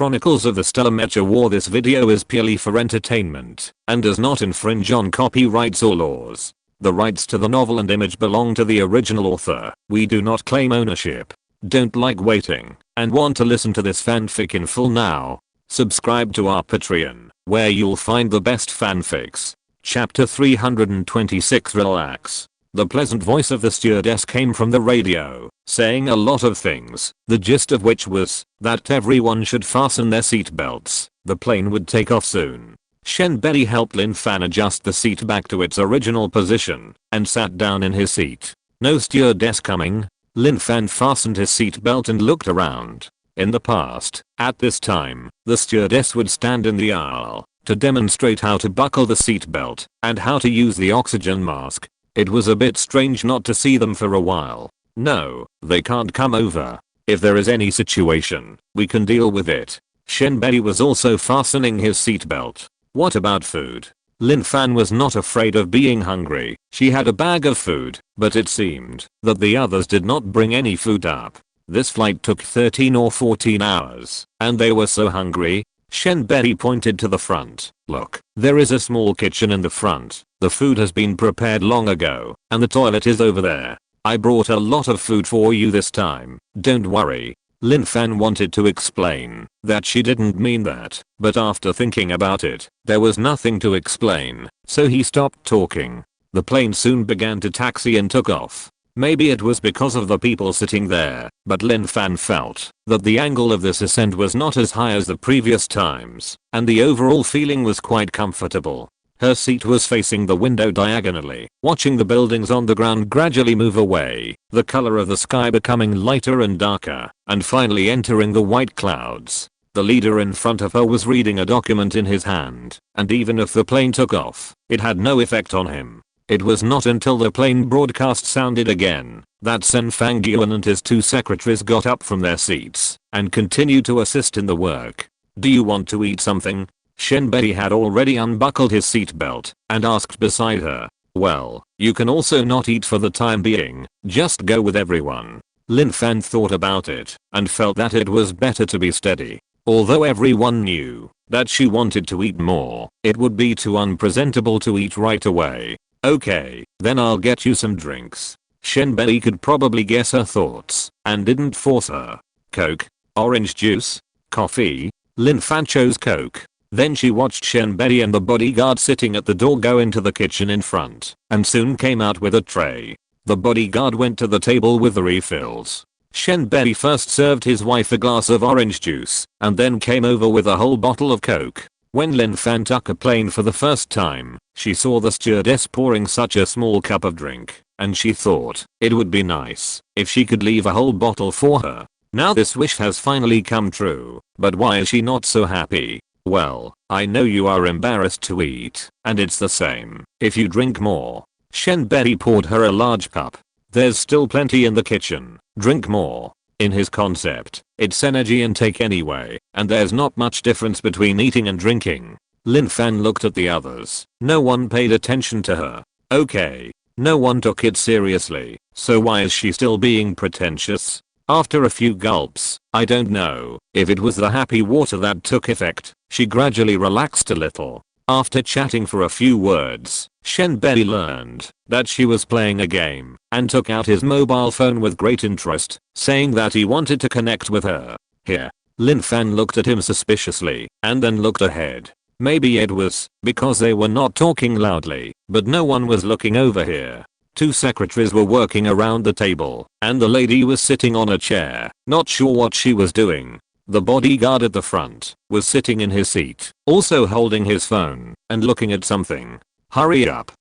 Chronicles of the Stellar Mecha War. This video is purely for entertainment and does not infringe on copyrights or laws. The rights to the novel and image belong to the original author. We do not claim ownership. Don't like waiting and want to listen to this fanfic in full now? Subscribe to our Patreon, where you'll find the best fanfics. Chapter 326. Relax. The pleasant voice of the stewardess came from the radio, saying a lot of things, the gist of which was that everyone should fasten their seatbelts. The plane would take off soon. Shenberi helped Lin Fan adjust the seat back to its original position and sat down in his seat. No stewardess coming. Lin Fan fastened his seatbelt and looked around. In the past, at this time, the stewardess would stand in the aisle to demonstrate how to buckle the seatbelt and how to use the oxygen mask. It was a bit strange not to see them for a while. No, they can't come over. If there is any situation, we can deal with it. Shenberi was also fastening his seatbelt. What about food? Lin Fan was not afraid of being hungry. She had a bag of food, but it seemed that the others did not bring any food up. This flight took 13 or 14 hours, and they were so hungry. Shenberi pointed to the front. Look, there is a small kitchen in the front. The food has been prepared long ago, and the toilet is over there. I brought a lot of food for you this time, don't worry. Lin Fan wanted to explain that she didn't mean that, but after thinking about it, there was nothing to explain, so he stopped talking. The plane soon began to taxi and took off. Maybe it was because of the people sitting there, but Lin Fan felt that the angle of this ascent was not as high as the previous times, and the overall feeling was quite comfortable. Her seat was facing the window diagonally, watching the buildings on the ground gradually move away, the color of the sky becoming lighter and darker, and finally entering the white clouds. The leader in front of her was reading a document in his hand, and even if the plane took off, it had no effect on him. It was not until the plane broadcast sounded again that Sen Fangyuan and his two secretaries got up from their seats and continued to assist in the work. Do you want to eat something? Shenberi had already unbuckled his seatbelt and asked beside her. Well, you can also not eat for the time being, just go with everyone. Lin Fan thought about it and felt that it was better to be steady. Although everyone knew that she wanted to eat more, it would be too unpresentable to eat right away. Okay, then I'll get you some drinks. Shenberi could probably guess her thoughts and didn't force her. Coke? Orange juice? Coffee? Lin Fan chose Coke. Then she watched Shenberi and the bodyguard sitting at the door go into the kitchen in front and soon came out with a tray. The bodyguard went to the table with the refills. Shenberi first served his wife a glass of orange juice and then came over with a whole bottle of Coke. When Lin Fan took a plane for the first time, she saw the stewardess pouring such a small cup of drink, and she thought it would be nice if she could leave a whole bottle for her. Now this wish has finally come true, but why is she not so happy? Well, I know you are embarrassed to eat, and it's the same if you drink more. Shenberi poured her a large cup. There's still plenty in the kitchen, drink more. In his concept, it's energy intake anyway, and there's not much difference between eating and drinking. Lin Fan looked at the others. No one paid attention to her. Okay, no one took it seriously, so why is she still being pretentious? After a few gulps, I don't know if it was the happy water that took effect, she gradually relaxed a little. After chatting for a few words, Shenberi learned that she was playing a game and took out his mobile phone with great interest, saying that he wanted to connect with her. Here. Lin Fan looked at him suspiciously and then looked ahead. Maybe it was because they were not talking loudly, but no one was looking over here. Two secretaries were working around the table, and the lady was sitting on a chair, not sure what she was doing. The bodyguard at the front was sitting in his seat, also holding his phone and looking at something. Hurry up,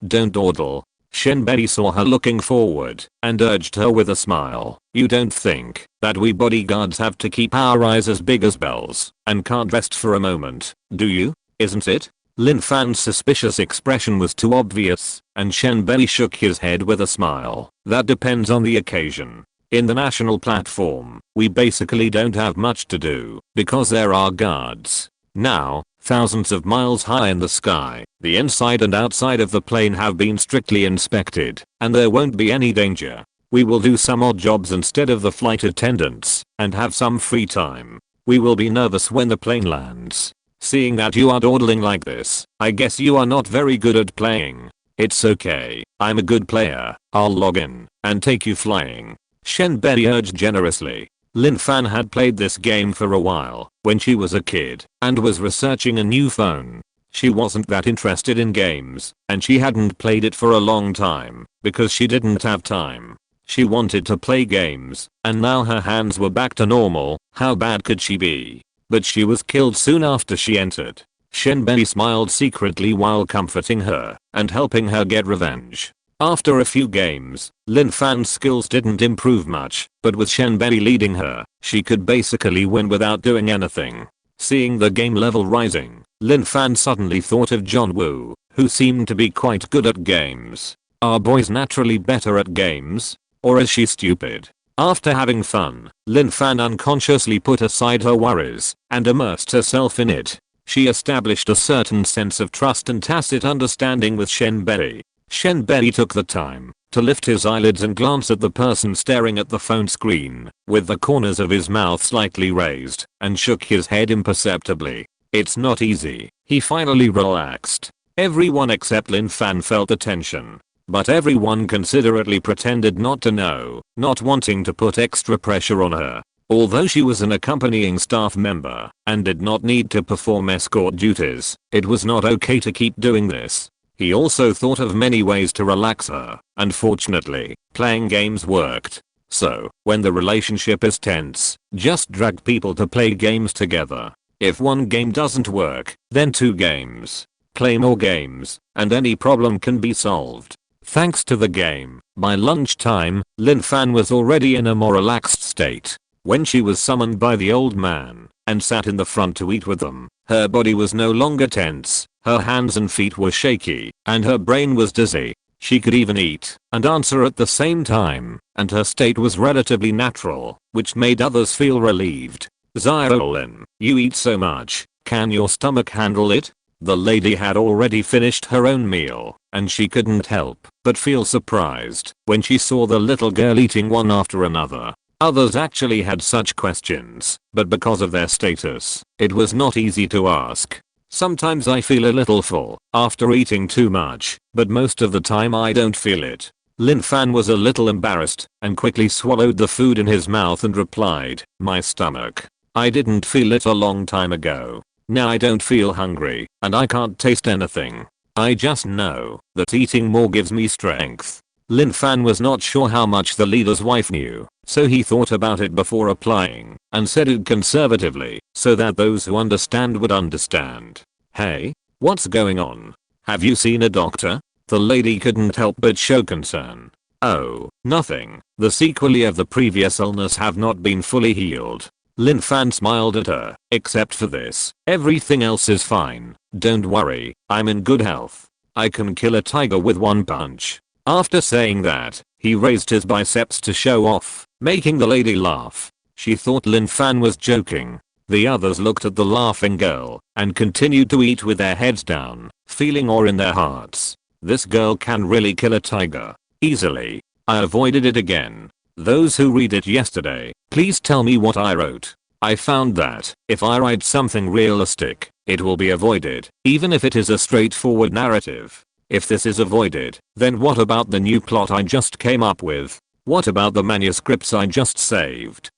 don't dawdle. Shenberi saw her looking forward and urged her with a smile. You don't think that we bodyguards have to keep our eyes as big as bells and can't rest for a moment, do you? Isn't it? Lin Fan's suspicious expression was too obvious, and Shenberi shook his head with a smile. That depends on the occasion. In the national platform, we basically don't have much to do because there are guards. Now, thousands of miles high in the sky, the inside and outside of the plane have been strictly inspected, and there won't be any danger. We will do some odd jobs instead of the flight attendants and have some free time. We will be nervous when the plane lands. Seeing that you are dawdling like this, I guess you are not very good at playing. It's okay, I'm a good player. I'll log in and take you flying. Shenbei urged generously. Lin Fan had played this game for a while when she was a kid and was researching a new phone. She wasn't that interested in games and she hadn't played it for a long time because she didn't have time. She wanted to play games and now her hands were back to normal. How bad could she be? But she was killed soon after she entered. Shenbei smiled secretly while comforting her and helping her get revenge. After a few games, Lin Fan's skills didn't improve much, but with Shenbei leading her, she could basically win without doing anything. Seeing the game level rising, Lin Fan suddenly thought of John Woo, who seemed to be quite good at games. Are boys naturally better at games? Or is she stupid? After having fun, Lin Fan unconsciously put aside her worries and immersed herself in it. She established a certain sense of trust and tacit understanding with Shenbei. Shenbei took the time to lift his eyelids and glance at the person staring at the phone screen, with the corners of his mouth slightly raised, and shook his head imperceptibly. It's not easy. He finally relaxed. Everyone except Lin Fan felt the tension. But everyone considerately pretended not to know, not wanting to put extra pressure on her. Although she was an accompanying staff member and did not need to perform escort duties, it was not okay to keep doing this. He also thought of many ways to relax her, and fortunately, playing games worked. So, when the relationship is tense, just drag people to play games together. If one game doesn't work, then 2 games. Play more games, and any problem can be solved. Thanks to the game, by lunchtime, Lin Fan was already in a more relaxed state. When she was summoned by the old man and sat in the front to eat with them, her body was no longer tense, her hands and feet were shaky, and her brain was dizzy. She could even eat and answer at the same time, and her state was relatively natural, which made others feel relieved. Xiaolin, you eat so much, can your stomach handle it? The lady had already finished her own meal, and she couldn't help but feel surprised when she saw the little girl eating one after another. Others actually had such questions, but because of their status, it was not easy to ask. Sometimes I feel a little full after eating too much, but most of the time I don't feel it. Lin Fan was a little embarrassed and quickly swallowed the food in his mouth and replied, my stomach. I didn't feel it a long time ago. Now I don't feel hungry, and I can't taste anything. I just know that eating more gives me strength. Lin Fan was not sure how much the leader's wife knew, so he thought about it before applying, and said it conservatively, so that those who understand would understand. Hey, what's going on? Have you seen a doctor? The lady couldn't help but show concern. Oh, nothing. The sequelae of the previous illness have not been fully healed. Lin Fan smiled at her. Except for this, everything else is fine. Don't worry, I'm in good health. I can kill a tiger with one punch. After saying that, he raised his biceps to show off, making the lady laugh. She thought Lin Fan was joking. The others looked at the laughing girl and continued to eat with their heads down, feeling awe in their hearts. This girl can really kill a tiger. Easily. I avoided it again. Those who read it yesterday, please tell me what I wrote. I found that if I write something realistic, it will be avoided, even if it is a straightforward narrative. If this is avoided, then what about the new plot I just came up with? What about the manuscripts I just saved?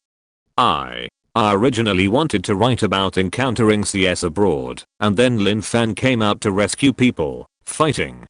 I originally wanted to write about encountering CS abroad, and then Lin Fan came out to rescue people, fighting,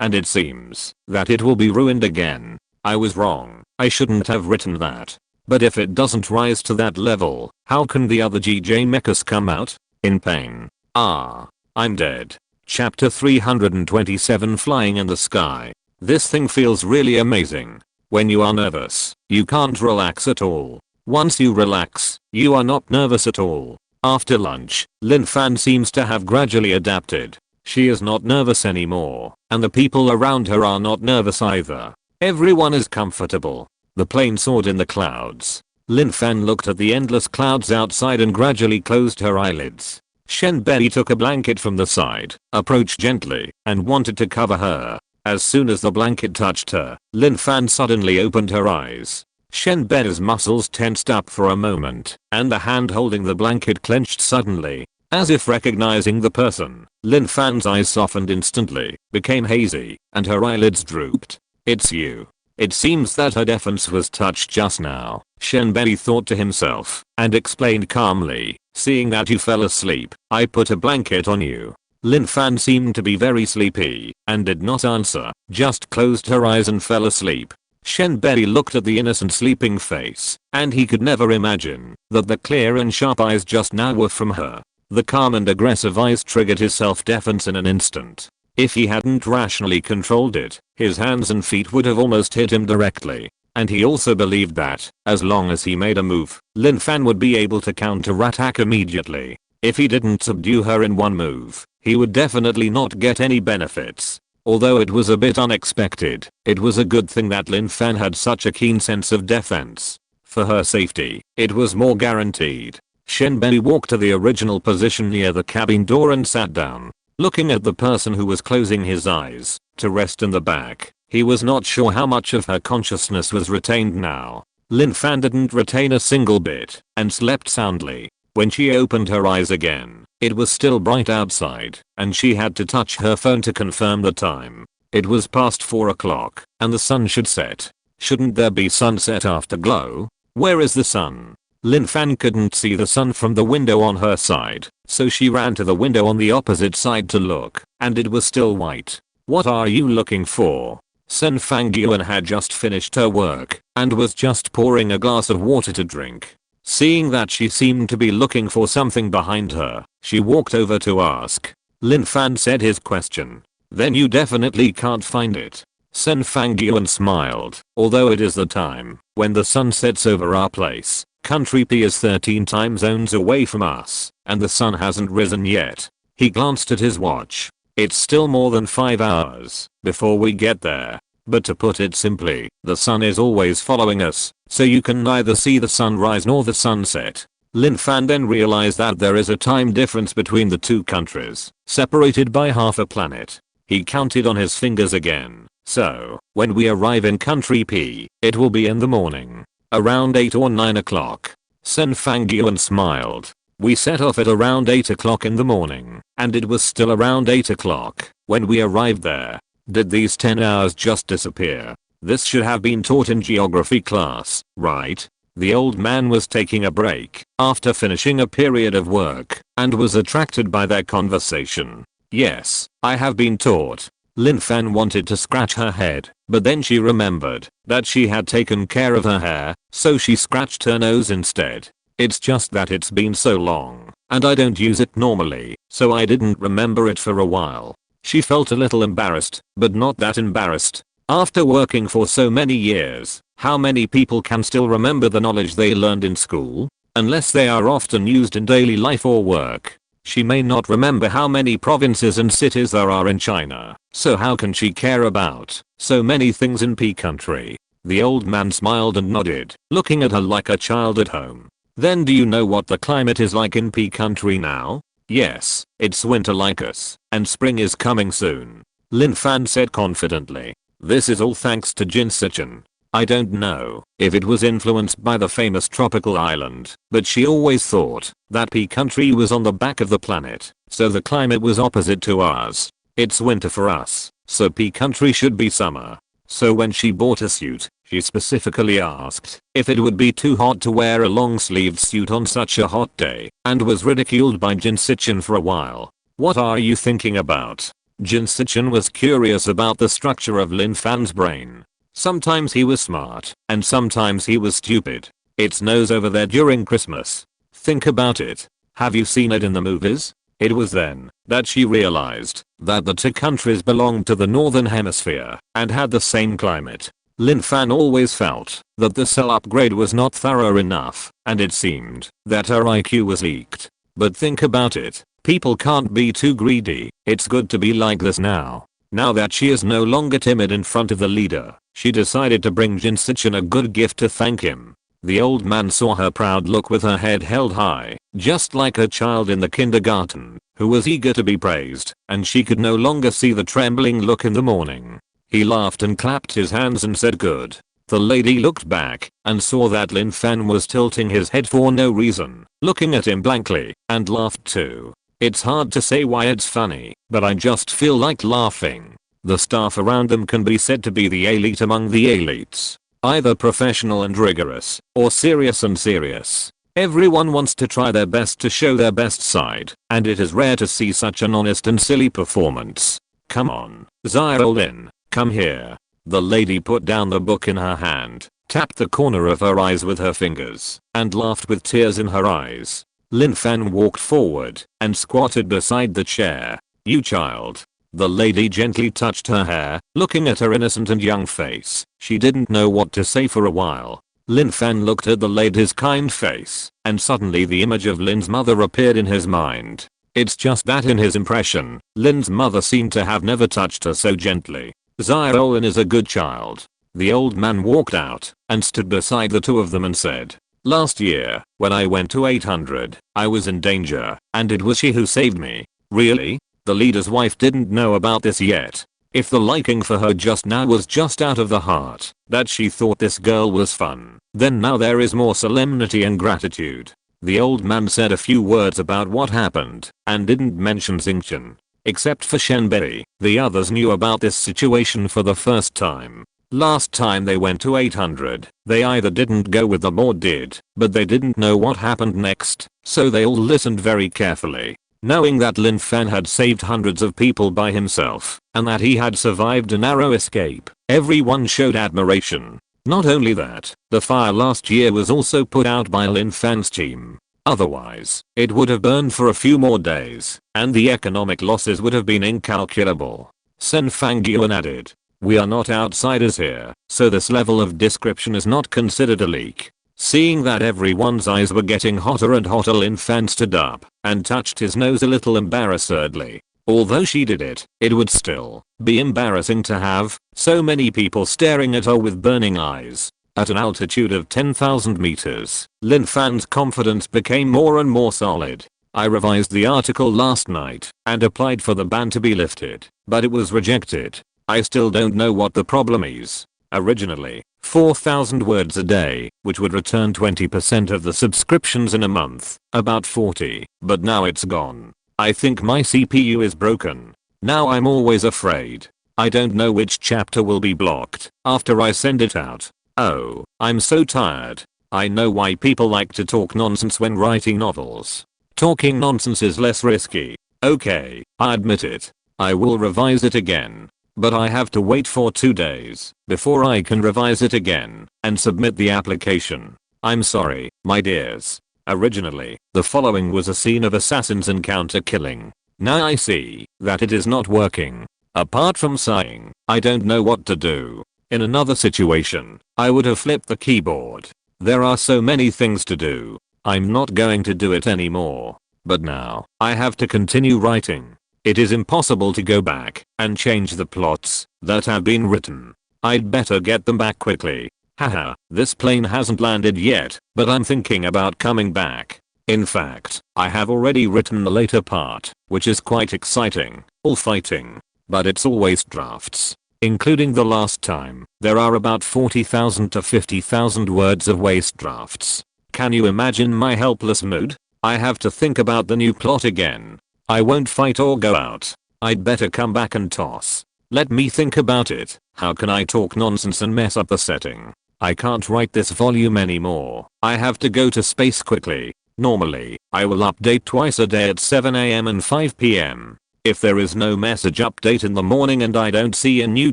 and it seems that it will be ruined again. I was wrong. I shouldn't have written that. But if it doesn't rise to that level, how can the other GJ mechas come out? In pain. I'm dead. Chapter 327 Flying in the Sky. This thing feels really amazing. When you are nervous, you can't relax at all. Once you relax, you are not nervous at all. After lunch, Lin Fan seems to have gradually adapted. She is not nervous anymore, and the people around her are not nervous either. Everyone is comfortable. The plane soared in the clouds. Lin Fan looked at the endless clouds outside and gradually closed her eyelids. Shenbei took a blanket from the side, approached gently, and wanted to cover her. As soon as the blanket touched her, Lin Fan suddenly opened her eyes. Shenbei's muscles tensed up for a moment, and the hand holding the blanket clenched suddenly. As if recognizing the person, Lin Fan's eyes softened instantly, became hazy, and her eyelids drooped. "It's you." It seems that her defense was touched just now, Shenbei thought to himself, and explained calmly, "Seeing that you fell asleep, I put a blanket on you." Lin Fan seemed to be very sleepy, and did not answer, just closed her eyes and fell asleep. Shenbei looked at the innocent sleeping face, and he could never imagine that the clear and sharp eyes just now were from her. The calm and aggressive eyes triggered his self-defense in an instant. If he hadn't rationally controlled it, his hands and feet would have almost hit him directly. And he also believed that, as long as he made a move, Lin Fan would be able to counterattack immediately. If he didn't subdue her in one move, he would definitely not get any benefits. Although it was a bit unexpected, it was a good thing that Lin Fan had such a keen sense of defense. For her safety, it was more guaranteed. Shenbei walked to the original position near the cabin door and sat down, looking at the person who was closing his eyes, to rest in the back. He was not sure how much of her consciousness was retained now. Lin Fan didn't retain a single bit, and slept soundly. When she opened her eyes again, it was still bright outside, and she had to touch her phone to confirm the time. It was past 4 o'clock, and the sun should set. Shouldn't there be sunset afterglow? Where is the sun? Lin Fan couldn't see the sun from the window on her side, so she ran to the window on the opposite side to look, and it was still white. "What are you looking for?" Sen Fangyuan had just finished her work, and was just pouring a glass of water to drink. Seeing that she seemed to be looking for something behind her, she walked over to ask. Lin Fan said his question. "Then you definitely can't find it." Sen Fangyuan smiled. "Although it is the time when the sun sets over our place, Country P is 13 time zones away from us, and the sun hasn't risen yet." He glanced at his watch. "It's still more than 5 hours before we get there. But to put it simply, the sun is always following us, so you can neither see the sunrise nor the sunset." Lin Fan then realized that there is a time difference between the two countries, separated by half a planet. He counted on his fingers again. "So, when we arrive in Country P, it will be in the morning. Around 8 or 9 o'clock. Sen Fangyuan smiled. "We set off at around 8 o'clock in the morning, and it was still around 8 o'clock when we arrived there. Did these 10 hours just disappear? This should have been taught in geography class, right?" The old man was taking a break after finishing a period of work and was attracted by their conversation. "Yes, I have been taught." Lin Fan wanted to scratch her head, but then she remembered that she had taken care of her hair, so she scratched her nose instead. "It's just that it's been so long, and I don't use it normally, so I didn't remember it for a while." She felt a little embarrassed, but not that embarrassed. After working for so many years, how many people can still remember the knowledge they learned in school? Unless they are often used in daily life or work. She may not remember how many provinces and cities there are in China, so how can she care about so many things in P country? The old man smiled and nodded, looking at her like a child at home. "Then do you know what the climate is like in P country now?" "Yes, it's winter like us, and spring is coming soon," Lin Fan said confidently. "This is all thanks to Jinsichin. I don't know if it was influenced by the famous tropical island, but she always thought that P country was on the back of the planet, so the climate was opposite to ours. It's winter for us, so P country should be summer. So when she bought a suit, she specifically asked if it would be too hot to wear a long-sleeved suit on such a hot day, and was ridiculed by Jinsichin for a while. "What are you thinking about?" Jinsichin was curious about the structure of Lin Fan's brain. Sometimes he was smart, and sometimes he was stupid. "It snows over there during Christmas. Think about it. Have you seen it in the movies?" It was then that she realized that the two countries belonged to the northern hemisphere and had the same climate. Lin Fan always felt that the cell upgrade was not thorough enough, and it seemed that her IQ was leaked. But think about it. People can't be too greedy. It's good to be like this now. Now that she is no longer timid in front of the leader, she decided to bring Jinsichin a good gift to thank him. The old man saw her proud look with her head held high, just like a child in the kindergarten, who was eager to be praised, and she could no longer see the trembling look in the morning. He laughed and clapped his hands and said, "Good. The lady looked back and saw that Lin Fan was tilting his head for no reason, looking at him blankly, and laughed too. It's hard to say why it's funny, but I just feel like laughing. The staff around them can be said to be the elite among the elites. Either professional and rigorous, or serious and serious. Everyone wants to try their best to show their best side, and it is rare to see such an honest and silly performance. Come on, Lin, come here. The lady put down the book in her hand, tapped the corner of her eyes with her fingers, and laughed with tears in her eyes. Lin Fan walked forward and squatted beside the chair. You child. The lady gently touched her hair, looking at her innocent and young face. She didn't know what to say for a while. Lin Fan looked at the lady's kind face, and suddenly the image of Lin's mother appeared in his mind. It's just that in his impression, Lin's mother seemed to have never touched her so gently. Lin is a good child. The old man walked out and stood beside the two of them and said, last year, when I went to 800, I was in danger, and it was she who saved me. Really? The leader's wife didn't know about this yet. If the liking for her just now was just out of the heart, that she thought this girl was fun, then now there is more solemnity and gratitude. The old man said a few words about what happened, and didn't mention Xingqian. Except for Shenbei, the others knew about this situation for the first time. Last time they went to 800, they either didn't go with them or did, but they didn't know what happened next, so they all listened very carefully. Knowing that Lin Fan had saved hundreds of people by himself, and that he had survived a narrow escape, everyone showed admiration. Not only that, the fire last year was also put out by Lin Fan's team. Otherwise, it would have burned for a few more days, and the economic losses would have been incalculable. Sen Fangyuan added, we are not outsiders here, so this level of description is not considered a leak. Seeing that everyone's eyes were getting hotter and hotter, Lin Fan stood up and touched his nose a little embarrassedly. Although she did it, it would still be embarrassing to have so many people staring at her with burning eyes. At an altitude of 10,000 meters, Lin Fan's confidence became more and more solid. I revised the article last night and applied for the ban to be lifted, but it was rejected. I still don't know what the problem is. Originally, 4,000 words a day, which would return 20% of the subscriptions in a month, about 40, but now it's gone. I think my CPU is broken. Now I'm always afraid. I don't know which chapter will be blocked after I send it out. Oh, I'm so tired. I know why people like to talk nonsense when writing novels. Talking nonsense is less risky. Okay, I admit it. I will revise it again. But I have to wait for 2 days before I can revise it again and submit the application. I'm sorry, my dears. Originally, the following was a scene of assassins encounter killing. Now I see that it is not working. Apart from sighing, I don't know what to do. In another situation, I would have flipped the keyboard. There are so many things to do. I'm not going to do it anymore. But now, I have to continue writing. It is impossible to go back and change the plots that have been written. I'd better get them back quickly. Haha, this plane hasn't landed yet, but I'm thinking about coming back. In fact, I have already written the later part, which is quite exciting, all fighting. But it's all waste drafts. Including the last time, there are about 40,000 to 50,000 words of waste drafts. Can you imagine my helpless mood? I have to think about the new plot again. I won't fight or go out. I'd better come back and toss. Let me think about it. How can I talk nonsense and mess up the setting? I can't write this volume anymore. I have to go to space quickly. Normally, I will update twice a day at 7 AM and 5 PM. If there is no message update in the morning and I don't see a new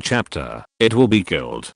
chapter, it will be killed.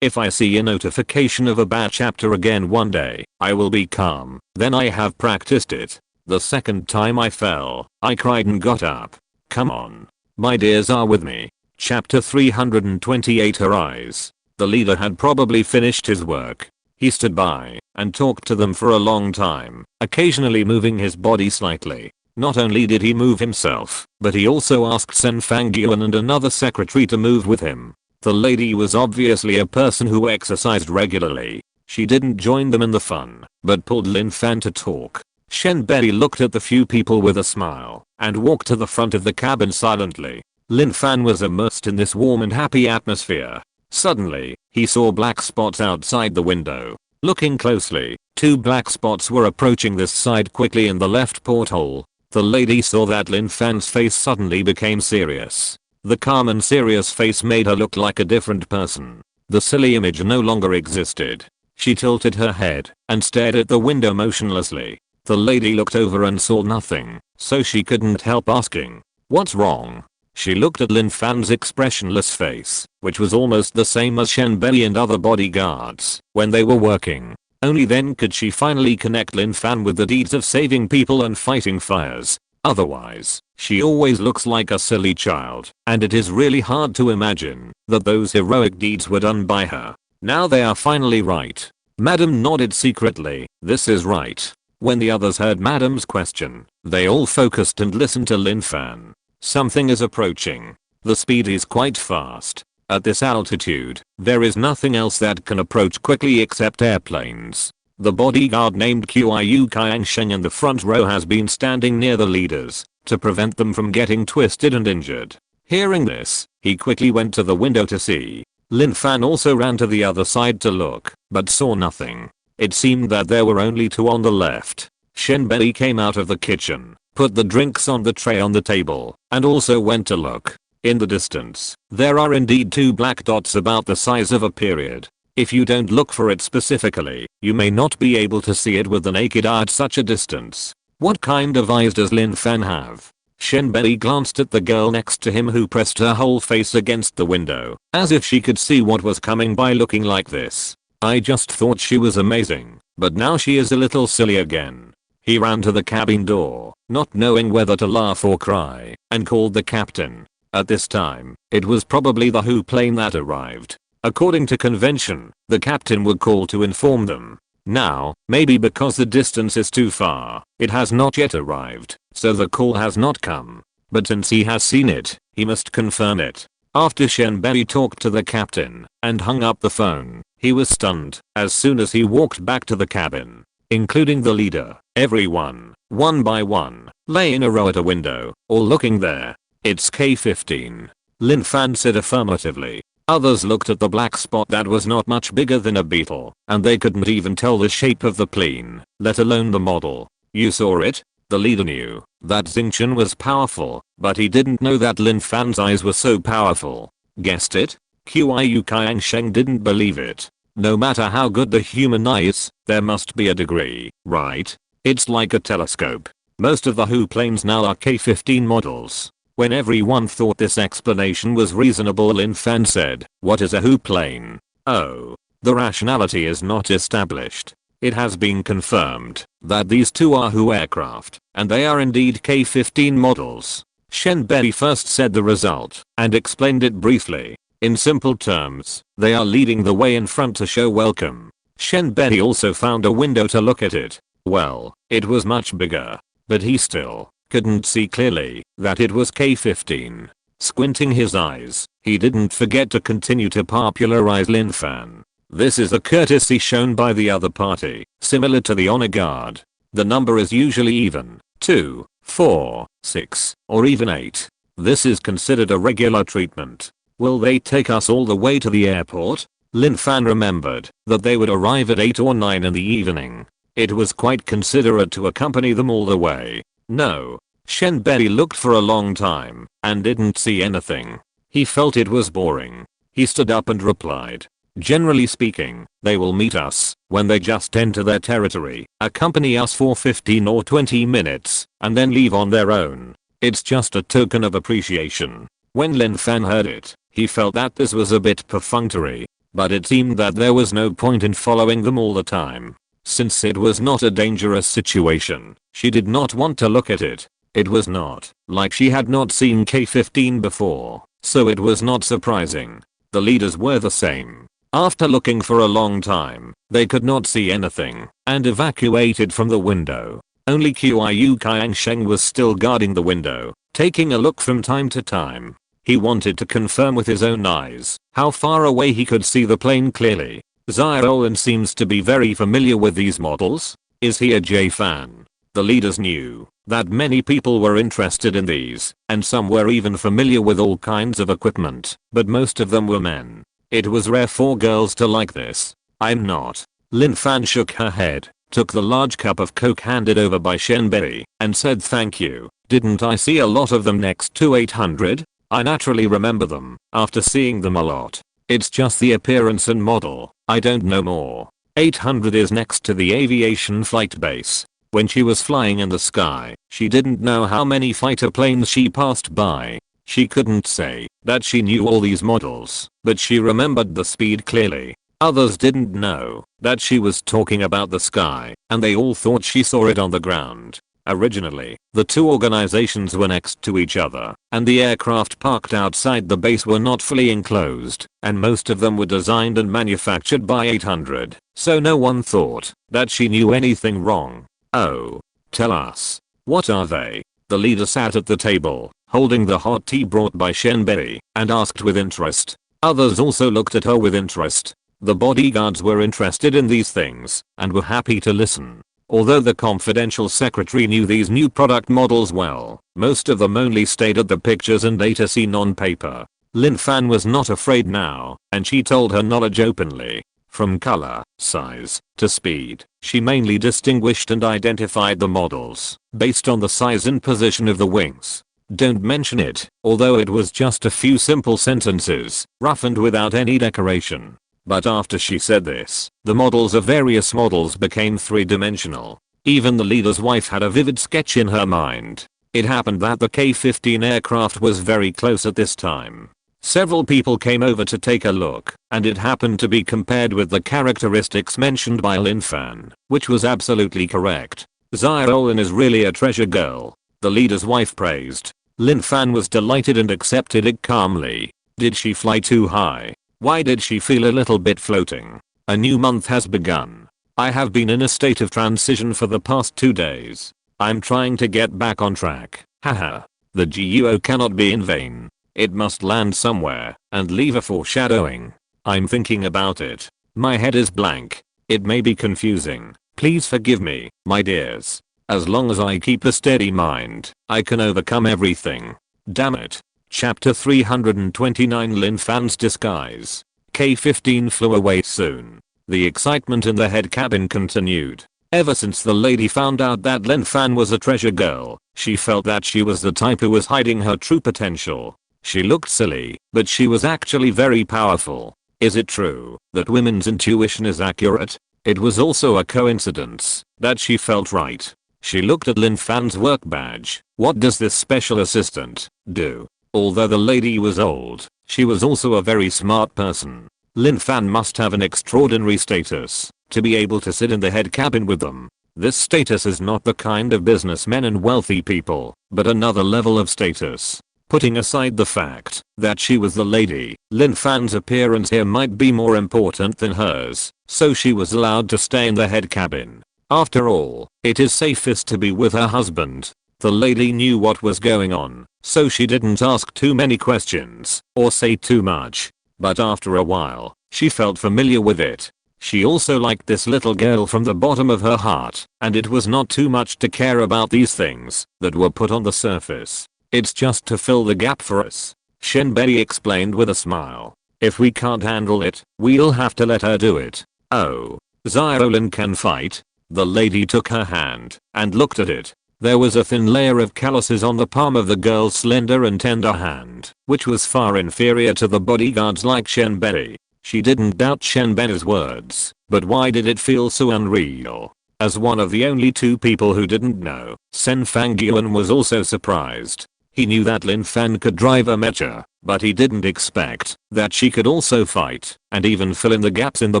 If I see a notification of a bad chapter again one day, I will be calm. Then I have practiced it. The second time I fell, I cried and got up. Come on. My dears are with me. Chapter 328 Arise. The leader had probably finished his work. He stood by and talked to them for a long time, occasionally moving his body slightly. Not only did he move himself, but he also asked Sen Fangyuan and another secretary to move with him. The lady was obviously a person who exercised regularly. She didn't join them in the fun, but pulled Lin Fan to talk. Shenbei looked at the few people with a smile and walked to the front of the cabin silently. Lin Fan was immersed in this warm and happy atmosphere. Suddenly, he saw black spots outside the window. Looking closely, 2 black spots were approaching this side quickly in the left porthole. The lady saw that Lin Fan's face suddenly became serious. The calm and serious face made her look like a different person. The silly image no longer existed. She tilted her head and stared at the window motionlessly. The lady looked over and saw nothing, so she couldn't help asking, "What's wrong?" She looked at Lin Fan's expressionless face, which was almost the same as Shenbei and other bodyguards when they were working. Only then could she finally connect Lin Fan with the deeds of saving people and fighting fires. Otherwise, she always looks like a silly child, and it is really hard to imagine that those heroic deeds were done by her. Now they are finally right. Madam nodded secretly. This is right. When the others heard Madam's question, they all focused and listened to Lin Fan. Something is approaching. The speed is quite fast. At this altitude, there is nothing else that can approach quickly except airplanes. The bodyguard named Qiu Kangsheng in the front row has been standing near the leaders to prevent them from getting twisted and injured. Hearing this, he quickly went to the window to see. Lin Fan also ran to the other side to look, but saw nothing. It seemed that there were only 2 on the left. Shenbei came out of the kitchen, put the drinks on the tray on the table, and also went to look. In the distance, there are indeed 2 black dots about the size of a period. If you don't look for it specifically, you may not be able to see it with the naked eye at such a distance. What kind of eyes does Lin Fan have? Shenbei glanced at the girl next to him who pressed her whole face against the window, as if she could see what was coming by looking like this. I just thought she was amazing, but now she is a little silly again. He ran to the cabin door, not knowing whether to laugh or cry, and called the captain. At this time, it was probably the Wu plane that arrived. According to convention, the captain would call to inform them. Now, maybe because the distance is too far, it has not yet arrived, so the call has not come. But since he has seen it, he must confirm it. After Shenbei talked to the captain and hung up the phone, he was stunned as soon as he walked back to the cabin. Including the leader, everyone, one by one, lay in a row at a window, all looking there. It's K-15. Lin Fan said affirmatively. Others looked at the black spot that was not much bigger than a beetle, and they couldn't even tell the shape of the plane, let alone the model. You saw it? The leader knew that Xingchen was powerful, but he didn't know that Lin Fan's eyes were so powerful. Guessed it? Qiu Kangsheng didn't believe it. No matter how good the human eye is, there must be a degree, right? It's like a telescope. Most of the Wu planes now are K-15 models. When everyone thought this explanation was reasonable, Lin Fan said, "What is a Wu plane?" Oh. The rationality is not established. It has been confirmed that these 2 are Wu aircraft, and they are indeed K-15 models. Shenbei first said the result and explained it briefly. In simple terms, they are leading the way in front to show welcome. Shenbei also found a window to look at it. Well, it was much bigger, but he still couldn't see clearly that it was K-15. Squinting his eyes, he didn't forget to continue to popularize Lin Fan. This is a courtesy shown by the other party, similar to the honor guard. The number is usually even, 2, 4, 6, or even 8. This is considered a regular treatment. Will they take us all the way to the airport? Lin Fan remembered that they would arrive at 8 or 9 in the evening. It was quite considerate to accompany them all the way. No. Shenbei looked for a long time and didn't see anything. He felt it was boring. He stood up and replied, "Generally speaking, they will meet us when they just enter their territory, accompany us for 15 or 20 minutes, and then leave on their own. It's just a token of appreciation." When Lin Fan heard it, he felt that this was a bit perfunctory, but it seemed that there was no point in following them all the time. Since it was not a dangerous situation, she did not want to look at it. It was not like she had not seen K-15 before, so it was not surprising. The leaders were the same. After looking for a long time, they could not see anything and evacuated from the window. Only Qiu Kangsheng was still guarding the window, taking a look from time to time. He wanted to confirm with his own eyes how far away he could see the plane clearly. Xiaolin seems to be very familiar with these models. Is he a J fan? The leaders knew that many people were interested in these, and some were even familiar with all kinds of equipment, but most of them were men. It was rare for girls to like this. I'm not. Lin Fan shook her head, took the large cup of coke handed over by Shenbei, and said thank you. Didn't I see a lot of them next to 800? I naturally remember them, after seeing them a lot. It's just the appearance and model, I don't know more. 800 is next to the aviation flight base. When she was flying in the sky, she didn't know how many fighter planes she passed by. She couldn't say that she knew all these models, but she remembered the speed clearly. Others didn't know that she was talking about the sky, and they all thought she saw it on the ground. Originally, the two organizations were next to each other, and the aircraft parked outside the base were not fully enclosed, and most of them were designed and manufactured by 800, so no one thought that she knew anything wrong. Oh. Tell us. What are they? The leader sat at the table, holding the hot tea brought by Shenbei, and asked with interest. Others also looked at her with interest. The bodyguards were interested in these things, and were happy to listen. Although the confidential secretary knew these new product models well, most of them only stayed at the pictures and data seen on paper. Lin Fan was not afraid now, and she told her knowledge openly. From color, size, to speed, she mainly distinguished and identified the models, based on the size and position of the wings. Don't mention it, although it was just a few simple sentences, rough and without any decoration. But after she said this, the models of various models became three-dimensional. Even the leader's wife had a vivid sketch in her mind. It happened that the K-15 aircraft was very close at this time. Several people came over to take a look, and it happened to be compared with the characteristics mentioned by Lin Fan, which was absolutely correct. Xiaolin is really a treasure girl, the leader's wife praised. Lin Fan was delighted and accepted it calmly. Did she fly too high? Why did she feel a little bit floating? A new month has begun. I have been in a state of transition for the past 2 days. I'm trying to get back on track. Haha. The GUO cannot be in vain. It must land somewhere and leave a foreshadowing. I'm thinking about it. My head is blank. It may be confusing. Please forgive me, my dears. As long as I keep a steady mind, I can overcome everything. Damn it. Chapter 329 Lin Fan's Disguise. K-15 flew away soon. The excitement in the head cabin continued. Ever since the lady found out that Lin Fan was a treasure girl, she felt that she was the type who was hiding her true potential. She looked silly, but she was actually very powerful. Is it true that women's intuition is accurate? It was also a coincidence that she felt right. She looked at Lin Fan's work badge. What does this special assistant do? Although the lady was old, she was also a very smart person. Lin Fan must have an extraordinary status to be able to sit in the head cabin with them. This status is not the kind of businessmen and wealthy people, but another level of status. Putting aside the fact that she was the lady, Lin Fan's appearance here might be more important than hers, so she was allowed to stay in the head cabin. After all, it is safest to be with her husband. The lady knew what was going on, so she didn't ask too many questions or say too much. But after a while, she felt familiar with it. She also liked this little girl from the bottom of her heart, and it was not too much to care about these things that were put on the surface. It's just to fill the gap for us. Shenbei explained with a smile. If we can't handle it, we'll have to let her do it. Oh. Xiaolin can fight? The lady took her hand and looked at it. There was a thin layer of calluses on the palm of the girl's slender and tender hand, which was far inferior to the bodyguards like Shenbei. She didn't doubt Shenbei's words, but why did it feel so unreal? As one of the only two people who didn't know, Sen Fangyuan was also surprised. He knew that Lin Fan could drive a mecha, but he didn't expect that she could also fight and even fill in the gaps in the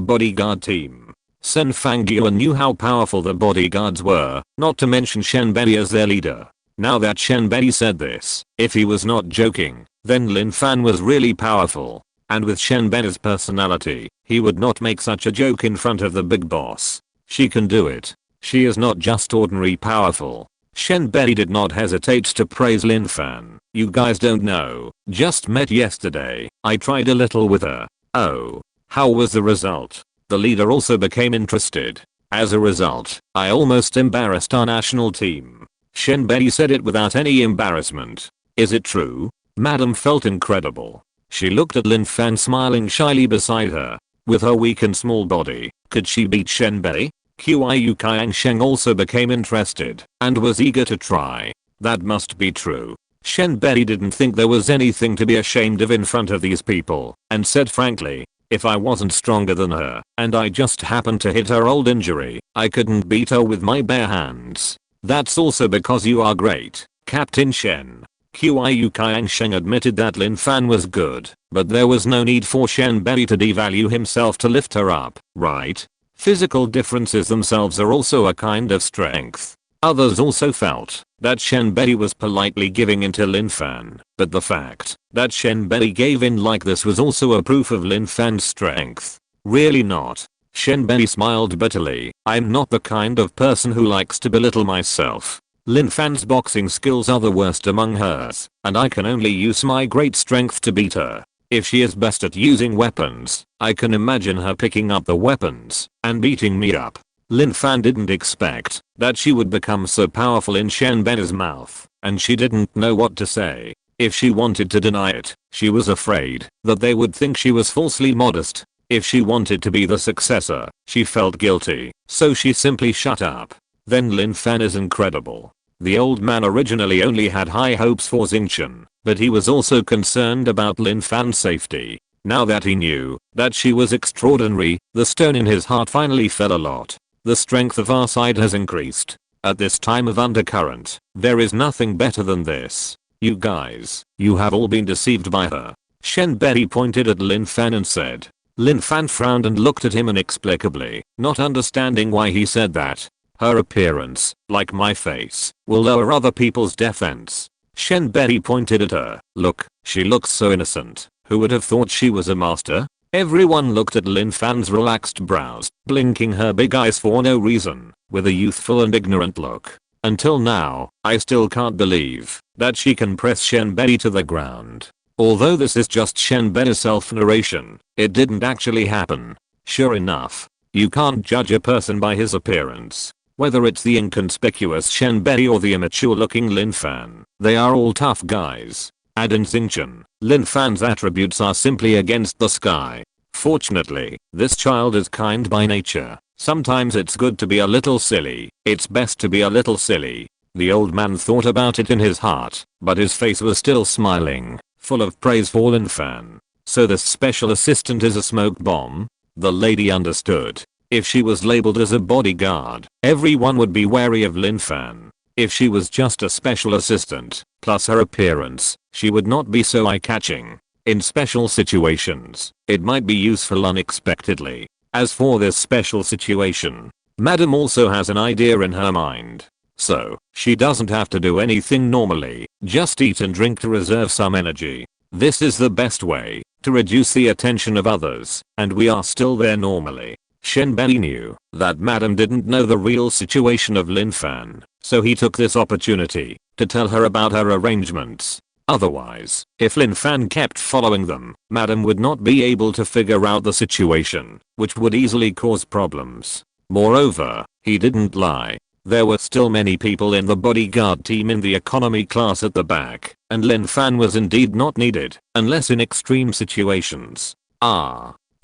bodyguard team. Sen Fangyuan knew how powerful the bodyguards were, not to mention Shenbei as their leader. Now that Shenbei said this, if he was not joking, then Lin Fan was really powerful. And with Shenbei's personality, he would not make such a joke in front of the big boss. She can do it. She is not just ordinary powerful. Shenbei did not hesitate to praise Lin Fan. You guys don't know, just met yesterday. I tried a little with her. Oh. How was the result? The leader also became interested. As a result, I almost embarrassed our national team. Shenbei said it without any embarrassment. Is it true? Madam felt incredible. She looked at Lin Fan smiling shyly beside her. With her weak and small body, could she beat Shenbei? Qiu Kangsheng also became interested and was eager to try. That must be true. Shenbei didn't think there was anything to be ashamed of in front of these people and said frankly, if I wasn't stronger than her and I just happened to hit her old injury, I couldn't beat her with my bare hands. That's also because you are great, Captain Shen. Qiu Kangsheng admitted that Lin Fan was good, but there was no need for Shenbei to devalue himself to lift her up, right? Physical differences themselves are also a kind of strength. Others also felt that Shenbei was politely giving in to Lin Fan, but the fact that Shenbei gave in like this was also a proof of Lin Fan's strength. Really not. Shenbei smiled bitterly. I'm not the kind of person who likes to belittle myself. Lin Fan's boxing skills are the worst among hers, and I can only use my great strength to beat her. If she is best at using weapons, I can imagine her picking up the weapons and beating me up. Lin Fan didn't expect that she would become so powerful in Shenbei's mouth, and she didn't know what to say. If she wanted to deny it, she was afraid that they would think she was falsely modest. If she wanted to be the successor, she felt guilty, so she simply shut up. Then Lin Fan is incredible. The old man originally only had high hopes for Xingqian, but he was also concerned about Lin Fan's safety. Now that he knew that she was extraordinary, the stone in his heart finally fell a lot. The strength of our side has increased. At this time of undercurrent, there is nothing better than this. You guys, you have all been deceived by her. Shenbei pointed at Lin Fan and said. Lin Fan frowned and looked at him inexplicably, not understanding why he said that. Her appearance, like my face, will lower other people's defense. Shenbei pointed at her. Look, she looks so innocent. Who would have thought she was a master? Everyone looked at Lin Fan's relaxed brows, blinking her big eyes for no reason, with a youthful and ignorant look. Until now, I still can't believe that she can press Shenbei to the ground. Although this is just Shenbei's self-narration, it didn't actually happen. Sure enough, you can't judge a person by his appearance. Whether it's the inconspicuous Shenbei or the immature-looking Lin Fan, they are all tough guys. And in Xingqian, Lin Fan's attributes are simply against the sky. Fortunately, this child is kind by nature. Sometimes it's good to be a little silly. It's best to be a little silly. The old man thought about it in his heart, but his face was still smiling, full of praise for Lin Fan. So this special assistant is a smoke bomb? The lady understood. If she was labeled as a bodyguard, everyone would be wary of Lin Fan. If she was just a special assistant, plus her appearance, she would not be so eye-catching. In special situations, it might be useful unexpectedly. As for this special situation, Madam also has an idea in her mind. So, she doesn't have to do anything normally, just eat and drink to reserve some energy. This is the best way to reduce the attention of others, and we are still there normally. Shenbei knew that Madam didn't know the real situation of Lin Fan, so he took this opportunity to tell her about her arrangements. Otherwise, if Lin Fan kept following them, Madam would not be able to figure out the situation, which would easily cause problems. Moreover, he didn't lie. There were still many people in the bodyguard team in the economy class at the back, and Lin Fan was indeed not needed, unless in extreme situations.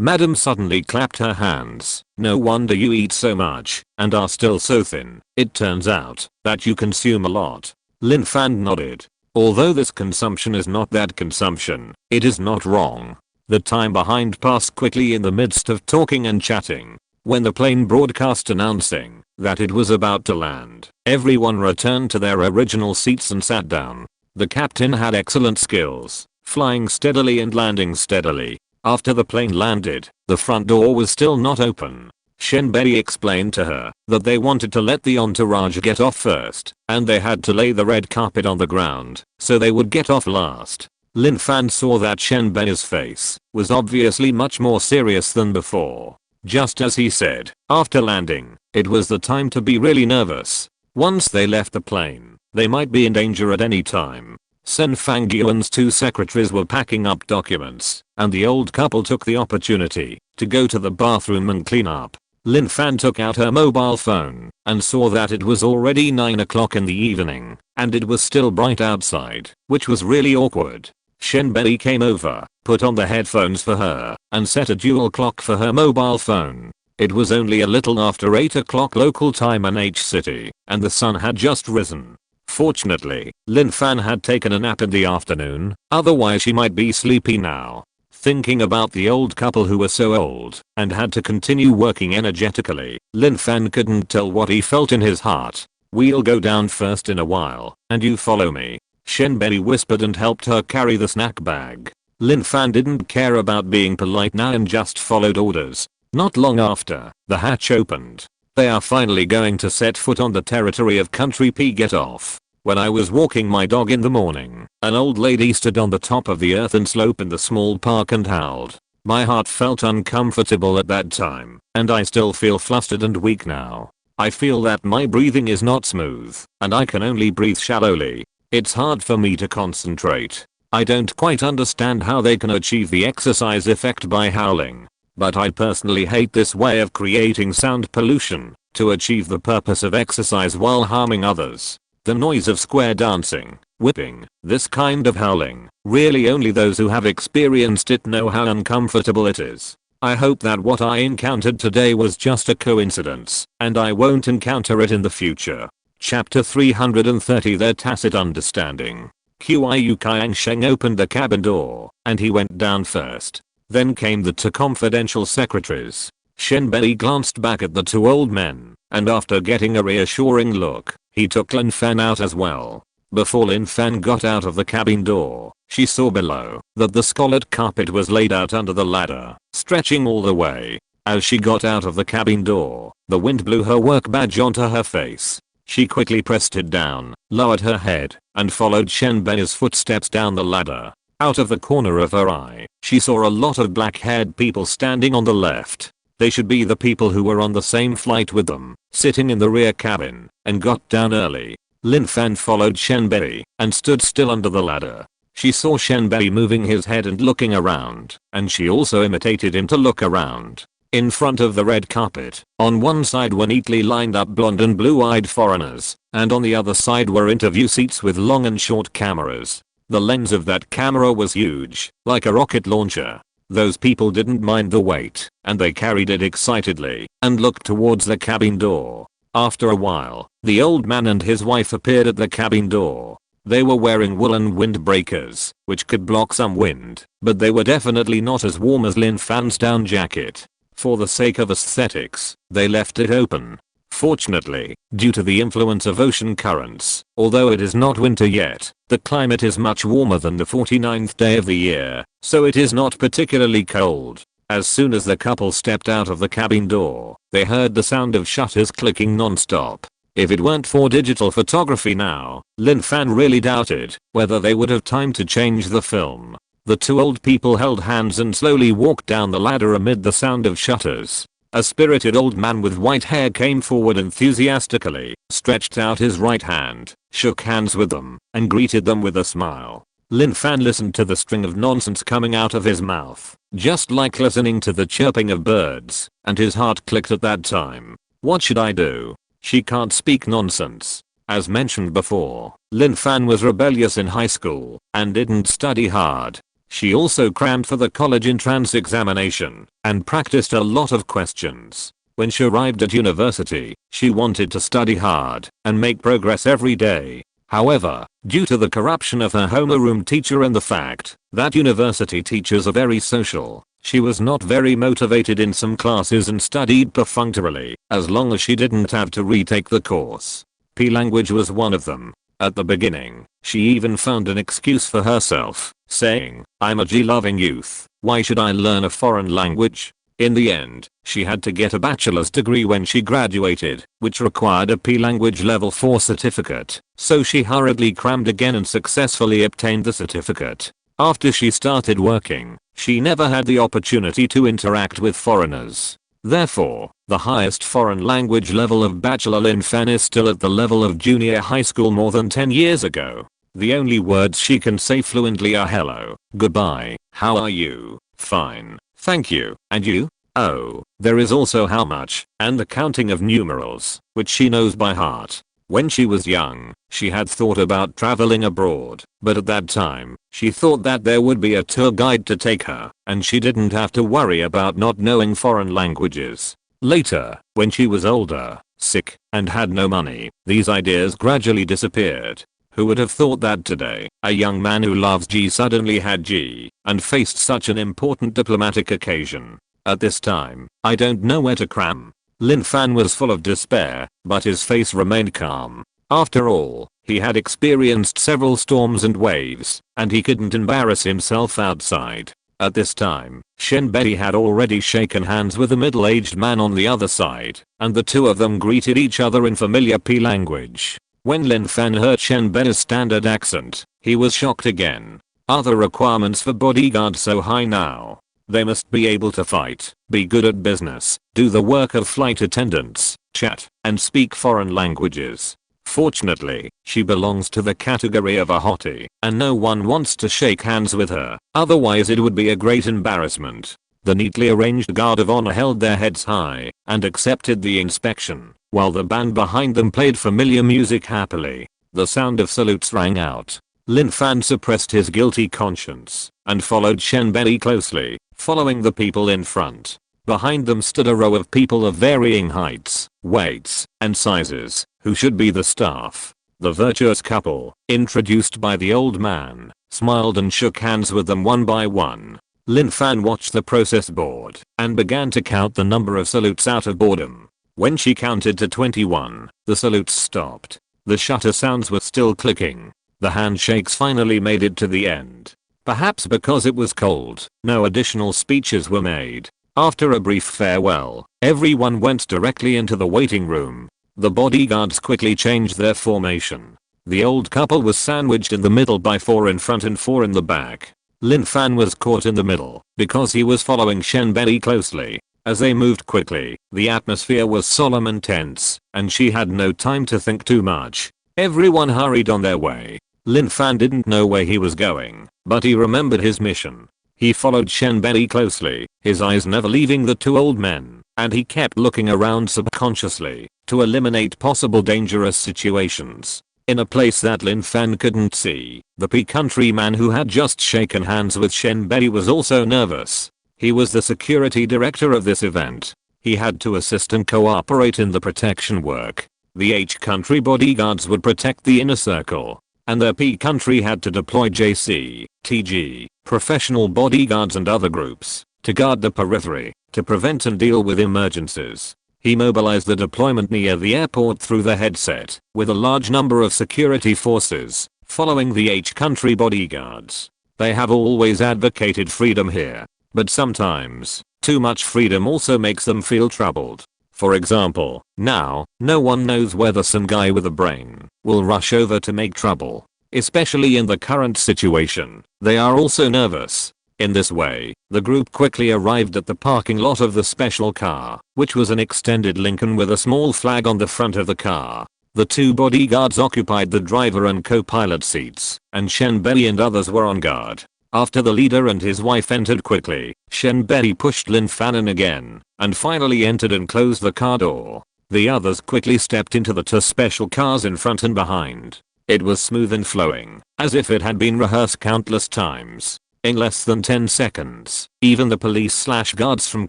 Madam suddenly clapped her hands. No wonder you eat so much, and are still so thin. It turns out that you consume a lot. Lin Fan nodded. Although this consumption is not that consumption, it is not wrong. The time behind passed quickly in the midst of talking and chatting. When the plane broadcast announcing that it was about to land, everyone returned to their original seats and sat down. The captain had excellent skills, flying steadily and landing steadily. After the plane landed, the front door was still not open. Shenbei explained to her that they wanted to let the entourage get off first, and they had to lay the red carpet on the ground, so they would get off last. Lin Fan saw that Shenbei's face was obviously much more serious than before. Just as he said, after landing, it was the time to be really nervous. Once they left the plane, they might be in danger at any time. Sen Fangyuan's two secretaries were packing up documents, and the old couple took the opportunity to go to the bathroom and clean up. Lin Fan took out her mobile phone and saw that it was already 9 o'clock in the evening, and it was still bright outside, which was really awkward. Shenbei came over, put on the headphones for her, and set a dual clock for her mobile phone. It was only a little after 8 o'clock local time in H City, and the sun had just risen. Fortunately, Lin Fan had taken a nap in the afternoon, otherwise she might be sleepy now. Thinking about the old couple who were so old and had to continue working energetically, Lin Fan couldn't tell what he felt in his heart. "We'll go down first in a while, and you follow me," Shenbei whispered and helped her carry the snack bag. Lin Fan didn't care about being polite now and just followed orders. Not long after, the hatch opened. They are finally going to set foot on the territory of Country P. Get off. When I was walking my dog in the morning, an old lady stood on the top of the earthen slope in the small park and howled. My heart felt uncomfortable at that time, and I still feel flustered and weak now. I feel that my breathing is not smooth, and I can only breathe shallowly. It's hard for me to concentrate. I don't quite understand how they can achieve the exercise effect by howling. But I personally hate this way of creating sound pollution to achieve the purpose of exercise while harming others. The noise of square dancing, whipping, this kind of howling, really only those who have experienced it know how uncomfortable it is. I hope that what I encountered today was just a coincidence, and I won't encounter it in the future. Chapter 330 Their Tacit Understanding. Qiu Kangsheng opened the cabin door, and he went down first. Then came the two confidential secretaries. Shenbei glanced back at the two old men, and after getting a reassuring look, he took Lin Fan out as well. Before Lin Fan got out of the cabin door, she saw below that the scarlet carpet was laid out under the ladder, stretching all the way. As she got out of the cabin door, the wind blew her work badge onto her face. She quickly pressed it down, lowered her head, and followed Shenbei's footsteps down the ladder. Out of the corner of her eye, she saw a lot of black-haired people standing on the left. They should be the people who were on the same flight with them, sitting in the rear cabin, and got down early. Lin Fan followed Shenbei, and stood still under the ladder. She saw Shenbei moving his head and looking around, and she also imitated him to look around. In front of the red carpet, on one side were neatly lined up blonde and blue-eyed foreigners, and on the other side were interview seats with long and short cameras. The lens of that camera was huge, like a rocket launcher. Those people didn't mind the weight, and they carried it excitedly, and looked towards the cabin door. After a while, the old man and his wife appeared at the cabin door. They were wearing woolen windbreakers, which could block some wind, but they were definitely not as warm as Lin Fan's down jacket. For the sake of aesthetics, they left it open. Fortunately, due to the influence of ocean currents, although it is not winter yet, the climate is much warmer than the 49th day of the year, so it is not particularly cold. As soon as the couple stepped out of the cabin door, they heard the sound of shutters clicking non-stop. If it weren't for digital photography now, Lin Fan really doubted whether they would have time to change the film. The two old people held hands and slowly walked down the ladder amid the sound of shutters. A spirited old man with white hair came forward enthusiastically, stretched out his right hand, shook hands with them, and greeted them with a smile. Lin Fan listened to the string of nonsense coming out of his mouth, just like listening to the chirping of birds, and his heart clicked at that time. What should I do? She can't speak nonsense. As mentioned before, Lin Fan was rebellious in high school, and didn't study hard. She also crammed for the college entrance examination, and practiced a lot of questions. When she arrived at university, she wanted to study hard, and make progress every day. However, due to the corruption of her homeroom teacher and the fact that university teachers are very social, she was not very motivated in some classes and studied perfunctorily, as long as she didn't have to retake the course. P language was one of them. At the beginning, she even found an excuse for herself, saying, "I'm a G-loving youth, why should I learn a foreign language?" In the end, she had to get a bachelor's degree when she graduated, which required a P language level 4 certificate, so she hurriedly crammed again and successfully obtained the certificate. After she started working, she never had the opportunity to interact with foreigners. Therefore, the highest foreign language level of Bachelor Lin Fan is still at the level of junior high school more than 10 years ago. The only words she can say fluently are hello, goodbye, how are you, fine, thank you, and you? Oh, there is also how much, and the counting of numerals, which she knows by heart. When she was young, she had thought about traveling abroad, but at that time, she thought that there would be a tour guide to take her, and she didn't have to worry about not knowing foreign languages. Later, when she was older, sick, and had no money, these ideas gradually disappeared. Who would have thought that today, a young man who loves G suddenly had G, and faced such an important diplomatic occasion? At this time, I don't know where to cram. Lin Fan was full of despair, but his face remained calm. After all, he had experienced several storms and waves, and he couldn't embarrass himself outside. At this time, Shen Bei had already shaken hands with a middle-aged man on the other side, and the two of them greeted each other in familiar P language. When Lin Fan heard Shen Bei's standard accent, he was shocked again. Are the requirements for bodyguards so high now? They must be able to fight, be good at business, do the work of flight attendants, chat, and speak foreign languages. Fortunately, she belongs to the category of a hottie, and no one wants to shake hands with her, otherwise it would be a great embarrassment. The neatly arranged guard of honor held their heads high and accepted the inspection, while the band behind them played familiar music happily. The sound of salutes rang out. Lin Fan suppressed his guilty conscience and followed Shen Bei closely, following the people in front. Behind them stood a row of people of varying heights, weights, and sizes, who should be the staff. The virtuous couple, introduced by the old man, smiled and shook hands with them one by one. Lin Fan watched the process board and began to count the number of salutes out of boredom. When she counted to 21, the salutes stopped. The shutter sounds were still clicking. The handshakes finally made it to the end. Perhaps because it was cold, no additional speeches were made. After a brief farewell, everyone went directly into the waiting room. The bodyguards quickly changed their formation. The old couple was sandwiched in the middle by 4 in front and 4 in the back. Lin Fan was caught in the middle because he was following Shen Bei closely. As they moved quickly, the atmosphere was solemn and tense, and she had no time to think too much. Everyone hurried on their way. Lin Fan didn't know where he was going, but he remembered his mission. He followed Shen Bei closely, his eyes never leaving the two old men, and he kept looking around subconsciously to eliminate possible dangerous situations. In a place that Lin Fan couldn't see, the P countryman who had just shaken hands with Shen Bei was also nervous. He was the security director of this event. He had to assist and cooperate in the protection work. The H country bodyguards would protect the inner circle, and their P country had to deploy JC, TG, professional bodyguards and other groups to guard the periphery, to prevent and deal with emergencies. He mobilized the deployment near the airport through the headset, with a large number of security forces, following the H country bodyguards. They have always advocated freedom here, but sometimes, too much freedom also makes them feel troubled. For example, now, no one knows whether some guy with a brain will rush over to make trouble. Especially in the current situation, they are also nervous. In this way, the group quickly arrived at the parking lot of the special car, which was an extended Lincoln with a small flag on the front of the car. The two bodyguards occupied the driver and co-pilot seats, and Shen Bei and others were on guard. After the leader and his wife entered quickly, Shen Bei pushed Lin Fan in again, and finally entered and closed the car door. The others quickly stepped into the two special cars in front and behind. It was smooth and flowing, as if it had been rehearsed countless times. In less than 10 seconds, even the police/guards from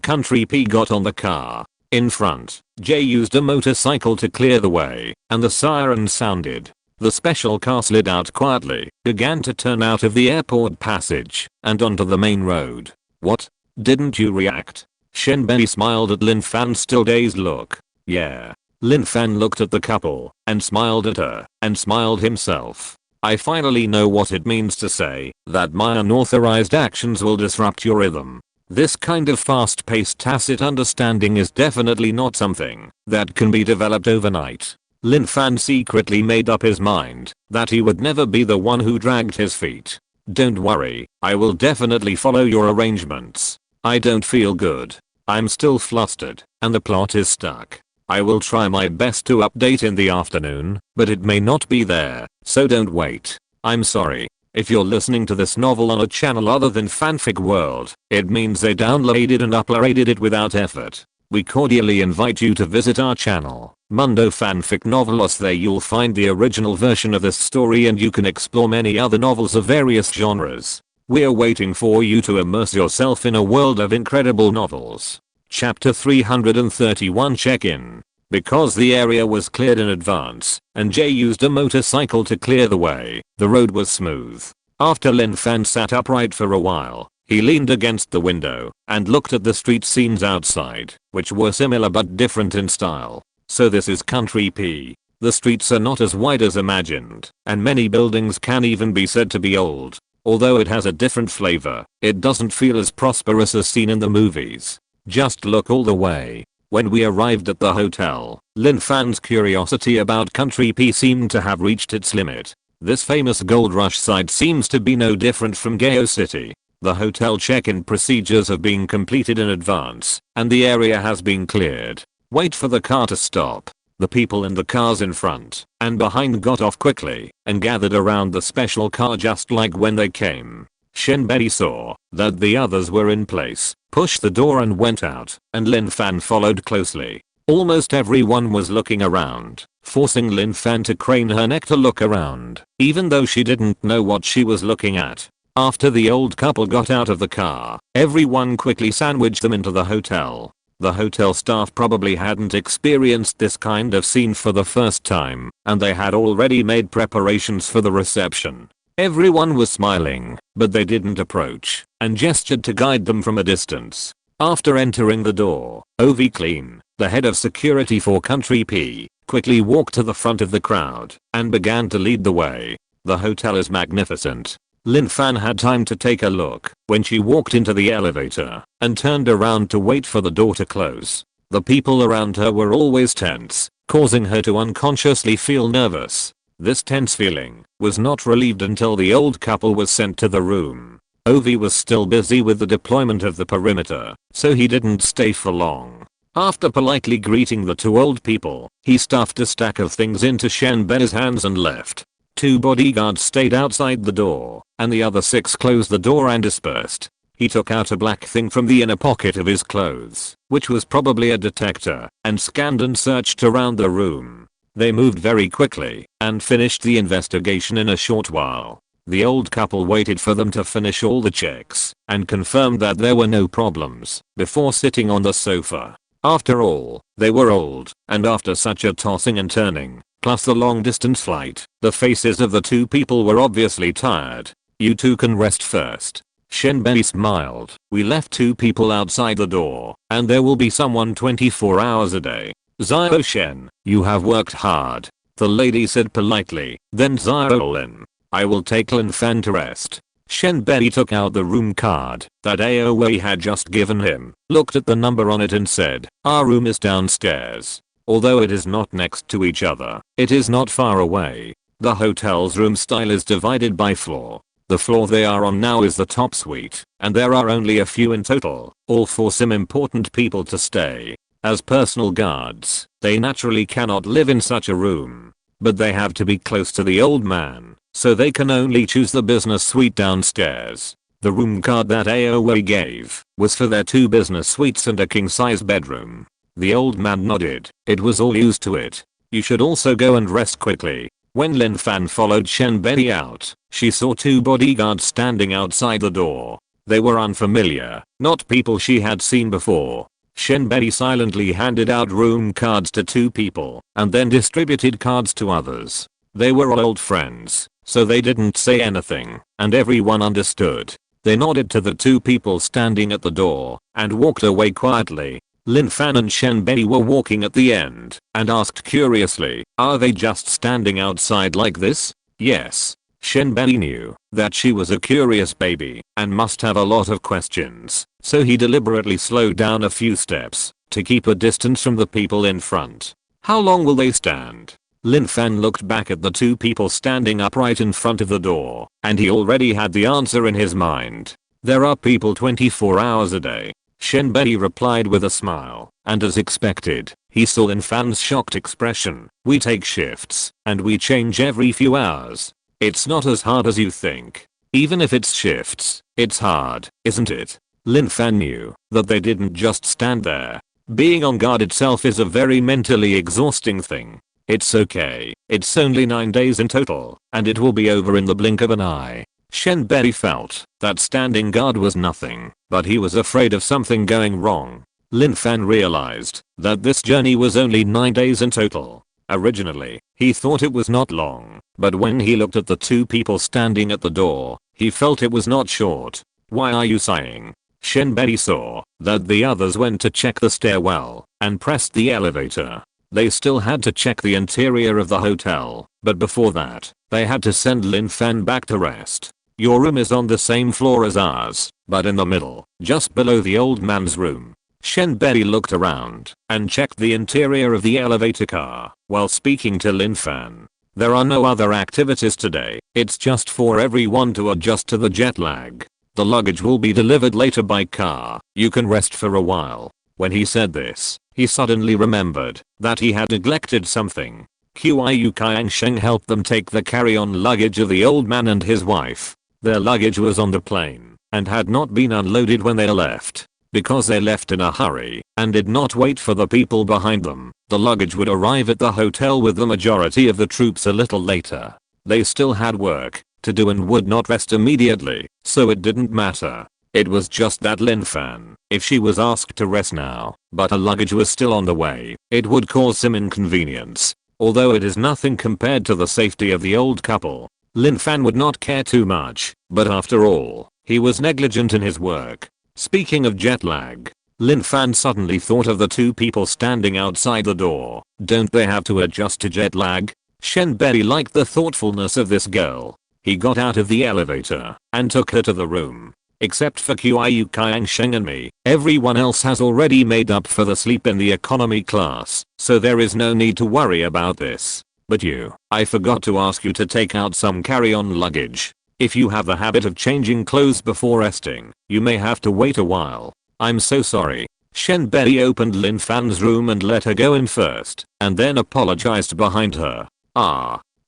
Country P got on the car. In front, Jay used a motorcycle to clear the way, and the siren sounded. The special car slid out quietly, began to turn out of the airport passage, and onto the main road. What? Didn't you react? Shen Bei smiled at Lin Fan's still dazed look. Yeah. Lin Fan looked at the couple, and smiled at her, and smiled himself. I finally know what it means to say that my unauthorized actions will disrupt your rhythm. This kind of fast-paced tacit understanding is definitely not something that can be developed overnight. Lin Fan secretly made up his mind that he would never be the one who dragged his feet. Don't worry, I will definitely follow your arrangements. I don't feel good. I'm still flustered, and the plot is stuck. I will try my best to update in the afternoon, but it may not be there, so don't wait. I'm sorry. If you're listening to this novel on a channel other than Fanfic World, it means they downloaded and uploaded it without effort. We cordially invite you to visit our channel. Mundo fanfic novelos. There you'll find the original version of this story and you can explore many other novels of various genres. We're waiting for you to immerse yourself in a world of incredible novels. Chapter 331 Check-in. Because the area was cleared in advance, and Jay used a motorcycle to clear the way, the road was smooth. After Lin Fan sat upright for a while, he leaned against the window and looked at the street scenes outside, which were similar but different in style. So this is Country P. The streets are not as wide as imagined, and many buildings can even be said to be old. Although it has a different flavor, it doesn't feel as prosperous as seen in the movies. Just look all the way. When we arrived at the hotel, Lin Fan's curiosity about Country P seemed to have reached its limit. This famous gold rush site seems to be no different from Geo City. The hotel check-in procedures have been completed in advance, and the area has been cleared. Wait for the car to stop. The people in the cars in front and behind got off quickly and gathered around the special car just like when they came. Shenbei saw that the others were in place, pushed the door and went out, and Lin Fan followed closely. Almost everyone was looking around, forcing Lin Fan to crane her neck to look around, even though she didn't know what she was looking at. After the old couple got out of the car, everyone quickly sandwiched them into the hotel. The hotel staff probably hadn't experienced this kind of scene for the first time, and they had already made preparations for the reception. Everyone was smiling, but they didn't approach, and gestured to guide them from a distance. After entering the door, Ovi Clean, the head of security for Country P, quickly walked to the front of the crowd and began to lead the way. The hotel is magnificent. Lin Fan had time to take a look when she walked into the elevator and turned around to wait for the door to close. The people around her were always tense, causing her to unconsciously feel nervous. This tense feeling was not relieved until the old couple was sent to the room. Ovi was still busy with the deployment of the perimeter, so he didn't stay for long. After politely greeting the two old people, he stuffed a stack of things into Shenbei's hands and left. 2 bodyguards stayed outside the door, and the other 6 closed the door and dispersed. He took out a black thing from the inner pocket of his clothes, which was probably a detector, and scanned and searched around the room. They moved very quickly and finished the investigation in a short while. The old couple waited for them to finish all the checks and confirmed that there were no problems before sitting on the sofa. After all, they were old, and after such a tossing and turning, plus the long distance flight, the faces of the two people were obviously tired. You two can rest first. Shenbei smiled. We left 2 people outside the door, and there will be someone 24 hours a day. Zio Shen, you have worked hard. The lady said politely. Then Zio Lin, I will take Lin Fan to rest. Shenbei took out the room card that Aoi had just given him, looked at the number on it and said, our room is downstairs. Although it is not next to each other, it is not far away. The hotel's room style is divided by floor. The floor they are on now is the top suite, and there are only a few in total, all for some important people to stay. As personal guards, they naturally cannot live in such a room. But they have to be close to the old man, so they can only choose the business suite downstairs. The room card that Aoi gave was for their 2 business suites and a king-size bedroom. The old man nodded. It was all used to it. You should also go and rest quickly. When Lin Fan followed Shenbei out, she saw 2 bodyguards standing outside the door. They were unfamiliar, not people she had seen before. Shenbei silently handed out room cards to 2 people and then distributed cards to others. They were all old friends, so they didn't say anything, and everyone understood. They nodded to the 2 people standing at the door and walked away quietly. Lin Fan and Shenbei were walking at the end and asked curiously, are they just standing outside like this? Yes. Shenbei knew that she was a curious baby and must have a lot of questions, so he deliberately slowed down a few steps to keep a distance from the people in front. How long will they stand? Lin Fan looked back at the 2 people standing upright in front of the door, and he already had the answer in his mind. There are people 24 hours a day. Shenbei replied with a smile, and as expected, he saw Lin Fan's shocked expression. We take shifts, and we change every few hours. It's not as hard as you think. Even if it's shifts, it's hard, isn't it? Lin Fan knew that they didn't just stand there. Being on guard itself is a very mentally exhausting thing. It's okay, it's only 9 days in total, and it will be over in the blink of an eye. Shenbei felt that standing guard was nothing, but he was afraid of something going wrong. Lin Fan realized that this journey was only 9 days in total. Originally, he thought it was not long, but when he looked at the 2 people standing at the door, he felt it was not short. Why are you sighing? Shenbei saw that the others went to check the stairwell and pressed the elevator. They still had to check the interior of the hotel, but before that, they had to send Lin Fan back to rest. Your room is on the same floor as ours, but in the middle, just below the old man's room. Shenbei looked around and checked the interior of the elevator car while speaking to Lin Fan. There are no other activities today, it's just for everyone to adjust to the jet lag. The luggage will be delivered later by car, you can rest for a while. When he said this, he suddenly remembered that he had neglected something. Qiu Kangsheng helped them take the carry-on luggage of the old man and his wife. Their luggage was on the plane and had not been unloaded when they left. Because they left in a hurry and did not wait for the people behind them, the luggage would arrive at the hotel with the majority of the troops a little later. They still had work to do and would not rest immediately, so it didn't matter. It was just that Lin Fan, if she was asked to rest now, but her luggage was still on the way, it would cause some inconvenience. Although it is nothing compared to the safety of the old couple, Lin Fan would not care too much, but after all, he was negligent in his work. Speaking of jet lag, Lin Fan suddenly thought of the 2 people standing outside the door. Don't they have to adjust to jet lag? Shenbei liked the thoughtfulness of this girl. He got out of the elevator and took her to the room. Except for Qiu Kangsheng and me, everyone else has already made up for the sleep in the economy class, so there is no need to worry about this. But I forgot to ask you to take out some carry-on luggage. If you have the habit of changing clothes before resting, you may have to wait a while. I'm so sorry. Shenbei opened Lin Fan's room and let her go in first, and then apologized behind her.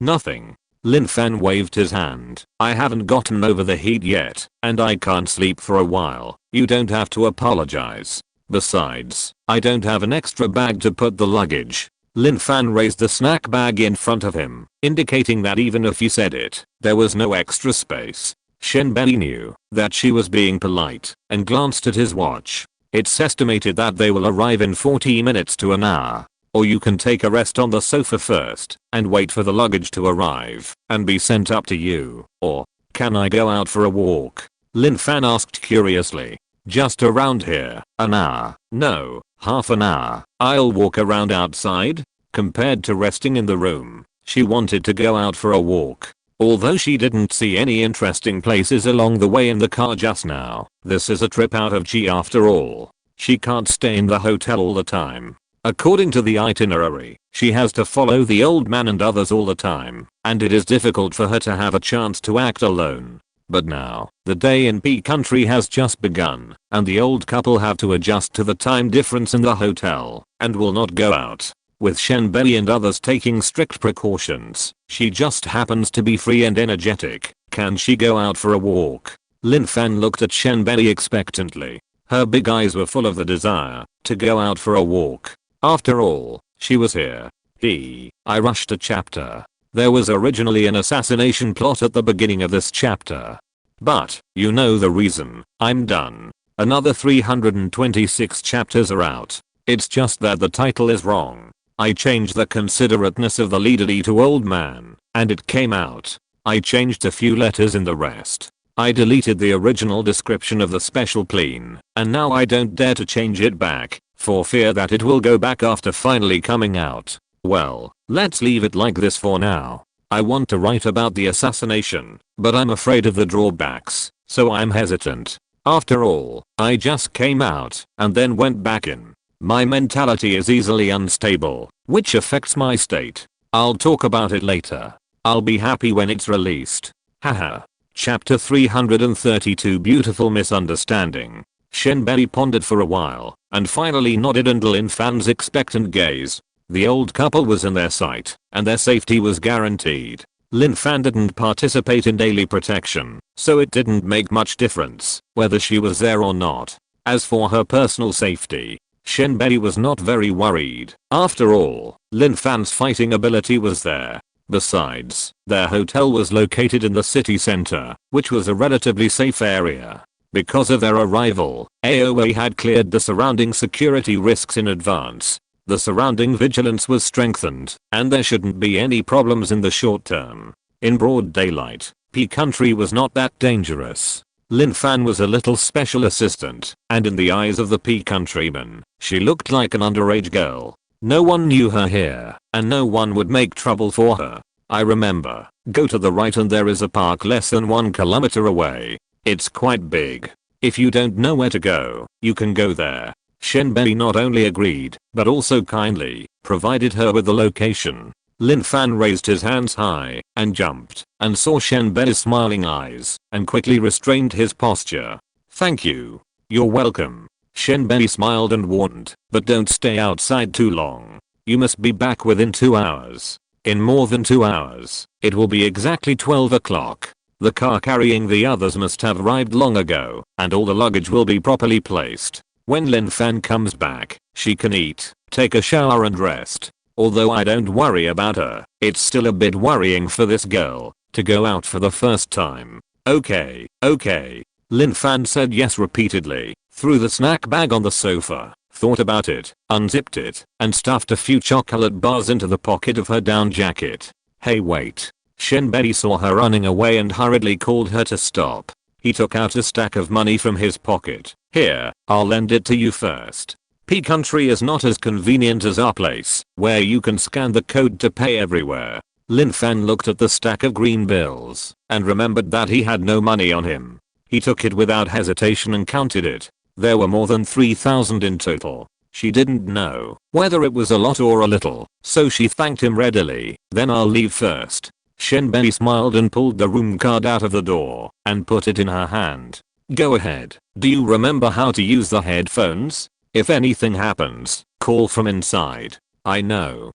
Nothing. Lin Fan waved his hand. I haven't gotten over the heat yet, and I can't sleep for a while. You don't have to apologize. Besides, I don't have an extra bag to put the luggage. Lin Fan raised the snack bag in front of him, indicating that even if he said it, there was no extra space. Shenbei knew that she was being polite and glanced at his watch. It's estimated that they will arrive in 40 minutes to an hour. Or you can take a rest on the sofa first and wait for the luggage to arrive and be sent up to you. Or, can I go out for a walk? Lin Fan asked curiously. Just around here, an hour? No, half an hour. I'll walk around outside. Compared to resting in the room, she wanted to go out for a walk. Although she didn't see any interesting places along the way in the car just now, this is a trip out of G after all. She can't stay in the hotel all the time. According to the itinerary, she has to follow the old man and others all the time, and it is difficult for her to have a chance to act alone. But now, the day in P country has just begun, and the old couple have to adjust to the time difference in the hotel, and will not go out. With Shenbei and others taking strict precautions, she just happens to be free and energetic. Can she go out for a walk? Lin Fan looked at Shenbei expectantly. Her big eyes were full of the desire to go out for a walk. After all, she was here. I rushed a chapter. There was originally an assassination plot at the beginning of this chapter. But, you know the reason. I'm done. Another 326 chapters are out. It's just that the title is wrong. I changed the considerateness of the leader to old man, and it came out. I changed a few letters in the rest. I deleted the original description of the special plane, and now I don't dare to change it back, for fear that it will go back after finally coming out. Well, let's leave it like this for now. I want to write about the assassination, but I'm afraid of the drawbacks, so I'm hesitant. After all, I just came out and then went back in. My mentality is easily unstable, which affects my state. I'll talk about it later. I'll be happy when it's released. Haha. Chapter 332 Beautiful Misunderstanding. Shenbei pondered for a while, and finally nodded under Lin Fan's expectant gaze. The old couple was in their sight, and their safety was guaranteed. Lin Fan didn't participate in daily protection, so it didn't make much difference whether she was there or not. As for her personal safety, Shenbei was not very worried. After all, Lin Fan's fighting ability was there. Besides, their hotel was located in the city center, which was a relatively safe area. Because of their arrival, AOA had cleared the surrounding security risks in advance. The surrounding vigilance was strengthened, and there shouldn't be any problems in the short term. In broad daylight, P Country was not that dangerous. Lin Fan was a little special assistant, and in the eyes of the P Countrymen, she looked like an underage girl. No one knew her here, and no one would make trouble for her. I remember, go to the right and there is a park less than 1 kilometer away. It's quite big. If you don't know where to go, you can go there. Shenbei not only agreed, but also kindly provided her with the location. Lin Fan raised his hands high and jumped and saw Shenbei's smiling eyes and quickly restrained his posture. Thank you. You're welcome. Shenbei smiled and warned, but don't stay outside too long. You must be back within 2 hours. In more than 2 hours, it will be exactly 12 o'clock. The car carrying the others must have arrived long ago, and all the luggage will be properly placed. When Lin Fan comes back, she can eat, take a shower and rest. Although I don't worry about her, it's still a bit worrying for this girl to go out for the first time. Okay. Lin Fan said yes repeatedly, threw the snack bag on the sofa, thought about it, unzipped it, and stuffed a few chocolate bars into the pocket of her down jacket. Hey wait. Shenbei saw her running away and hurriedly called her to stop. He took out a stack of money from his pocket. Here, I'll lend it to you first. P Country is not as convenient as our place, where you can scan the code to pay everywhere. Lin Fan looked at the stack of green bills and remembered that he had no money on him. He took it without hesitation and counted it. There were more than 3,000 in total. She didn't know whether it was a lot or a little, so she thanked him readily. Then I'll leave first. Shenbei smiled and pulled the room card out of the door and put it in her hand. Go ahead. Do you remember how to use the headphones? If anything happens, call from inside. I know.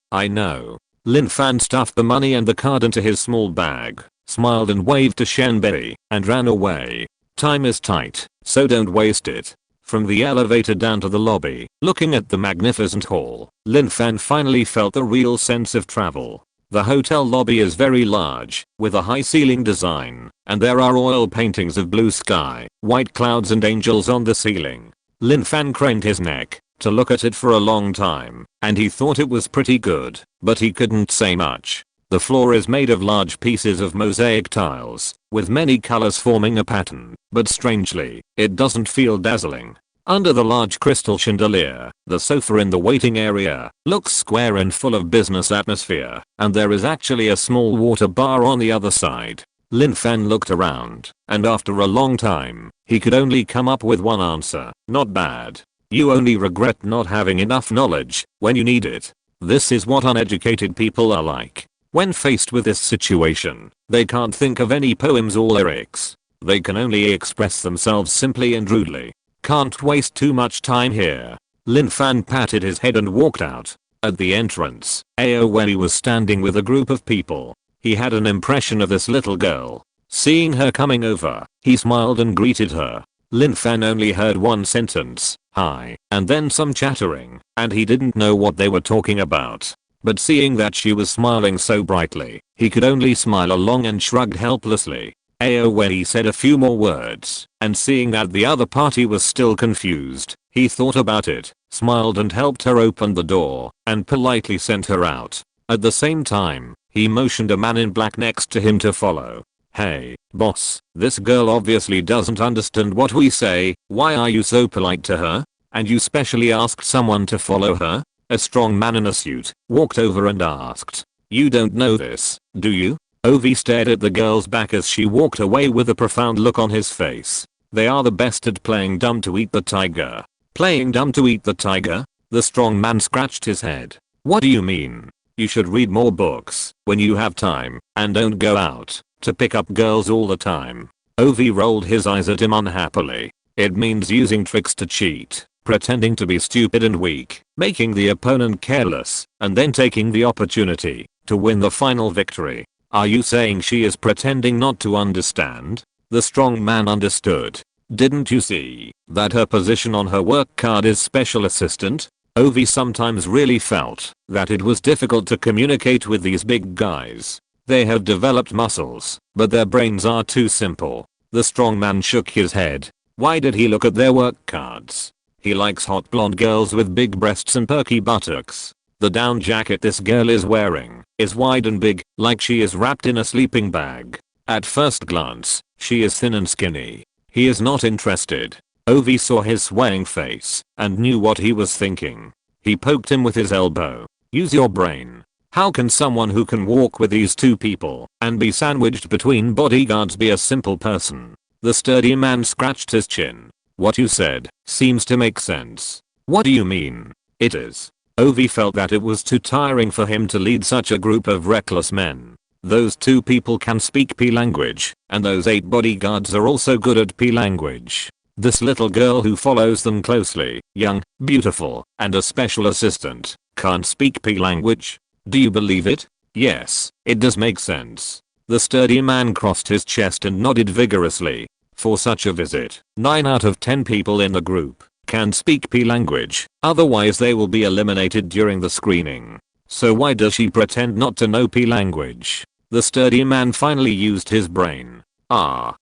Lin Fan stuffed the money and the card into his small bag, smiled and waved to Shenbei, and ran away. Time is tight, so don't waste it. From the elevator down to the lobby, looking at the magnificent hall, Lin Fan finally felt the real sense of travel. The hotel lobby is very large, with a high ceiling design, and there are oil paintings of blue sky, white clouds and angels on the ceiling. Lin Fan craned his neck to look at it for a long time, and he thought it was pretty good, but he couldn't say much. The floor is made of large pieces of mosaic tiles, with many colors forming a pattern, but strangely, it doesn't feel dazzling. Under the large crystal chandelier, the sofa in the waiting area looks square and full of business atmosphere, and there is actually a small water bar on the other side. Lin Fan looked around, and after a long time, he could only come up with one answer. Not bad. You only regret not having enough knowledge when you need it. This is what uneducated people are like. When faced with this situation, they can't think of any poems or lyrics. They can only express themselves simply and rudely. Can't waste too much time here. Lin Fan patted his head and walked out. At the entrance, Aoi was standing with a group of people. He had an impression of this little girl. Seeing her coming over, he smiled and greeted her. Lin Fan only heard one sentence, hi, and then some chattering, and he didn't know what they were talking about. But seeing that she was smiling so brightly, he could only smile along and shrugged helplessly. Aoi said a few more words, and seeing that the other party was still confused, he thought about it, smiled and helped her open the door, and politely sent her out. At the same time, he motioned a man in black next to him to follow. Hey, boss, this girl obviously doesn't understand what we say. Why are you so polite to her? And you specially asked someone to follow her? A strong man in a suit walked over and asked. You don't know this, do you? Ovi stared at the girl's back as she walked away with a profound look on his face. They are the best at playing dumb to eat the tiger. Playing dumb to eat the tiger? The strong man scratched his head. What do you mean? You should read more books when you have time, and don't go out to pick up girls all the time. Ovi rolled his eyes at him unhappily. It means using tricks to cheat, pretending to be stupid and weak, making the opponent careless, and then taking the opportunity to win the final victory. Are you saying she is pretending not to understand? The strong man understood. Didn't you see that her position on her work card is special assistant? Ovi sometimes really felt that it was difficult to communicate with these big guys. They have developed muscles, but their brains are too simple. The strong man shook his head. Why did he look at their work cards? He likes hot blonde girls with big breasts and perky buttocks. The down jacket this girl is wearing is wide and big, like she is wrapped in a sleeping bag. At first glance, she is thin and skinny. He is not interested. Ovi saw his swaying face and knew what he was thinking. He poked him with his elbow. Use your brain. How can someone who can walk with these two people and be sandwiched between bodyguards be a simple person? The sturdy man scratched his chin. What you said seems to make sense. What do you mean? It is. Ovi felt that it was too tiring for him to lead such a group of reckless men. Those two people can speak P language, and those 8 bodyguards are also good at P language. This little girl who follows them closely, young, beautiful, and a special assistant, can't speak P language. Do you believe it? Yes, it does make sense. The sturdy man crossed his chest and nodded vigorously. For such a visit, 9 out of 10 people in the group can speak P language, otherwise they will be eliminated during the screening. So why does she pretend not to know P language? The sturdy man finally used his brain.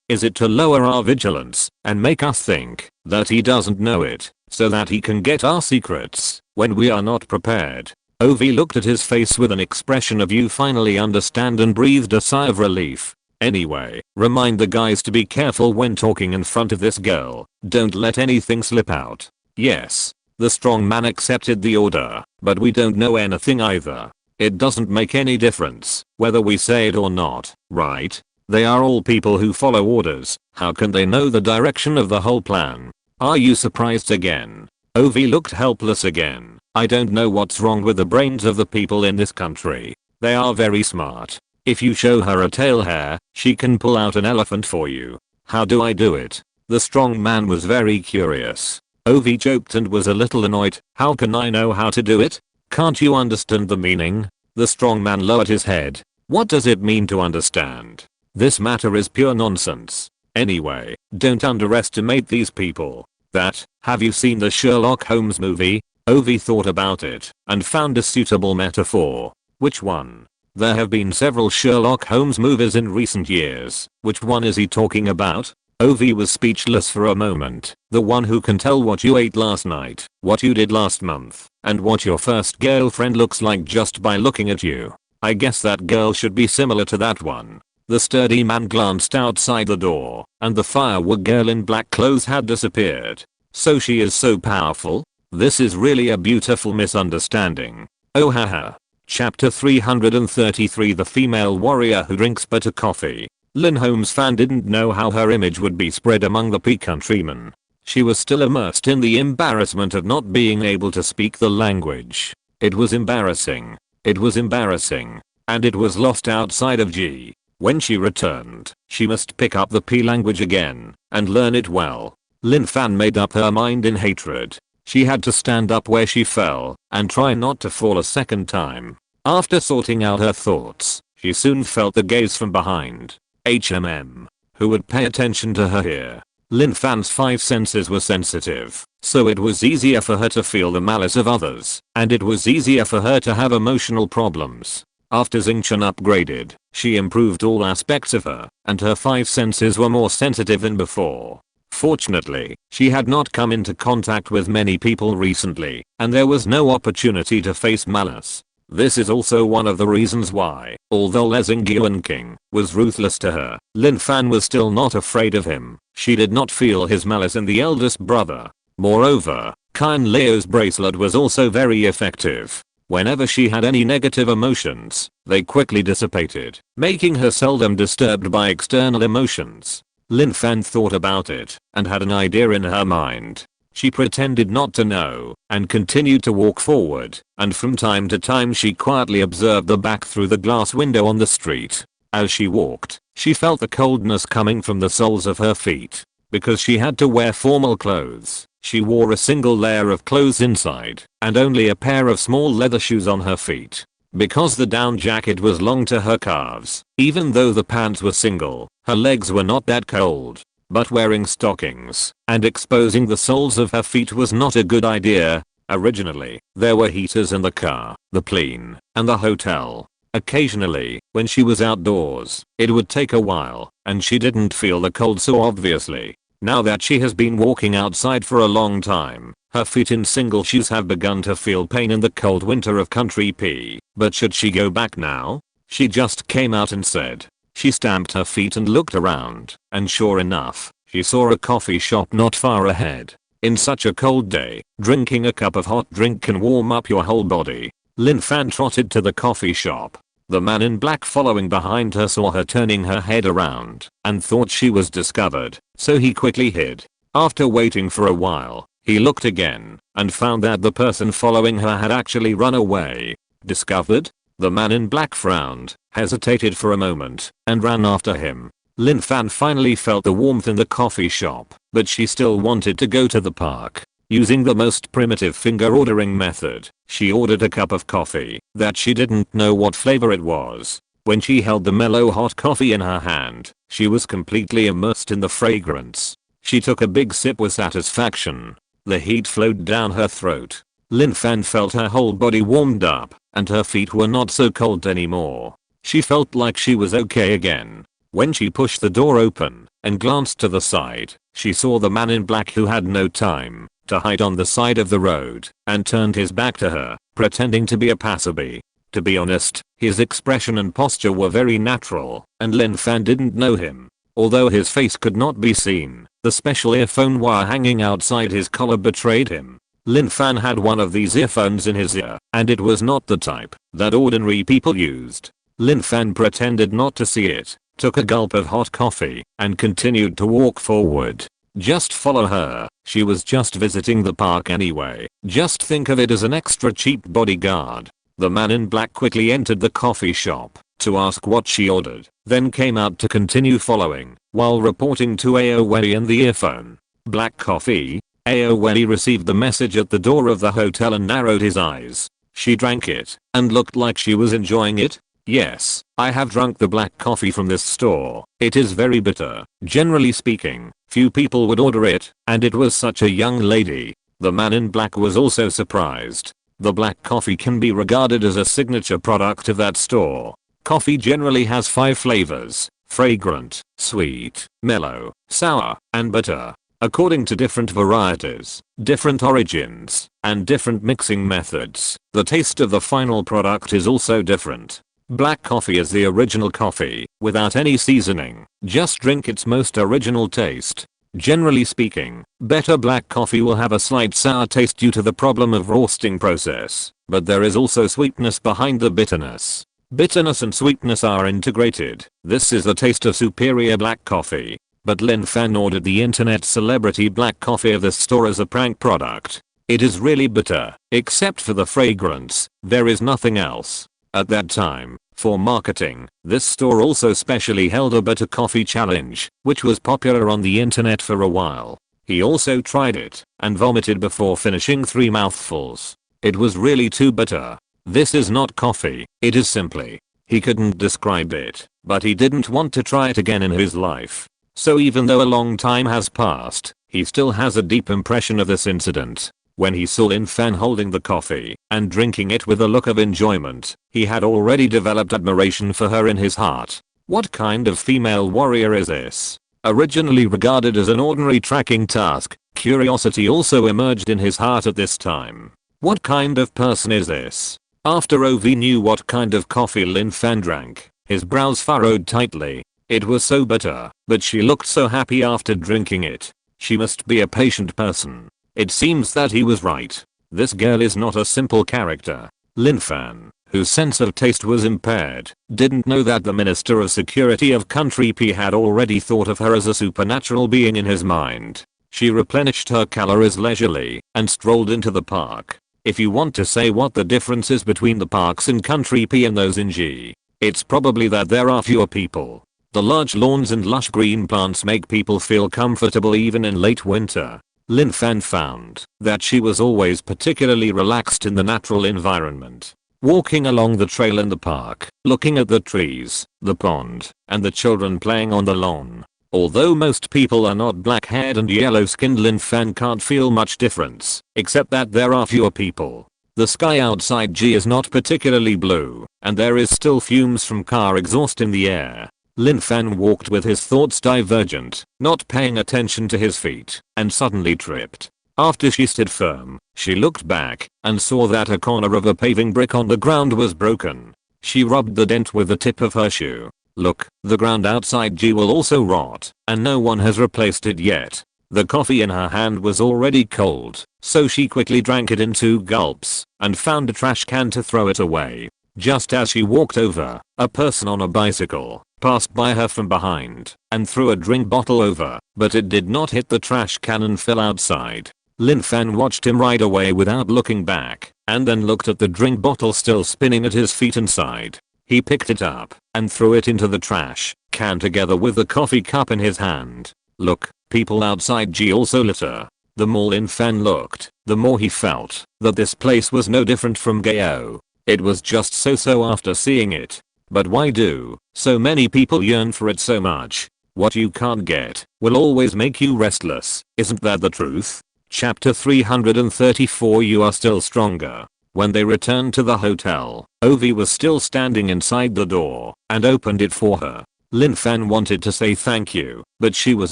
Is it to lower our vigilance and make us think that he doesn't know it, so that he can get our secrets when we are not prepared? Ovi looked at his face with an expression of "you finally understand" and breathed a sigh of relief. Anyway, remind the guys to be careful when talking in front of this girl. Don't let anything slip out. Yes. The strong man accepted the order, but we don't know anything either. It doesn't make any difference whether we say it or not, right? They are all people who follow orders. How can they know the direction of the whole plan? Are you surprised again? Ovi looked helpless again. I don't know what's wrong with the brains of the people in this country. They are very smart. If you show her a tail hair, she can pull out an elephant for you. How do I do it? The strong man was very curious. Ovi joked and was a little annoyed. How can I know how to do it? Can't you understand the meaning? The strong man lowered his head. What does it mean to understand? This matter is pure nonsense. Anyway, don't underestimate these people. Have you seen the Sherlock Holmes movie? Ovi thought about it and found a suitable metaphor. Which one? There have been several Sherlock Holmes movies in recent years. Which one is he talking about? Ovi was speechless for a moment. The one who can tell what you ate last night, what you did last month, and what your first girlfriend looks like just by looking at you. I guess that girl should be similar to that one. The sturdy man glanced outside the door, and the firewood girl in black clothes had disappeared. So she is so powerful? This is really a beautiful misunderstanding. Oh haha. Chapter 333 The Female Warrior Who Drinks Bitter Coffee. Lin Fan didn't know how her image would be spread among the P countrymen. She was still immersed in the embarrassment of not being able to speak the language. It was embarrassing. It was embarrassing. And it was lost outside of G. When she returned, she must pick up the P language again and learn it well. Lin Fan made up her mind in hatred. She had to stand up where she fell and try not to fall a second time. After sorting out her thoughts, she soon felt the gaze from behind. Who would pay attention to her here? Lin Fan's 5 senses were sensitive, so it was easier for her to feel the malice of others, and it was easier for her to have emotional problems. After Xingchen upgraded, she improved all aspects of her, and her 5 senses were more sensitive than before. Fortunately, she had not come into contact with many people recently, and there was no opportunity to face malice. This is also one of the reasons why, although Lezing Yuan King was ruthless to her, Lin Fan was still not afraid of him. She did not feel his malice in the eldest brother. Moreover, Qin Leo's bracelet was also very effective. Whenever she had any negative emotions, they quickly dissipated, making her seldom disturbed by external emotions. Lin Fan thought about it and had an idea in her mind. She pretended not to know and continued to walk forward, and from time to time she quietly observed the back through the glass window on the street. As she walked, she felt the coldness coming from the soles of her feet. Because she had to wear formal clothes, she wore a single layer of clothes inside and only a pair of small leather shoes on her feet. Because the down jacket was long to her calves, even though the pants were single, her legs were not that cold. but wearing stockings and exposing the soles of her feet was not a good idea. Originally, there were heaters in the car, the plane, and the hotel. Occasionally, when she was outdoors, it would take a while, and she didn't feel the cold so obviously. Now that she has been walking outside for a long time, her feet in single shoes have begun to feel pain in the cold winter of Country P. But should she go back now? She just came out and said. She stamped her feet and looked around, and sure enough, she saw a coffee shop not far ahead. In such a cold day, drinking a cup of hot drink can warm up your whole body. Lin Fan trotted to the coffee shop. The man in black following behind her saw her turning her head around and thought she was discovered, so he quickly hid. After waiting for a while, he looked again and found that the person following her had actually run away. Discovered? The man in black frowned, hesitated for a moment, and ran after him. Lin Fan finally felt the warmth in the coffee shop, but she still wanted to go to the park. Using the most primitive finger ordering method, she ordered a cup of coffee that she didn't know what flavor it was. When she held the mellow hot coffee in her hand, she was completely immersed in the fragrance. She took a big sip with satisfaction. The heat flowed down her throat. Lin Fan felt her whole body warmed up, and her feet were not so cold anymore. She felt like she was okay again. When she pushed the door open and glanced to the side, she saw the man in black who had no time to hide on the side of the road and turned his back to her, pretending to be a passerby. To be honest, his expression and posture were very natural, and Lin Fan didn't know him. Although his face could not be seen, the special earphone wire hanging outside his collar betrayed him. Lin Fan had one of these earphones in his ear, and it was not the type that ordinary people used. Lin Fan pretended not to see it, took a gulp of hot coffee, and continued to walk forward. Just follow her, she was just visiting the park anyway. Just think of it as an extra cheap bodyguard. The man in black quickly entered the coffee shop to ask what she ordered, then came out to continue following, while reporting to Aoi in the earphone. Black coffee? Aoi received the message at the door of the hotel and narrowed his eyes. She drank it, and looked like she was enjoying it. Yes, I have drunk the black coffee from this store. It is very bitter. Generally speaking, few people would order it, and it was such a young lady. The man in black was also surprised. The black coffee can be regarded as a signature product of that store. Coffee generally has 5 flavors: fragrant, sweet, mellow, sour, and bitter. According to different varieties, different origins, and different mixing methods, the taste of the final product is also different. Black coffee is the original coffee, without any seasoning. Just drink its most original taste. Generally speaking, better black coffee will have a slight sour taste due to the problem of roasting process, but there is also sweetness behind the bitterness. Bitterness and sweetness are integrated. This is the taste of superior black coffee. But Lin Fan ordered the internet celebrity black coffee of this store as a prank product. It is really bitter, except for the fragrance. There is nothing else. At that time, for marketing, this store also specially held a bitter coffee challenge, which was popular on the internet for a while. He also tried it, and vomited before finishing 3 mouthfuls. It was really too bitter. This is not coffee, it is simply. He couldn't describe it, but he didn't want to try it again in his life. So even though a long time has passed, he still has a deep impression of this incident. When he saw Lin Fan holding the coffee and drinking it with a look of enjoyment, he had already developed admiration for her in his heart. What kind of female warrior is this? Originally regarded as an ordinary tracking task, curiosity also emerged in his heart at this time. What kind of person is this? After OV knew what kind of coffee Lin Fan drank, his brows furrowed tightly. It was so bitter, but she looked so happy after drinking it. She must be a patient person. It seems that he was right. This girl is not a simple character. Lin Fan, whose sense of taste was impaired, didn't know that the Minister of Security of Country P had already thought of her as a supernatural being in his mind. She replenished her calories leisurely and strolled into the park. If you want to say what the difference is between the parks in Country P and those in G, it's probably that there are fewer people. The large lawns and lush green plants make people feel comfortable even in late winter. Lin Fan found that she was always particularly relaxed in the natural environment. Walking along the trail in the park, looking at the trees, the pond, and the children playing on the lawn. Although most people are not black-haired and yellow-skinned, Lin Fan can't feel much difference, except that there are fewer people. The sky outside G is not particularly blue, and there is still fumes from car exhaust in the air. Lin Fan walked with his thoughts divergent, not paying attention to his feet, and suddenly tripped. After she stood firm, she looked back and saw that a corner of a paving brick on the ground was broken. She rubbed the dent with the tip of her shoe. Look, the ground outside G will also rot, and no one has replaced it yet. The coffee in her hand was already cold, so she quickly drank it in 2 gulps and found a trash can to throw it away. Just as she walked over, a person on a bicycle passed by her from behind and threw a drink bottle over, but it did not hit the trash can and fell outside. Lin Fan watched him ride away without looking back, and then looked at the drink bottle still spinning at his feet inside. He picked it up and threw it into the trash can together with the coffee cup in his hand. Look, people outside G also litter. The more Lin Fan looked, the more he felt that this place was no different from Gao. It was just so after seeing it. But why do so many people yearn for it so much? What you can't get will always make you restless, isn't that the truth? Chapter 334. You are still stronger. When they returned to the hotel, Ovi was still standing inside the door and opened it for her. Lin Fan wanted to say thank you, but she was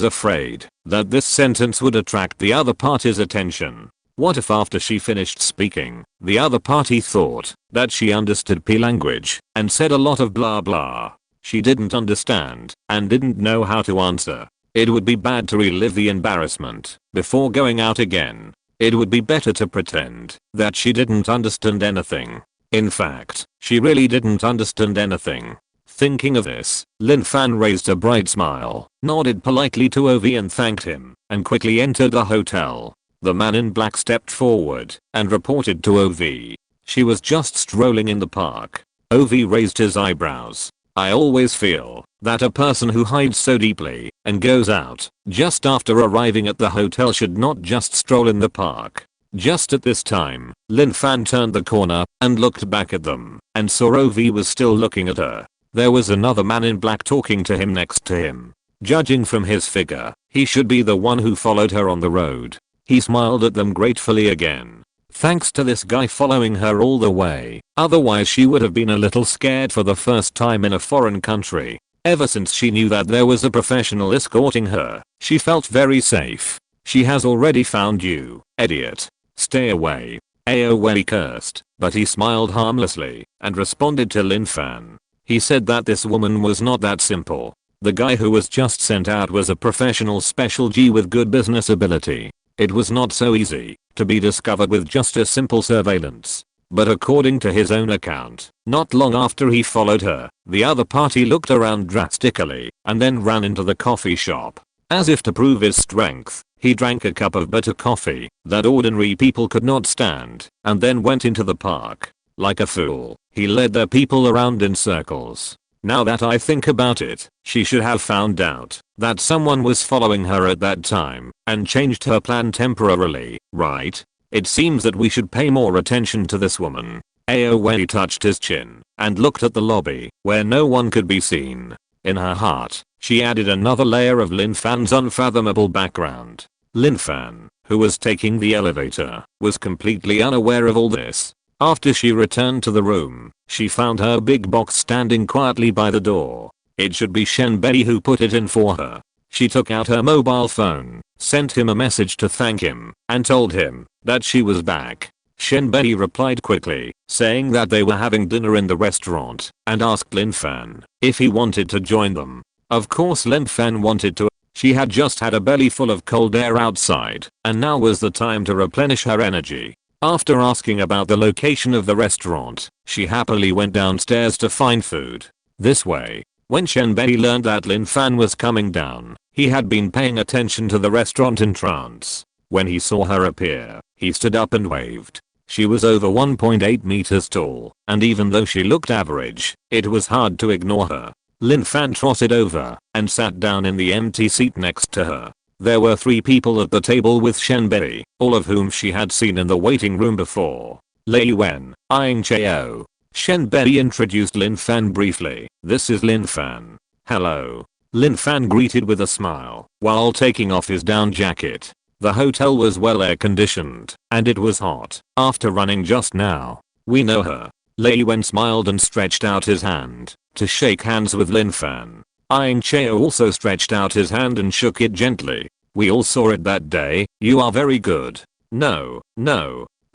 afraid that this sentence would attract the other party's attention. What if after she finished speaking, the other party thought that she understood P language and said a lot of blah blah? She didn't understand and didn't know how to answer. It would be bad to relive the embarrassment before going out again. It would be better to pretend that she didn't understand anything. In fact, she really didn't understand anything. Thinking of this, Lin Fan raised a bright smile, nodded politely to Ovi and thanked him, and quickly entered the hotel. The man in black stepped forward and reported to Ovi. She was just strolling in the park. Ovi raised his eyebrows. I always feel that a person who hides so deeply and goes out just after arriving at the hotel should not just stroll in the park. Just at this time, Lin Fan turned the corner and looked back at them and saw Ovi was still looking at her. There was another man in black talking to him next to him. Judging from his figure, he should be the one who followed her on the road. He smiled at them gratefully again. Thanks to this guy following her all the way, otherwise she would have been a little scared for the first time in a foreign country. Ever since she knew that there was a professional escorting her, she felt very safe. She has already found you, idiot. Stay away. Aoi cursed, but he smiled harmlessly and responded to Lin Fan. He said that this woman was not that simple. The guy who was just sent out was a professional special G with good business ability. It was not so easy to be discovered with just a simple surveillance. But according to his own account, not long after he followed her, the other party looked around drastically and then ran into the coffee shop. As if to prove his strength, he drank a cup of bitter coffee that ordinary people could not stand and then went into the park. Like a fool, he led the people around in circles. Now that I think about it, she should have found out that someone was following her at that time and changed her plan temporarily, right? It seems that we should pay more attention to this woman. Aoi touched his chin and looked at the lobby where no one could be seen. In her heart, she added another layer of Lin Fan's unfathomable background. Lin Fan, who was taking the elevator, was completely unaware of all this. After she returned to the room, she found her big box standing quietly by the door. It should be Shenbei who put it in for her. She took out her mobile phone, sent him a message to thank him, and told him that she was back. Shenbei replied quickly, saying that they were having dinner in the restaurant, and asked Lin Fan if he wanted to join them. Of course Lin Fan wanted to. She had just had a belly full of cold air outside, and now was the time to replenish her energy. After asking about the location of the restaurant, she happily went downstairs to find food. This way, when Shenbei learned that Lin Fan was coming down, he had been paying attention to the restaurant in trance. When he saw her appear, he stood up and waved. She was over 1.8 meters tall, and even though she looked average, it was hard to ignore her. Lin Fan trotted over and sat down in the empty seat next to her. There were 3 people at the table with Shenbei, all of whom she had seen in the waiting room before. Lei Wen, eyeing Cheo. Shenbei introduced Lin Fan briefly. This is Lin Fan. Hello. Lin Fan greeted with a smile while taking off his down jacket. The hotel was well air conditioned and it was hot after running just now. We know her. Lei Wen smiled and stretched out his hand to shake hands with Lin Fan. Aang Cheo also stretched out his hand and shook it gently. We all saw it that day. You are very good. No.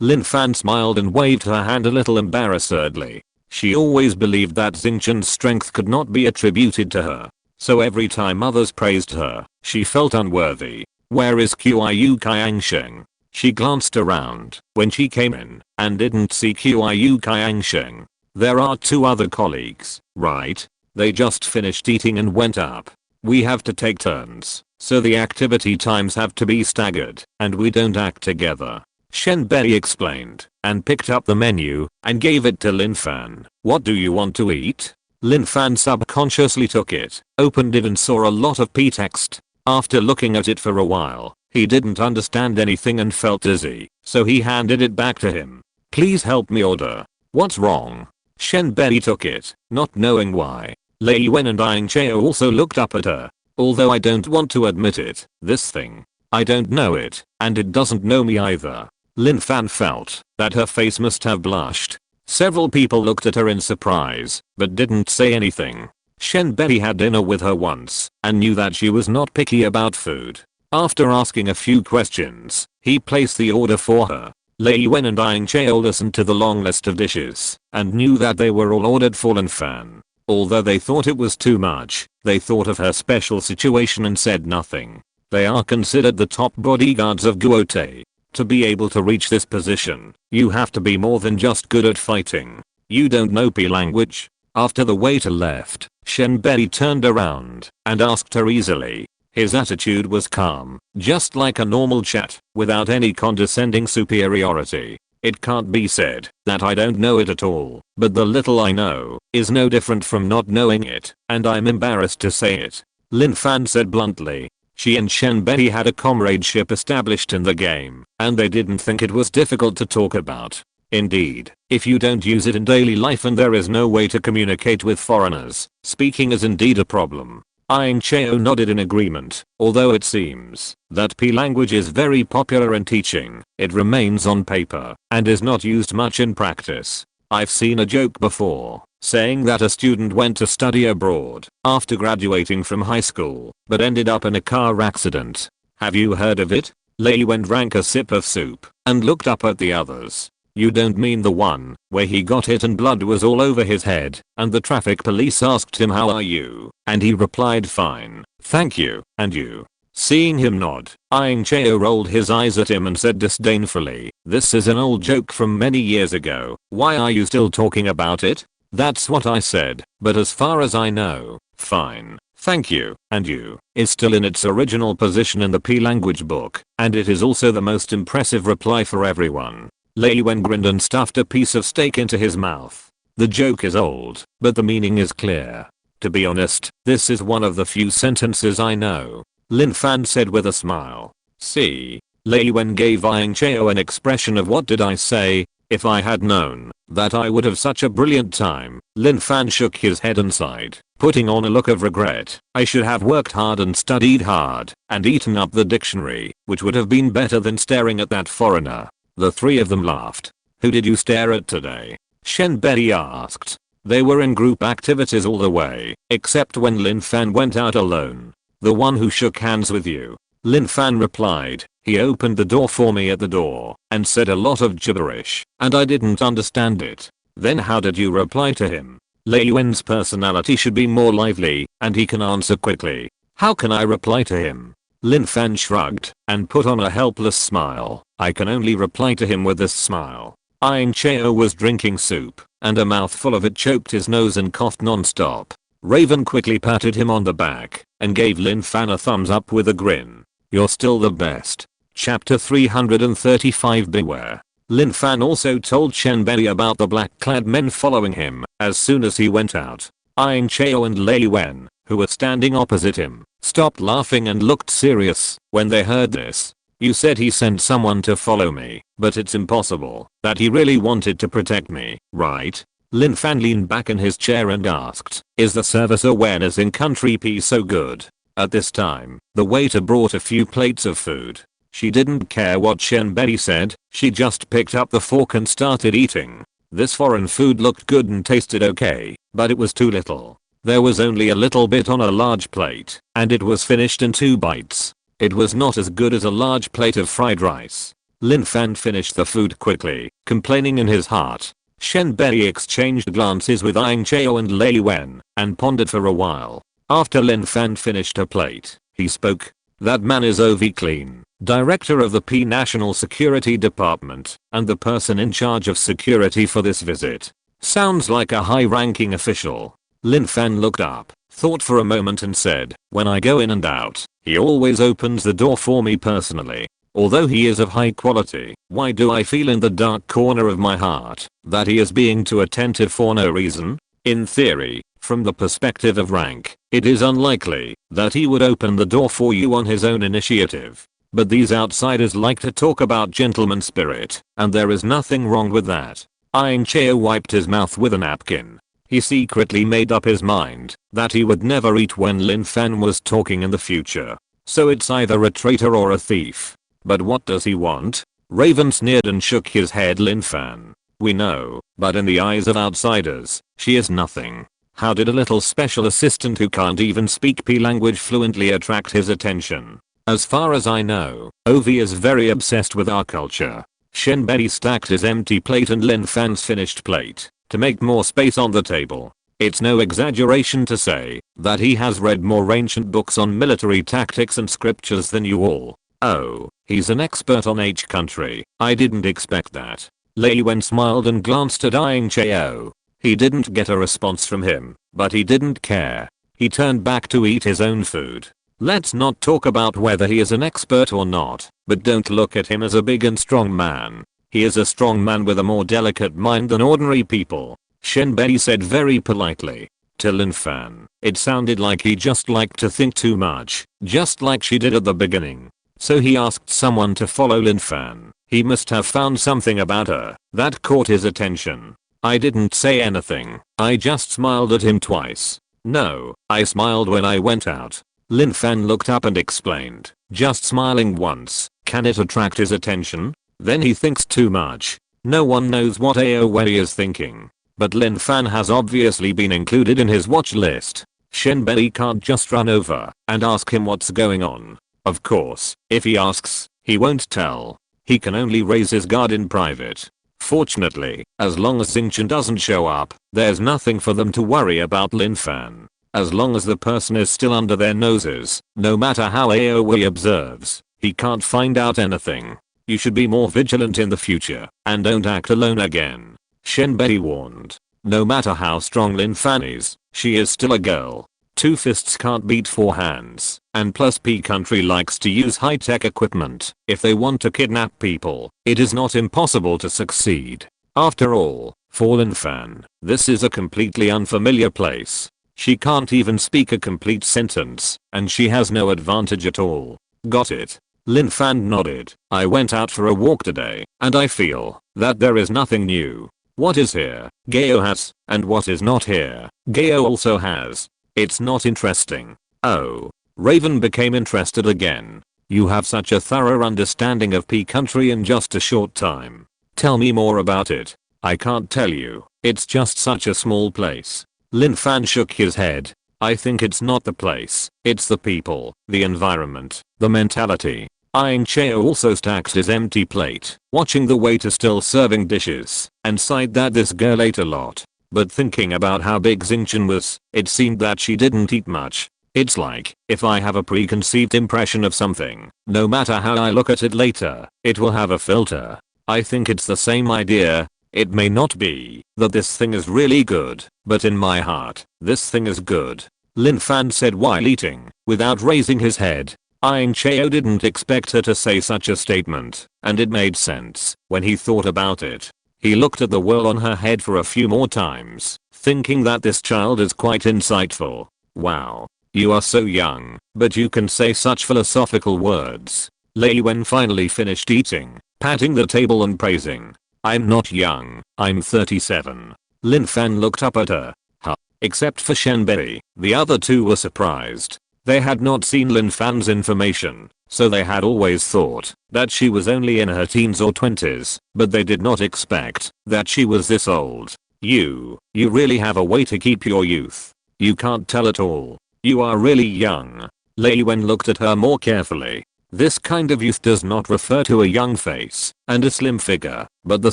Lin Fan smiled and waved her hand a little embarrassedly. She always believed that Xingqian's strength could not be attributed to her. So every time others praised her, she felt unworthy. Where is Qiu Qiangsheng? She glanced around when she came in and didn't see Qiu Qiangsheng. There are 2 other colleagues, right? They just finished eating and went up. We have to take turns, so the activity times have to be staggered and we don't act together. Shen Bei explained and picked up the menu and gave it to Lin Fan. What do you want to eat? Lin Fan subconsciously took it, opened it and saw a lot of p-text. After looking at it for a while, he didn't understand anything and felt dizzy, so he handed it back to him. Please help me order. What's wrong? Shen Bei took it, not knowing why. Lei Wen and Aang Cheo also looked up at her. Although I don't want to admit it, this thing, I don't know it, and it doesn't know me either. Lin Fan felt that her face must have blushed. Several people looked at her in surprise, but didn't say anything. Shen Bei had dinner with her once and knew that she was not picky about food. After asking a few questions, he placed the order for her. Lei Wen and Aang Cheo listened to the long list of dishes and knew that they were all ordered for Lin Fan. Although they thought it was too much, they thought of her special situation and said nothing. They are considered the top bodyguards of Guotai. To be able to reach this position, you have to be more than just good at fighting. You don't know P language? After the waiter left, Shen Bei turned around and asked her easily. His attitude was calm, just like a normal chat, without any condescending superiority. It can't be said that I don't know it at all, but the little I know is no different from not knowing it, and I'm embarrassed to say it. Lin Fan said bluntly. She and Shen Bei had a comradeship established in the game, and they didn't think it was difficult to talk about. Indeed, if you don't use it in daily life and there is no way to communicate with foreigners, speaking is indeed a problem. Aang Cheo nodded in agreement. Although it seems that P language is very popular in teaching, it remains on paper and is not used much in practice. I've seen a joke before, saying that a student went to study abroad after graduating from high school, but ended up in a car accident. Have you heard of it? Lei Wen drank a sip of soup and looked up at the others. You don't mean the one where he got hit and blood was all over his head and the traffic police asked him how are you, and he replied fine, thank you, and you? Seeing him nod, Aang Cheo rolled his eyes at him and said disdainfully, this is an old joke from many years ago, why are you still talking about it? That's what I said, but as far as I know, fine, thank you, and you, is still in its original position in the P language book, and it is also the most impressive reply for everyone. Lei Wen grinned and stuffed a piece of steak into his mouth. The joke is old, but the meaning is clear. To be honest, this is one of the few sentences I know. Lin Fan said with a smile. See? Lei Wen gave Aang Cheo an expression of what did I say? If I had known that I would have such a brilliant time. Lin Fan shook his head and sighed, putting on a look of regret. I should have worked hard and studied hard and eaten up the dictionary, which would have been better than staring at that foreigner. The 3 of them laughed. Who did you stare at today? Shen Bei asked. They were in group activities all the way, except when Lin Fan went out alone. The one who shook hands with you. Lin Fan replied. He opened the door for me at the door and said a lot of gibberish, and I didn't understand it. Then how did you reply to him? Lei Wen's personality should be more lively, and he can answer quickly. How can I reply to him? Lin Fan shrugged and put on a helpless smile. I can only reply to him with this smile. Aang Cheo was drinking soup, and a mouthful of it choked his nose and coughed non-stop. Raven quickly patted him on the back and gave Lin Fan a thumbs up with a grin. You're still the best. Chapter 335 Beware. Lin Fan also told Shen Bei about the black-clad men following him as soon as he went out. Aang Cheo and Lei Wen, who were standing opposite him, stopped laughing and looked serious when they heard this. You said he sent someone to follow me, but it's impossible that he really wanted to protect me, right? Lin Fan leaned back in his chair and asked, is the service awareness in country P so good? At this time, the waiter brought a few plates of food. She didn't care what Shenbei said, she just picked up the fork and started eating. This foreign food looked good and tasted okay, but it was too little. There was only a little bit on a large plate, and it was finished in 2 bites. It was not as good as a large plate of fried rice. Lin Fan finished the food quickly, complaining in his heart. Shenbei exchanged glances with Aang Chao and Lei Wen, and pondered for a while. After Lin Fan finished her plate, he spoke. That man is OV Clean, director of the P National Security Department, and the person in charge of security for this visit. Sounds like a high-ranking official. Lin Fan looked up, thought for a moment and said, when I go in and out, he always opens the door for me personally. Although he is of high quality, why do I feel in the dark corner of my heart that he is being too attentive for no reason? In theory, from the perspective of rank, it is unlikely that he would open the door for you on his own initiative. But these outsiders like to talk about gentleman spirit, and there is nothing wrong with that. Aang Chao wiped his mouth with a napkin. He secretly made up his mind that he would never eat when Lin Fan was talking in the future. So it's either a traitor or a thief. But what does he want? Raven sneered and shook his head. Lin Fan. We know, but in the eyes of outsiders, she is nothing. How did a little special assistant who can't even speak P language fluently attract his attention? As far as I know, OV is very obsessed with our culture. Shenbei stacked his empty plate and Lin Fan's finished plate to make more space on the table. It's no exaggeration to say that he has read more ancient books on military tactics and scriptures than you all. Oh, he's an expert on H country. I didn't expect that. Lei Wen smiled and glanced at Aang Chao. He didn't get a response from him, but he didn't care. He turned back to eat his own food. Let's not talk about whether he is an expert or not, but don't look at him as a big and strong man. He is a strong man with a more delicate mind than ordinary people. Shenbei said very politely. To Lin Fan, it sounded like he just liked to think too much, just like she did at the beginning. So he asked someone to follow Lin Fan. He must have found something about her that caught his attention. I didn't say anything, I just smiled at him twice. No, I smiled when I went out. Lin Fan looked up and explained, just smiling once, can it attract his attention? Then he thinks too much. No one knows what AOA is thinking. But Lin Fan has obviously been included in his watch list. Shenbei can't just run over and ask him what's going on. Of course, if he asks, he won't tell. He can only raise his guard in private. Fortunately, as long as Xingqian doesn't show up, there's nothing for them to worry about Lin Fan. As long as the person is still under their noses, no matter how AOE observes, he can't find out anything. You should be more vigilant in the future, and don't act alone again. Shenbei warned. No matter how strong Lin Fan is, she is still a girl. 2 fists can't beat 4 hands, and plus P country likes to use high-tech equipment. If they want to kidnap people, it is not impossible to succeed. After all, for Lin Fan, this is a completely unfamiliar place. She can't even speak a complete sentence, and she has no advantage at all. Got it? Lin Fan nodded. I went out for a walk today, and I feel that there is nothing new. What is here, Gao has, and what is not here, Gao also has. It's not interesting. Oh. Raven became interested again. You have such a thorough understanding of P country in just a short time. Tell me more about it. I can't tell you, it's just such a small place. Lin Fan shook his head. I think it's not the place, it's the people, the environment, the mentality. Aang Chao also stacked his empty plate, watching the waiter still serving dishes, and sighed that this girl ate a lot. But thinking about how big Xingqian was, it seemed that she didn't eat much. It's like, if I have a preconceived impression of something, no matter how I look at it later, it will have a filter. I think it's the same idea. It may not be that this thing is really good, but in my heart, this thing is good. Lin Fan said while eating, without raising his head. Aang Chao didn't expect her to say such a statement, and it made sense when he thought about it. He looked at the whirl on her head for a few more times, thinking that this child is quite insightful. Wow. You are so young, but you can say such philosophical words. Lei Wen finally finished eating, patting the table and praising. I'm not young, I'm 37. Lin Fan looked up at her. Huh. Except for Shenbei, the other two were surprised. They had not seen Lin Fan's information, so they had always thought that she was only in her teens or 20s, but they did not expect that she was this old. You really have a way to keep your youth. You can't tell at all. You are really young. Lei Wen looked at her more carefully. This kind of youth does not refer to a young face and a slim figure, but the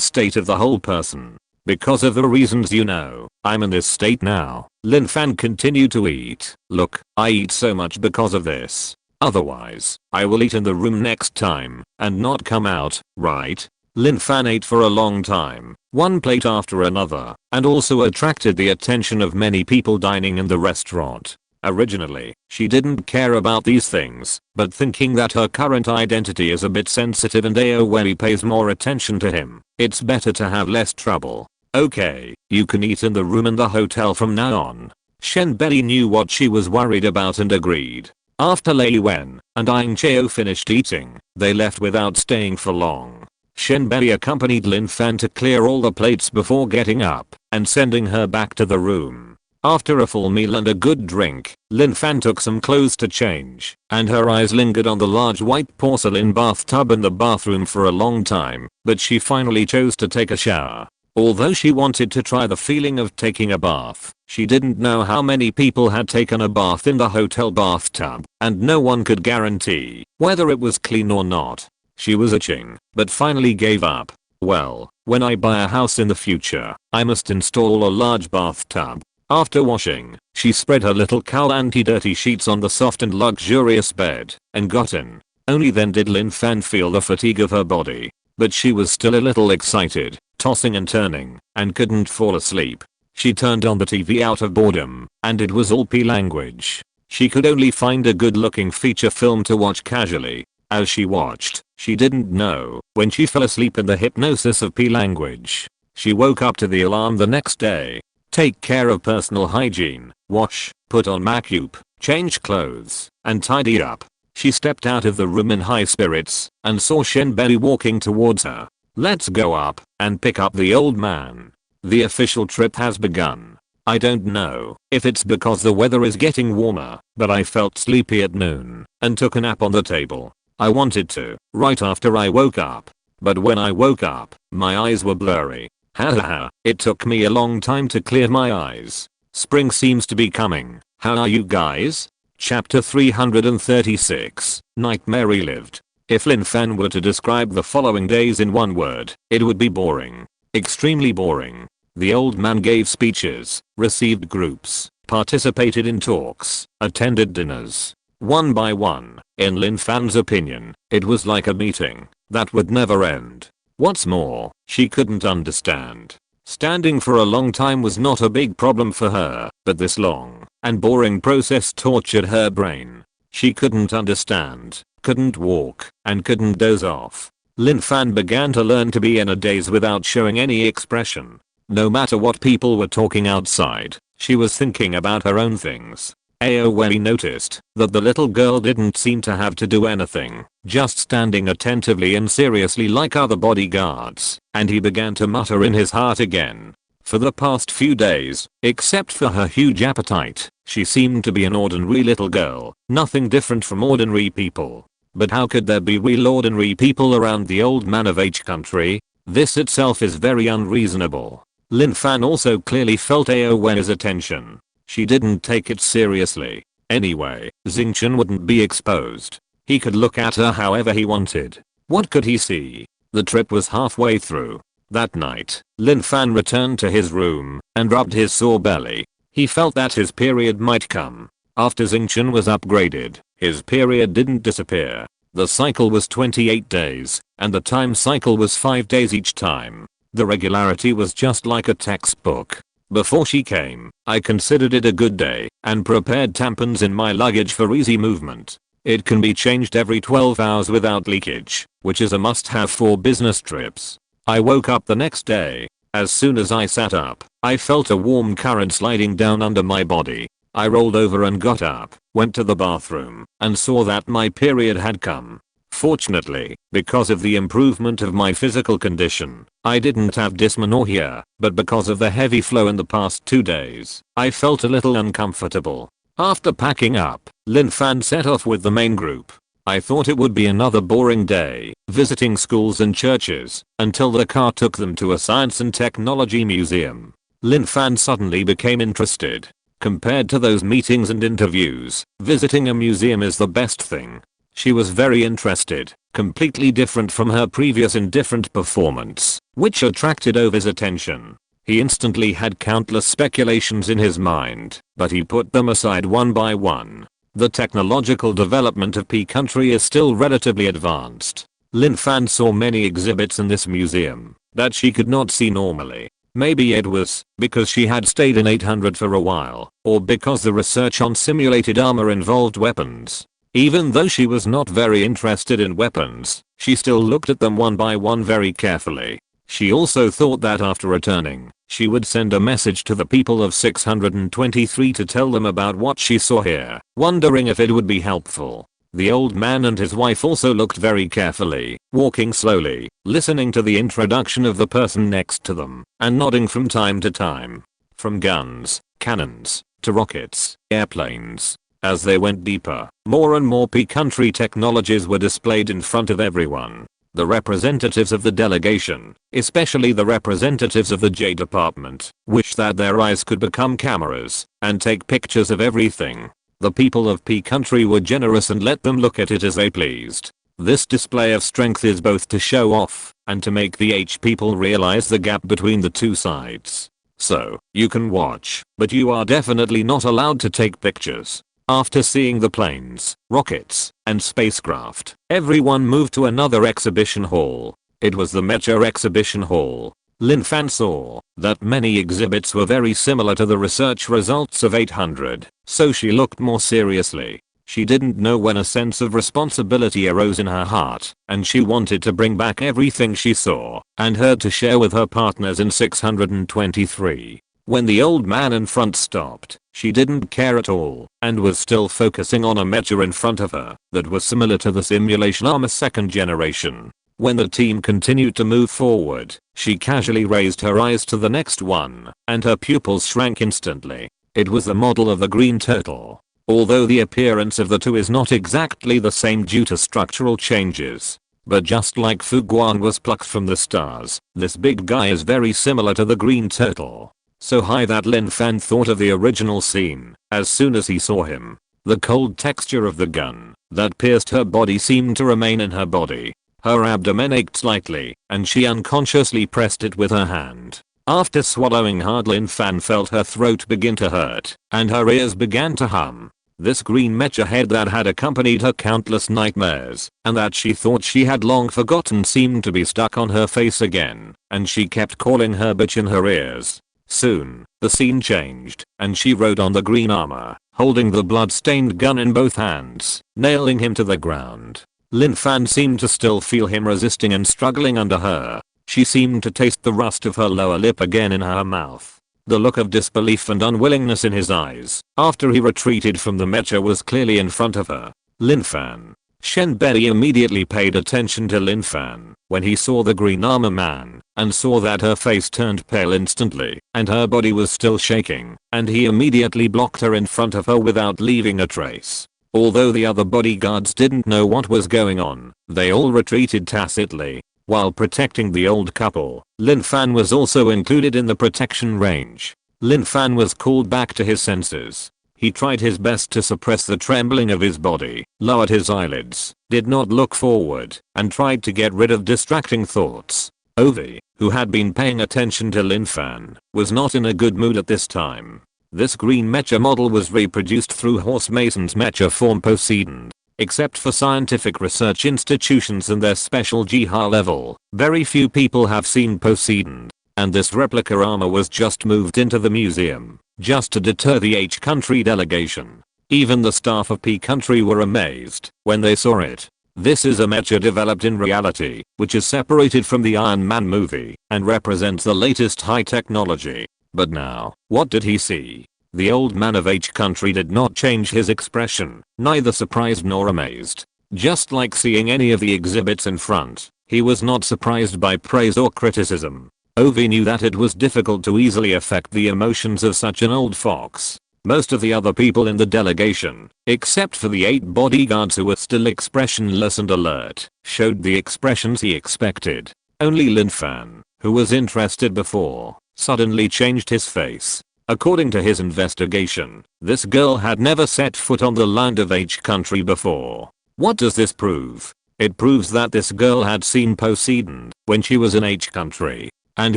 state of the whole person. Because of the reasons you know, I'm in this state now. Lin Fan continued to eat. Look, I eat so much because of this. Otherwise, I will eat in the room next time and not come out, right? Lin Fan ate for a long time, one plate after another, and also attracted the attention of many people dining in the restaurant. Originally, she didn't care about these things, but thinking that her current identity is a bit sensitive and Aoi pays more attention to him, it's better to have less trouble. Okay, you can eat in the room in the hotel from now on. Shenbei knew what she was worried about and agreed. After Lei Wen and Aang Cheo finished eating, they left without staying for long. Shenbei accompanied Lin Fan to clear all the plates before getting up and sending her back to the room. After a full meal and a good drink, Lin Fan took some clothes to change, and her eyes lingered on the large white porcelain bathtub in the bathroom for a long time, but she finally chose to take a shower. Although she wanted to try the feeling of taking a bath, she didn't know how many people had taken a bath in the hotel bathtub, and no one could guarantee whether it was clean or not. She was itching, but finally gave up. Well, when I buy a house in the future, I must install a large bathtub. After washing, she spread her little cowl anti-dirty sheets on the soft and luxurious bed and got in. Only then did Lin Fan feel the fatigue of her body. But she was still a little excited, tossing and turning, and couldn't fall asleep. She turned on the TV out of boredom, and it was all P language. She could only find a good-looking feature film to watch casually. As she watched, she didn't know when she fell asleep in the hypnosis of P language. She woke up to the alarm the next day. Take care of personal hygiene, wash, put on makeup, change clothes, and tidy up. She stepped out of the room in high spirits and saw Shenbei walking towards her. Let's go up and pick up the old man. The official trip has begun. I don't know if it's because the weather is getting warmer, but I felt sleepy at noon and took a nap on the table. I wanted to, right after I woke up. But when I woke up, my eyes were blurry. Hahaha, it took me a long time to clear my eyes. Spring seems to be coming. How are you guys? Chapter 336, Nightmare Relived. If Lin Fan were to describe the following days in one word, it would be boring. Extremely boring. The old man gave speeches, received groups, participated in talks, attended dinners. One by one, in Lin Fan's opinion, it was like a meeting that would never end. What's more, she couldn't understand. Standing for a long time was not a big problem for her, but this long and boring process tortured her brain. She couldn't understand, couldn't walk, and couldn't doze off. Lin Fan began to learn to be in a daze without showing any expression. No matter what people were talking outside, she was thinking about her own things. Aoi noticed that the little girl didn't seem to have to do anything, just standing attentively and seriously like other bodyguards, and he began to mutter in his heart again. For the past few days, except for her huge appetite, she seemed to be an ordinary little girl, nothing different from ordinary people. But how could there be real ordinary people around the old man of H country? This itself is very unreasonable. Lin Fan also clearly felt Aoi's attention. She didn't take it seriously. Anyway, Xingqian wouldn't be exposed. He could look at her however he wanted. What could he see? The trip was halfway through. That night, Lin Fan returned to his room and rubbed his sore belly. He felt that his period might come. After Xingqian was upgraded, his period didn't disappear. The cycle was 28 days, and the time cycle was 5 days each time. The regularity was just like a textbook. Before she came, I considered it a good day and prepared tampons in my luggage for easy movement. It can be changed every 12 hours without leakage, which is a must-have for business trips. I woke up the next day. As soon as I sat up, I felt a warm current sliding down under my body. I rolled over and got up, went to the bathroom, and saw that my period had come. Fortunately, because of the improvement of my physical condition, I didn't have dysmenorrhea, but because of the heavy flow in the past 2 days, I felt a little uncomfortable. After packing up, Lin Fan set off with the main group. I thought it would be another boring day, visiting schools and churches, until the car took them to a science and technology museum. Lin Fan suddenly became interested. Compared to those meetings and interviews, visiting a museum is the best thing. She was very interested, completely different from her previous Indifferent performance, which attracted Ovi's attention. He instantly had countless speculations in his mind, but he put them aside one by one. The technological development of P country is still relatively advanced. Lin Fan saw many exhibits in this museum that she could not see normally. Maybe it was because she had stayed in 800 for a while, or because the research on simulated armor involved weapons. Even though she was not very interested in weapons, she still looked at them one by one very carefully. She also thought that after returning, she would send a message to the people of 623 to tell them about what she saw here, wondering if it would be helpful. The old man and his wife also looked very carefully, walking slowly, listening to the introduction of the person next to them, and nodding from time to time. From guns, cannons, to rockets, airplanes. As they went deeper, more and more P country technologies were displayed in front of everyone. The representatives of the delegation, especially the representatives of the J department, wished that their eyes could become cameras and take pictures of everything. The people of P country were generous and let them look at it as they pleased. This display of strength is both to show off and to make the H people realize the gap between the two sides. So, you can watch, but you are definitely not allowed to take pictures. After seeing the planes, rockets, and spacecraft, everyone moved to another exhibition hall. It was the Mecha exhibition hall. Lin Fan saw that many exhibits were very similar to the research results of 800, so she looked more seriously. She didn't know when a sense of responsibility arose in her heart, and she wanted to bring back everything she saw and heard to share with her partners in 623. When the old man in front stopped, she didn't care at all and was still focusing on a Mecha in front of her that was similar to the simulation armor 2nd generation. When the team continued to move forward, she casually raised her eyes to the next one, and her pupils shrank instantly. It was the model of the green turtle. Although the appearance of the two is not exactly the same due to structural changes. But just like Fu Guan was plucked from the stars, this big guy is very similar to the green turtle. So high that Lin Fan thought of the original scene as soon as he saw him. The cold texture of the gun that pierced her body seemed to remain in her body. Her abdomen ached slightly, and she unconsciously pressed it with her hand. After swallowing hard, Lin Fan felt her throat begin to hurt, and her ears began to hum. This green mecha head that had accompanied her countless nightmares, and that she thought she had long forgotten, seemed to be stuck on her face again, and she kept calling her bitch in her ears. Soon, the scene changed, and she rode on the green armor, holding the blood-stained gun in both hands, nailing him to the ground. Lin Fan seemed to still feel him resisting and struggling under her. She seemed to taste the rust of her lower lip again in her mouth. The look of disbelief and unwillingness in his eyes, after he retreated from the mecha, was clearly in front of her. Lin Fan. Shen Bei immediately paid attention to Lin Fan when he saw the green armor man, and saw that her face turned pale instantly, and her body was still shaking, and he immediately blocked her in front of her without leaving a trace. Although the other bodyguards didn't know what was going on, they all retreated tacitly. While protecting the old couple, Lin Fan was also included in the protection range. Lin Fan was called back to his senses. He tried his best to suppress the trembling of his body, lowered his eyelids, did not look forward, and tried to get rid of distracting thoughts. Ovi, who had been paying attention to Lin Fan, was not in a good mood at this time. This green mecha model was reproduced through Horse Mason's mecha form Poseidon. Except for scientific research institutions and their special Jiha level, very few people have seen Poseidon. And this replica armor was just moved into the museum, just to deter the H country delegation. Even the staff of P country were amazed when they saw it. This is a mecha developed in reality, which is separated from the Iron Man movie, and represents the latest high technology. But now, what did he see? The old man of H country did not change his expression, neither surprised nor amazed. Just like seeing any of the exhibits in front, he was not surprised by praise or criticism. Ovi knew that it was difficult to easily affect the emotions of such an old fox. Most of the other people in the delegation, except for the 8 bodyguards who were still expressionless and alert, showed the expressions he expected. Only Lin Fan, who was interested before, suddenly changed his face. According to his investigation, this girl had never set foot on the land of H country before. What does this prove? It proves that this girl had seen Poseidon when she was in H country. And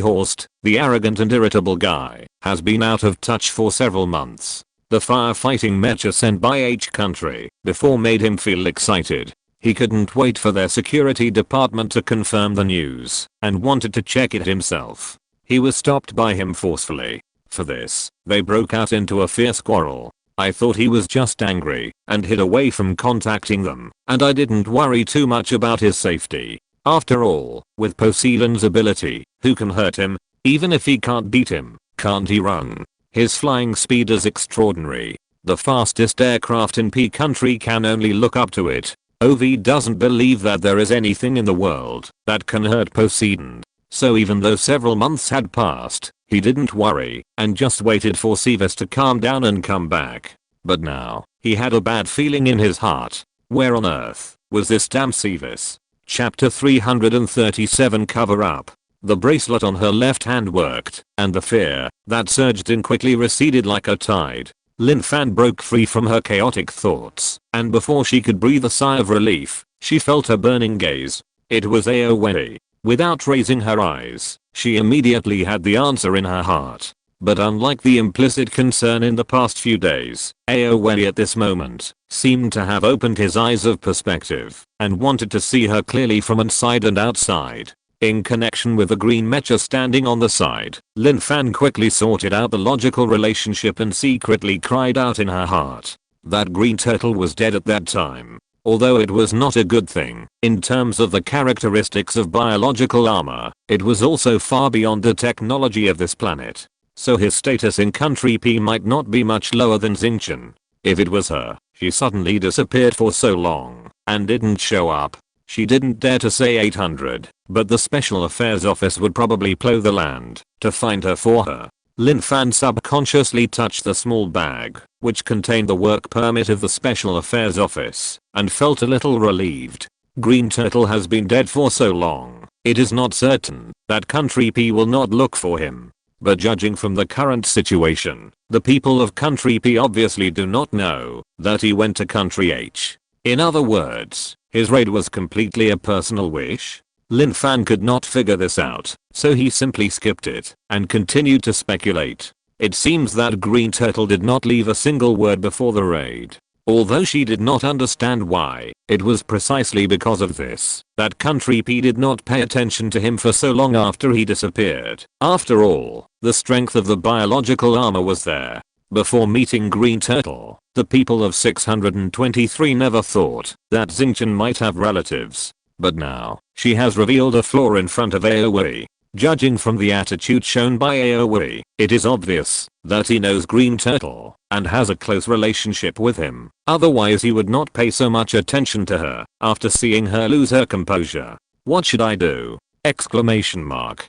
Horst, the arrogant and irritable guy, has been out of touch for several months. The firefighting mecha sent by H country before made him feel excited. He couldn't wait for their security department to confirm the news and wanted to check it himself. He was stopped by him forcefully. For this, they broke out into a fierce quarrel. I thought he was just angry and hid away from contacting them, and I didn't worry too much about his safety. After all, with Poseidon's ability, who can hurt him? Even if he can't beat him, can't he run? His flying speed is extraordinary. The fastest aircraft in P country can only look up to it. Ovi doesn't believe that there is anything in the world that can hurt Poseidon. So even though several months had passed, he didn't worry and just waited for Sivas to calm down and come back. But now, he had a bad feeling in his heart. Where on earth was this damn Sivas? Chapter 337 Cover Up. The bracelet on her left hand worked, and the fear that surged in quickly receded like a tide. Lin Fan broke free from her chaotic thoughts, and before she could breathe a sigh of relief, she felt a burning gaze. It was Aoi. Without raising her eyes, she immediately had the answer in her heart. But unlike the implicit concern in the past few days, Aoi at this moment seemed to have opened his eyes of perspective and wanted to see her clearly from inside and outside. In connection with the green mecha standing on the side, Lin Fan quickly sorted out the logical relationship and secretly cried out in her heart. That green turtle was dead at that time. Although it was not a good thing, in terms of the characteristics of biological armor, it was also far beyond the technology of this planet. So his status in country P might not be much lower than Xingqian. If it was her, she suddenly disappeared for so long and didn't show up. She didn't dare to say 800, but the Special Affairs Office would probably plow the land to find her for her. Lin Fan subconsciously touched the small bag, which contained the work permit of the Special Affairs Office, and felt a little relieved. Green Turtle has been dead for so long, it is not certain that Country P will not look for him. But judging from the current situation, the people of Country P obviously do not know that he went to Country H. In other words, his raid was completely a personal wish. Lin Fan could not figure this out, so he simply skipped it and continued to speculate. It seems that Green Turtle did not leave a single word before the raid. Although she did not understand why, it was precisely because of this that Country P did not pay attention to him for so long after he disappeared. After all, the strength of the biological armor was there. Before meeting Green Turtle, the people of 623 never thought that Xingqian might have relatives. But now, she has revealed a flaw in front of Aoi. Judging from the attitude shown by Aoi, it is obvious that he knows Green Turtle and has a close relationship with him. Otherwise he would not pay so much attention to her after seeing her lose her composure. What should I do? Exclamation mark.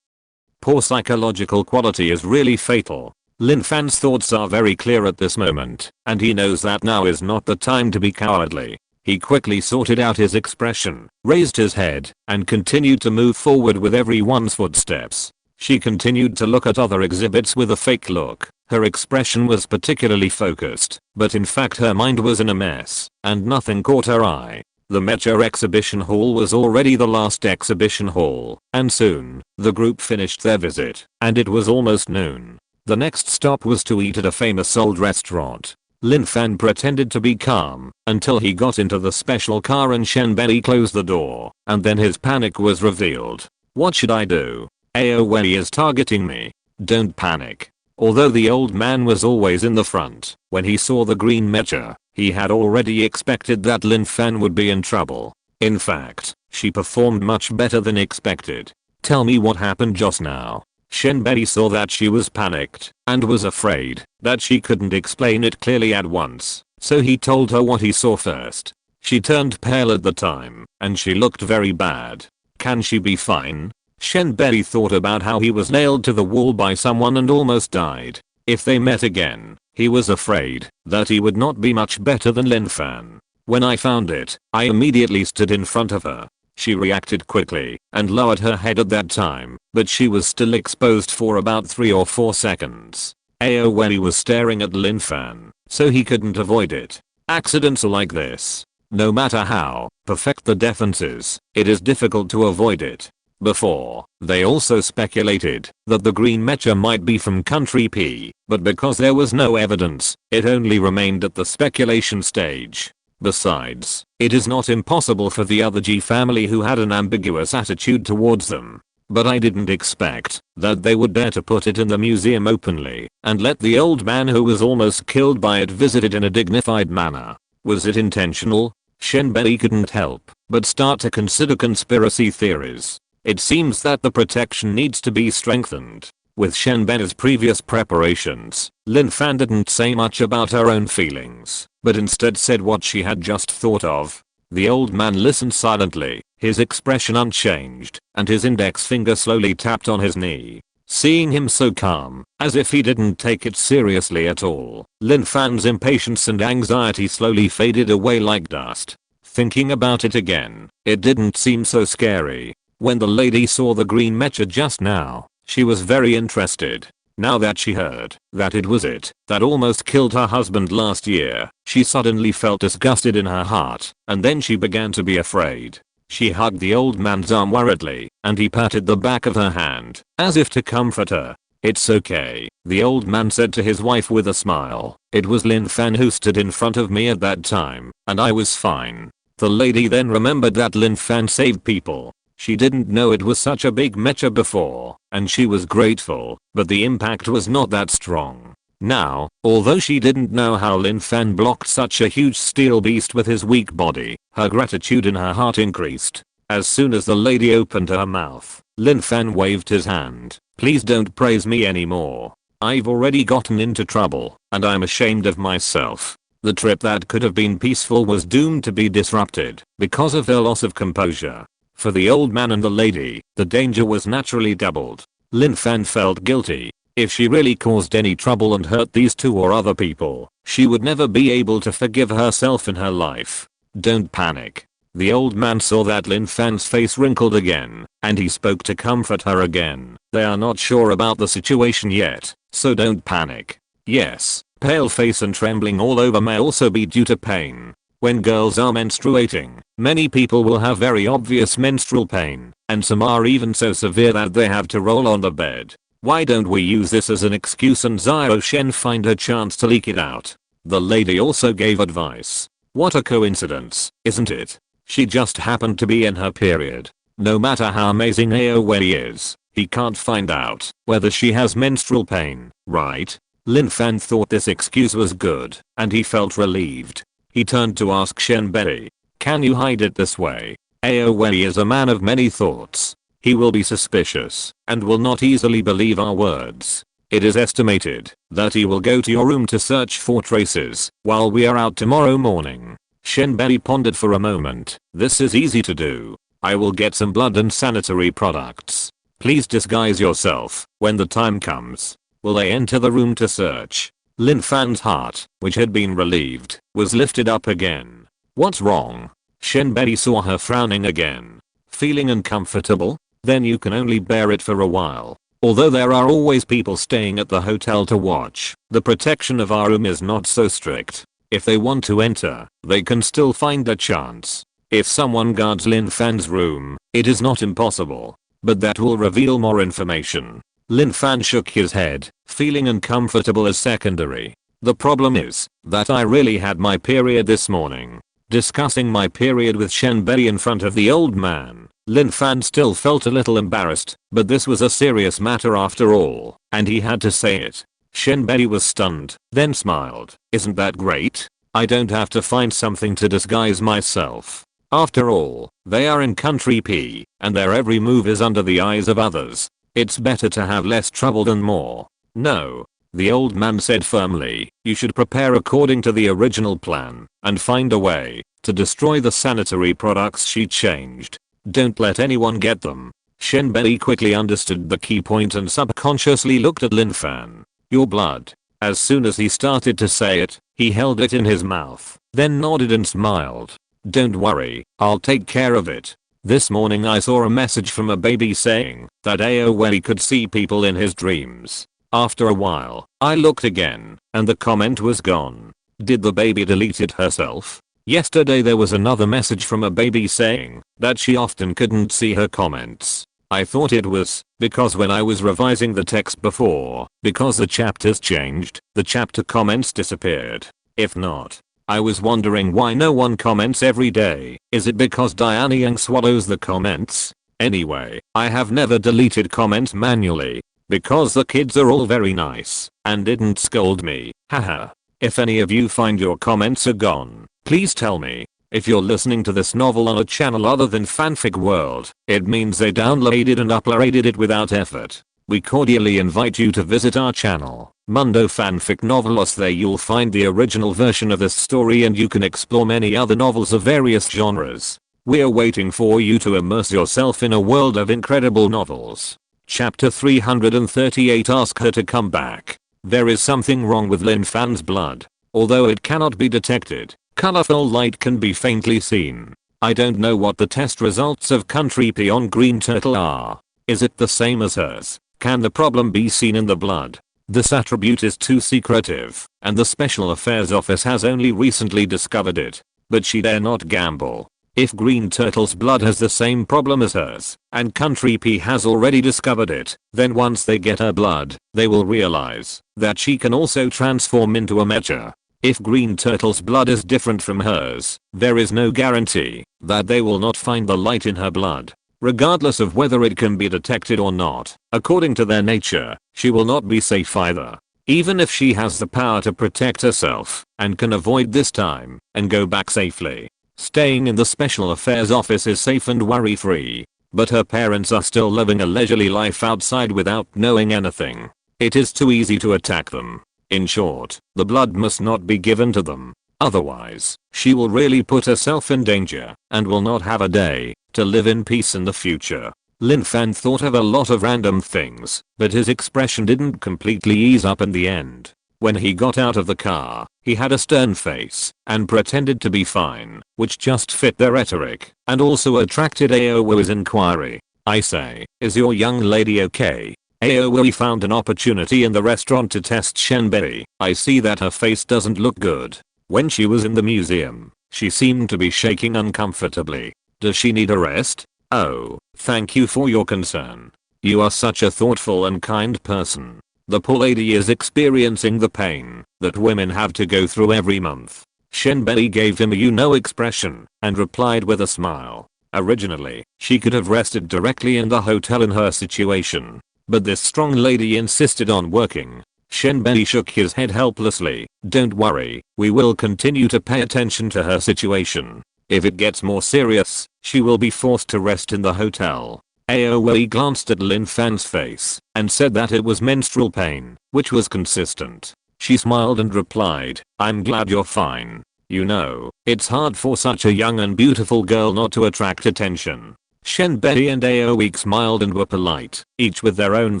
Poor psychological quality is really fatal. Lin Fan's thoughts are very clear at this moment, and he knows that now is not the time to be cowardly. He quickly sorted out his expression, raised his head, and continued to move forward with everyone's footsteps. She continued to look at other exhibits with a fake look. Her expression was particularly focused, but in fact her mind was in a mess, and nothing caught her eye. The Mecha exhibition hall was already the last exhibition hall, and soon, the group finished their visit, and it was almost noon. The next stop was to eat at a famous old restaurant. Lin Fan pretended to be calm until he got into the special car and Shenbei closed the door, and then his panic was revealed. What should I do? Aoi is targeting me. Don't panic. Although the old man was always in the front, when he saw the green mecha, he had already expected that Lin Fan would be in trouble. In fact, she performed much better than expected. Tell me what happened just now. Shenbei saw that she was panicked and was afraid that she couldn't explain it clearly at once, so he told her what he saw first. She turned pale at the time, and she looked very bad. Can she be fine? Shenbei thought about how he was nailed to the wall by someone and almost died. If they met again, he was afraid that he would not be much better than Lin Fan. When I found it, I immediately stood in front of her. She reacted quickly and lowered her head at that time, but she was still exposed for about 3 or 4 seconds. Aoi was staring at Lin Fan, so he couldn't avoid it. Accidents are like this. No matter how perfect the defenses, it is difficult to avoid it. Before, they also speculated that the green mecha might be from country P, but because there was no evidence, it only remained at the speculation stage. Besides, it is not impossible for the other G family who had an ambiguous attitude towards them. But I didn't expect that they would dare to put it in the museum openly and let the old man who was almost killed by it visit it in a dignified manner. Was it intentional? Shenbei couldn't help but start to consider conspiracy theories. It seems that the protection needs to be strengthened. With Shenbei's previous preparations, Lin Fan didn't say much about her own feelings, but instead said what she had just thought of. The old man listened silently, his expression unchanged, and his index finger slowly tapped on his knee. Seeing him so calm, as if he didn't take it seriously at all, Lin Fan's impatience and anxiety slowly faded away like dust. Thinking about it again, it didn't seem so scary. When the lady saw the green mecha just now, she was very interested. Now that she heard that it was it that almost killed her husband last year, she suddenly felt disgusted in her heart, and then she began to be afraid. She hugged the old man's arm worriedly, and he patted the back of her hand, as if to comfort her. "It's okay," the old man said to his wife with a smile. "It was Lin Fan who stood in front of me at that time, and I was fine." The lady then remembered that Lin Fan saved people. She didn't know it was such a big mecha before, and she was grateful, but the impact was not that strong. Now, although she didn't know how Lin Fan blocked such a huge steel beast with his weak body, her gratitude in her heart increased. As soon as the lady opened her mouth, Lin Fan waved his hand. "Please don't praise me anymore. I've already gotten into trouble, and I'm ashamed of myself." The trip that could have been peaceful was doomed to be disrupted because of their loss of composure. For the old man and the lady, the danger was naturally doubled. Lin Fan felt guilty. If she really caused any trouble and hurt these two or other people, she would never be able to forgive herself in her life. "Don't panic." The old man saw that Lin Fan's face wrinkled again, and he spoke to comfort her again. "They are not sure about the situation yet, so don't panic." Yes, pale face and trembling all over may also be due to pain. When girls are menstruating, many people will have very obvious menstrual pain, and some are even so severe that they have to roll on the bed. Why don't we use this as an excuse and Zio Shen find a chance to leak it out? The lady also gave advice. What a coincidence, isn't it? She just happened to be in her period. No matter how amazing Aoi is, he can't find out whether she has menstrual pain, right? Lin Fan thought this excuse was good, and he felt relieved. He turned to ask Shenbei, "Can you hide it this way?" Aoi is a man of many thoughts. He will be suspicious and will not easily believe our words. It is estimated that he will go to your room to search for traces while we are out tomorrow morning. Shenbei pondered for a moment. "This is easy to do. I will get some blood and sanitary products. Please disguise yourself when the time comes." Will they enter the room to search? Lin Fan's heart, which had been relieved, was lifted up again. "What's wrong?" Shenbei saw her frowning again. "Feeling uncomfortable? Then you can only bear it for a while. Although there are always people staying at the hotel to watch, the protection of our room is not so strict. If they want to enter, they can still find a chance. If someone guards Lin Fan's room, it is not impossible. But that will reveal more information." Lin Fan shook his head, feeling uncomfortable as secondary. "The problem is that I really had my period this morning." Discussing my period with Shenbei in front of the old man, Lin Fan still felt a little embarrassed, but this was a serious matter after all, and he had to say it. Shenbei was stunned, then smiled. "Isn't that great? I don't have to find something to disguise myself. After all, they are in country P, and their every move is under the eyes of others. It's better to have less trouble than more." "No," the old man said firmly, "you should prepare according to the original plan and find a way to destroy the sanitary products she changed. Don't let anyone get them. Shenbei quickly understood the key point and subconsciously looked at Lin Fan. Your blood. As soon as he started to say it, he held it in his mouth, then nodded and smiled. Don't worry, I'll take care of it. This morning I saw a message from a baby saying that AOE could see people in his dreams. After a while, I looked again, and the comment was gone. Did the baby delete it herself? Yesterday there was another message from a baby saying that she often couldn't see her comments. I thought it was because when I was revising the text before, because the chapters changed, the chapter comments disappeared. If not, I was wondering why no one comments every day. Is it because Diana Yang swallows the comments? Anyway, I have never deleted comments manually because the kids are all very nice and didn't scold me. Haha. If any of you find your comments are gone, please tell me. If you're listening to this novel on a channel other than Fanfic World, it means they downloaded and uploaded it without effort. We cordially invite you to visit our channel, Mundo Fanfic Novelos. There you'll find the original version of this story and you can explore many other novels of various genres. We're waiting for you to immerse yourself in a world of incredible novels. Chapter 338. Ask her to come back. There is something wrong with Lin Fan's blood. Although it cannot be detected, colorful light can be faintly seen. I don't know what the test results of Country P on Green Turtle are. Is it the same as hers? Can the problem be seen in the blood? This attribute is too secretive, and the Special Affairs Office has only recently discovered it. But she dare not gamble. If Green Turtle's blood has the same problem as hers, and Country P has already discovered it, then once they get her blood, they will realize that she can also transform into a Mecha. If Green Turtle's blood is different from hers, there is no guarantee that they will not find the light in her blood. Regardless of whether it can be detected or not, according to their nature, she will not be safe either. Even if she has the power to protect herself and can avoid this time and go back safely, staying in the Special Affairs Office is safe and worry-free. But her parents are still living a leisurely life outside without knowing anything. It is too easy to attack them. In short, the blood must not be given to them. Otherwise, she will really put herself in danger and will not have a day to live in peace in the future. Lin Fan thought of a lot of random things, but his expression didn't completely ease up in the end. When he got out of the car, he had a stern face and pretended to be fine, which just fit their rhetoric and also attracted Aowe's inquiry. I say, is your young lady okay? Aowe found an opportunity in the restaurant to test Shenbei. I see that her face doesn't look good. When she was in the museum, she seemed to be shaking uncomfortably. Does she need a rest? Oh, thank you for your concern. You are such a thoughtful and kind person. The poor lady is experiencing the pain that women have to go through every month. Shenbei gave him a expression and replied with a smile. Originally, she could have rested directly in the hotel in her situation. But this strong lady insisted on working. Shenbei shook his head helplessly. Don't worry, we will continue to pay attention to her situation. If it gets more serious, she will be forced to rest in the hotel. Aowe glanced at Lin Fan's face and said that it was menstrual pain, which was consistent. She smiled and replied, I'm glad you're fine. You know, it's hard for such a young and beautiful girl not to attract attention. Shenbei and Aowe smiled and were polite, each with their own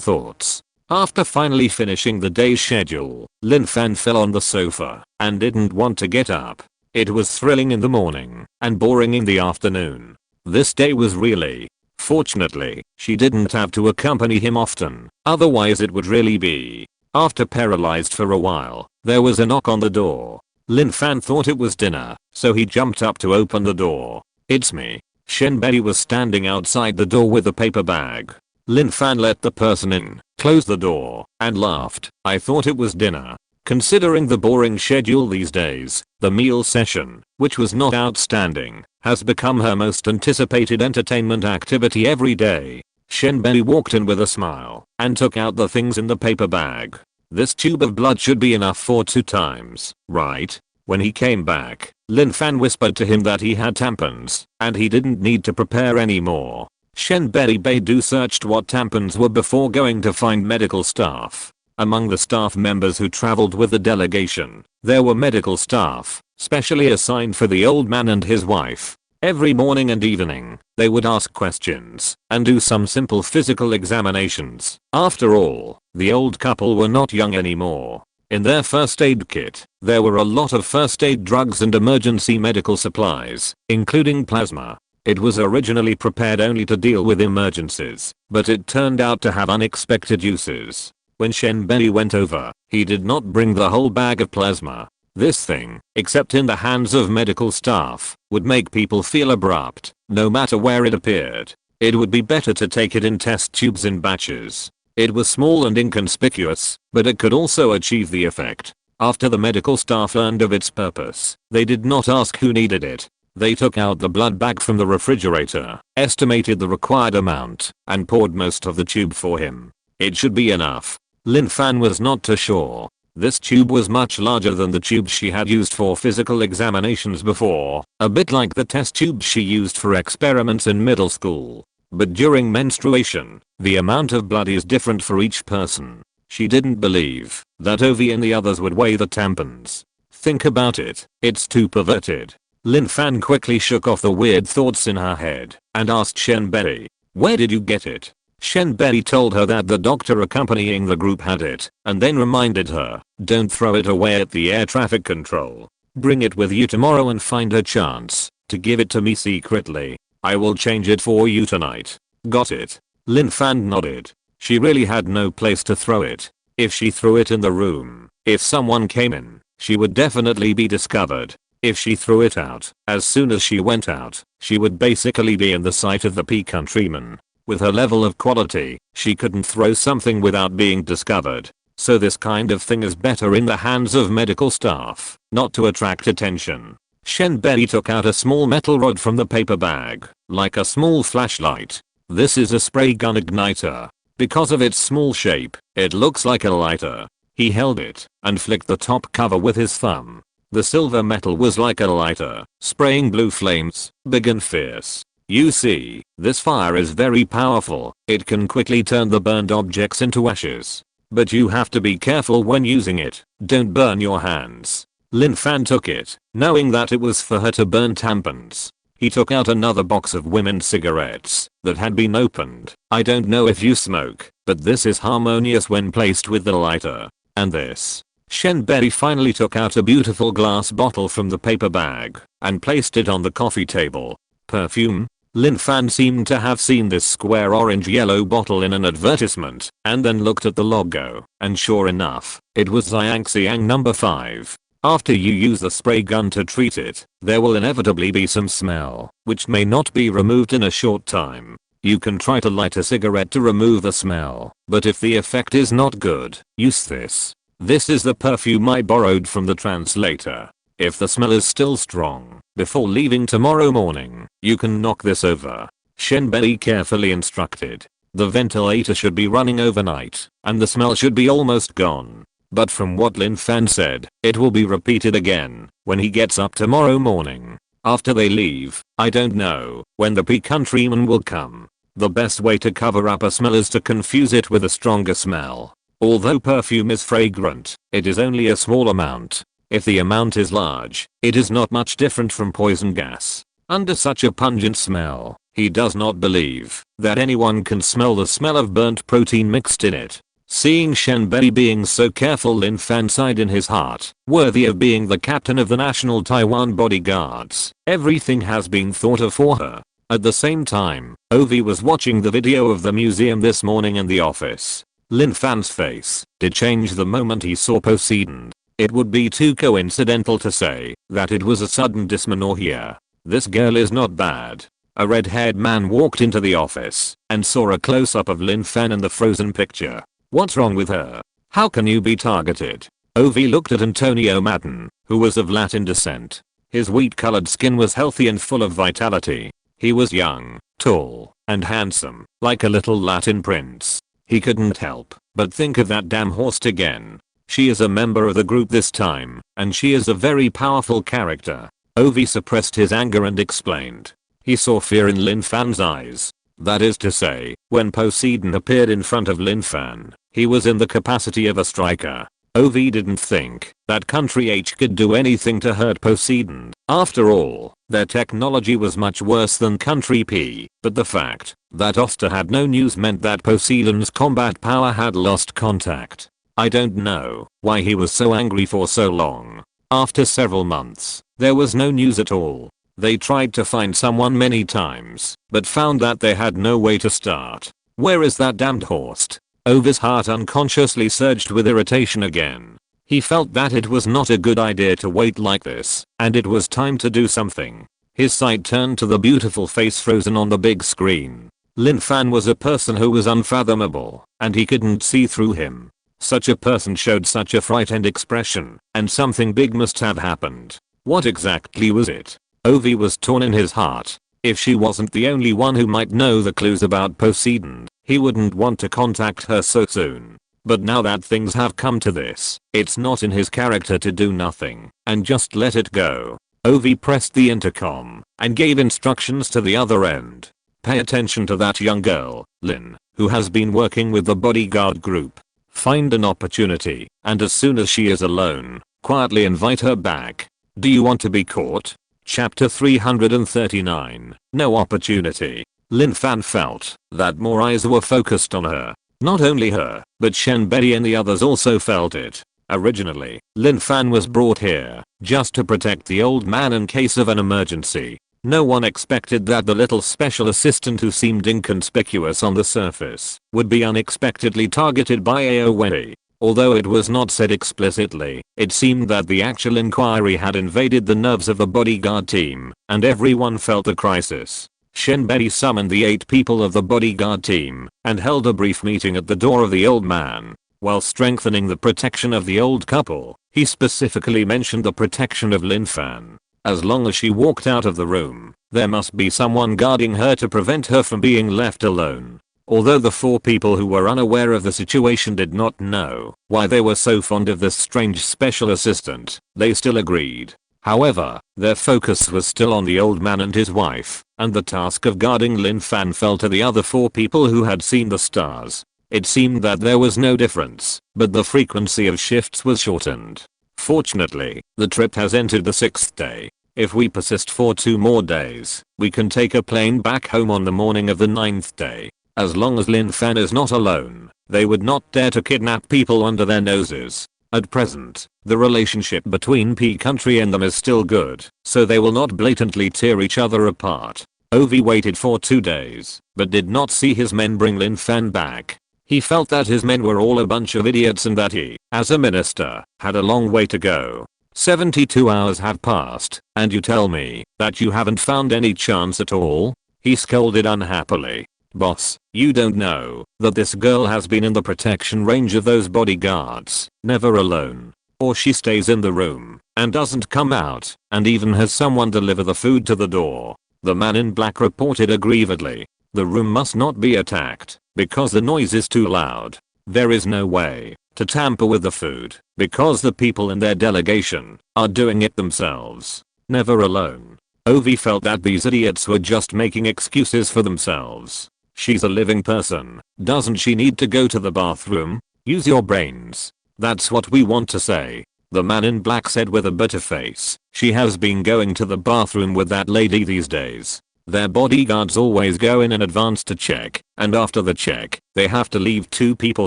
thoughts. After finally finishing the day's schedule, Lin Fan fell on the sofa and didn't want to get up. It was thrilling in the morning and boring in the afternoon. This day was really. Fortunately, she didn't have to accompany him often, otherwise it would really be. After paralyzed for a while, there was a knock on the door. Lin Fan thought it was dinner, so he jumped up to open the door. It's me. Shenbei was standing outside the door with a paper bag. Lin Fan let the person in, closed the door, and laughed. I thought it was dinner. Considering the boring schedule these days, the meal session, which was not outstanding, has become her most anticipated entertainment activity every day. Shenbei walked in with a smile and took out the things in the paper bag. This tube of blood should be enough for 2 times, right? When he came back, Lin Fan whispered to him that he had tampons and he didn't need to prepare anymore. Shenbei searched what tampons were before going to find medical staff. Among the staff members who traveled with the delegation, there were medical staff, specially assigned for the old man and his wife. Every morning and evening, they would ask questions and do some simple physical examinations. After all, the old couple were not young anymore. In their first aid kit, there were a lot of first aid drugs and emergency medical supplies, including plasma. It was originally prepared only to deal with emergencies, but it turned out to have unexpected uses. When Shenbei went over, he did not bring the whole bag of plasma. This thing, except in the hands of medical staff, would make people feel abrupt, no matter where it appeared. It would be better to take it in test tubes in batches. It was small and inconspicuous, but it could also achieve the effect. After the medical staff learned of its purpose, they did not ask who needed it. They took out the blood bag from the refrigerator, estimated the required amount, and poured most of the tube for him. It should be enough. Lin Fan was not too sure. This tube was much larger than the tubes she had used for physical examinations before, a bit like the test tubes she used for experiments in middle school. But during menstruation, the amount of blood is different for each person. She didn't believe that Ovi and the others would weigh the tampons. Think about it, it's too perverted. Lin Fan quickly shook off the weird thoughts in her head and asked Shenbei, "Where did you get it?" Shenbei told her that the doctor accompanying the group had it, and then reminded her, "Don't throw it away at the air traffic control. Bring it with you tomorrow and find a chance to give it to me secretly. I will change it for you tonight. Got it?" Lin Fan nodded. She really had no place to throw it. If she threw it in the room, if someone came in, she would definitely be discovered. If she threw it out, as soon as she went out, she would basically be in the sight of the P countrymen. With her level of quality, she couldn't throw something without being discovered. So this kind of thing is better in the hands of medical staff, not to attract attention. Shenbei took out a small metal rod from the paper bag, like a small flashlight. This is a spray gun igniter. Because of its small shape, it looks like a lighter. He held it and flicked the top cover with his thumb. The silver metal was like a lighter, spraying blue flames, big and fierce. You see, this fire is very powerful. It can quickly turn the burned objects into ashes. But you have to be careful when using it. Don't burn your hands. Lin Fan took it, knowing that it was for her to burn tampons. He took out another box of women's cigarettes that had been opened. I don't know if you smoke, but this is harmonious when placed with the lighter. And this. Shenbei finally took out a beautiful glass bottle from the paper bag and placed it on the coffee table. Perfume? Lin Fan seemed to have seen this square orange-yellow bottle in an advertisement and then looked at the logo, and sure enough, it was Xiangxiang number 5. After you use the spray gun to treat it, there will inevitably be some smell, which may not be removed in a short time. You can try to light a cigarette to remove the smell, but if the effect is not good, use this. This is the perfume I borrowed from the translator. If the smell is still strong, before leaving tomorrow morning, you can knock this over. Shenbei carefully instructed. The ventilator should be running overnight, and the smell should be almost gone. But from what Lin Fan said, it will be repeated again when he gets up tomorrow morning. After they leave, I don't know when the P countryman will come. The best way to cover up a smell is to confuse it with a stronger smell. Although perfume is fragrant, it is only a small amount. If the amount is large, it is not much different from poison gas. Under such a pungent smell, he does not believe that anyone can smell the smell of burnt protein mixed in it. Seeing Shenbei being so careful, Lin Fan sighed in his heart, worthy of being the captain of the national Taiwan bodyguards. Everything has been thought of for her. At the same time, Ovi was watching the video of the museum this morning in the office. Lin Fan's face did change the moment he saw Poseidon. It would be too coincidental to say that it was a sudden dysmenorrhea. This girl is not bad. A red-haired man walked into the office and saw a close-up of Lin Fan in the frozen picture. What's wrong with her? How can you be targeted? Ovi looked at Antonio Madden, who was of Latin descent. His wheat-colored skin was healthy and full of vitality. He was young, tall, and handsome, like a little Latin prince. He couldn't help but think of that damn host again. She is a member of the group this time, and she is a very powerful character. Ovi suppressed his anger and explained. He saw fear in Lin Fan's eyes. That is to say, when Poseidon appeared in front of Lin Fan, he was in the capacity of a striker. Ovi didn't think that country H could do anything to hurt Poseidon. After all, their technology was much worse than country P, but the fact that Oster had no news meant that Poseidon's combat power had lost contact. I don't know why he was so angry for so long. After several months, there was no news at all. They tried to find someone many times, but found that they had no way to start. Where is that damned Horst? Ovi's heart unconsciously surged with irritation again. He felt that it was not a good idea to wait like this, and it was time to do something. His sight turned to the beautiful face frozen on the big screen. Lin Fan was a person who was unfathomable, and he couldn't see through him. Such a person showed such a frightened expression, and something big must have happened. What exactly was it? Ovi was torn in his heart. If she wasn't the only one who might know the clues about Poseidon, he wouldn't want to contact her so soon. But now that things have come to this, it's not in his character to do nothing and just let it go. Ovi pressed the intercom and gave instructions to the other end. Pay attention to that young girl, Lin, who has been working with the bodyguard group. Find an opportunity, and as soon as she is alone, quietly invite her back. Do you want to be caught? Chapter 339. No opportunity. Lin Fan felt that more eyes were focused on her. Not only her, but Shen Betty and the others also felt it. Originally, Lin Fan was brought here just to protect the old man in case of an emergency. No one expected that the little special assistant who seemed inconspicuous on the surface would be unexpectedly targeted by AOE. Although it was not said explicitly, it seemed that the actual inquiry had invaded the nerves of the bodyguard team, and everyone felt the crisis. Shen Betty summoned the 8 people of the bodyguard team and held a brief meeting at the door of the old man. While strengthening the protection of the old couple, he specifically mentioned the protection of Lin Fan. As long as she walked out of the room, there must be someone guarding her to prevent her from being left alone. Although the 4 people who were unaware of the situation did not know why they were so fond of this strange special assistant, they still agreed. However, their focus was still on the old man and his wife, and the task of guarding Lin Fan fell to the other 4 people who had seen the stars. It seemed that there was no difference, but the frequency of shifts was shortened. Fortunately, the trip has entered the 6th day. If we persist for 2 more days, we can take a plane back home on the morning of the 9th day. As long as Lin Fan is not alone, they would not dare to kidnap people under their noses. At present, the relationship between P country and them is still good, so they will not blatantly tear each other apart. Ovi waited for 2 days, but did not see his men bring Lin Fan back. He felt that his men were all a bunch of idiots and that he, as a minister, had a long way to go. 72 hours have passed, and you tell me that you haven't found any chance at all? He scolded unhappily. Boss, you don't know that this girl has been in the protection range of those bodyguards, never alone. Or she stays in the room and doesn't come out, and even has someone deliver the food to the door. The man in black reported aggrievedly. The room must not be attacked because the noise is too loud. There is no way to tamper with the food because the people in their delegation are doing it themselves. Never alone. Ovi felt that these idiots were just making excuses for themselves. She's a living person. Doesn't she need to go to the bathroom? Use your brains. That's what we want to say. The man in black said with a bitter face. She has been going to the bathroom with that lady these days. Their bodyguards always go in advance to check, and after the check, they have to leave 2 people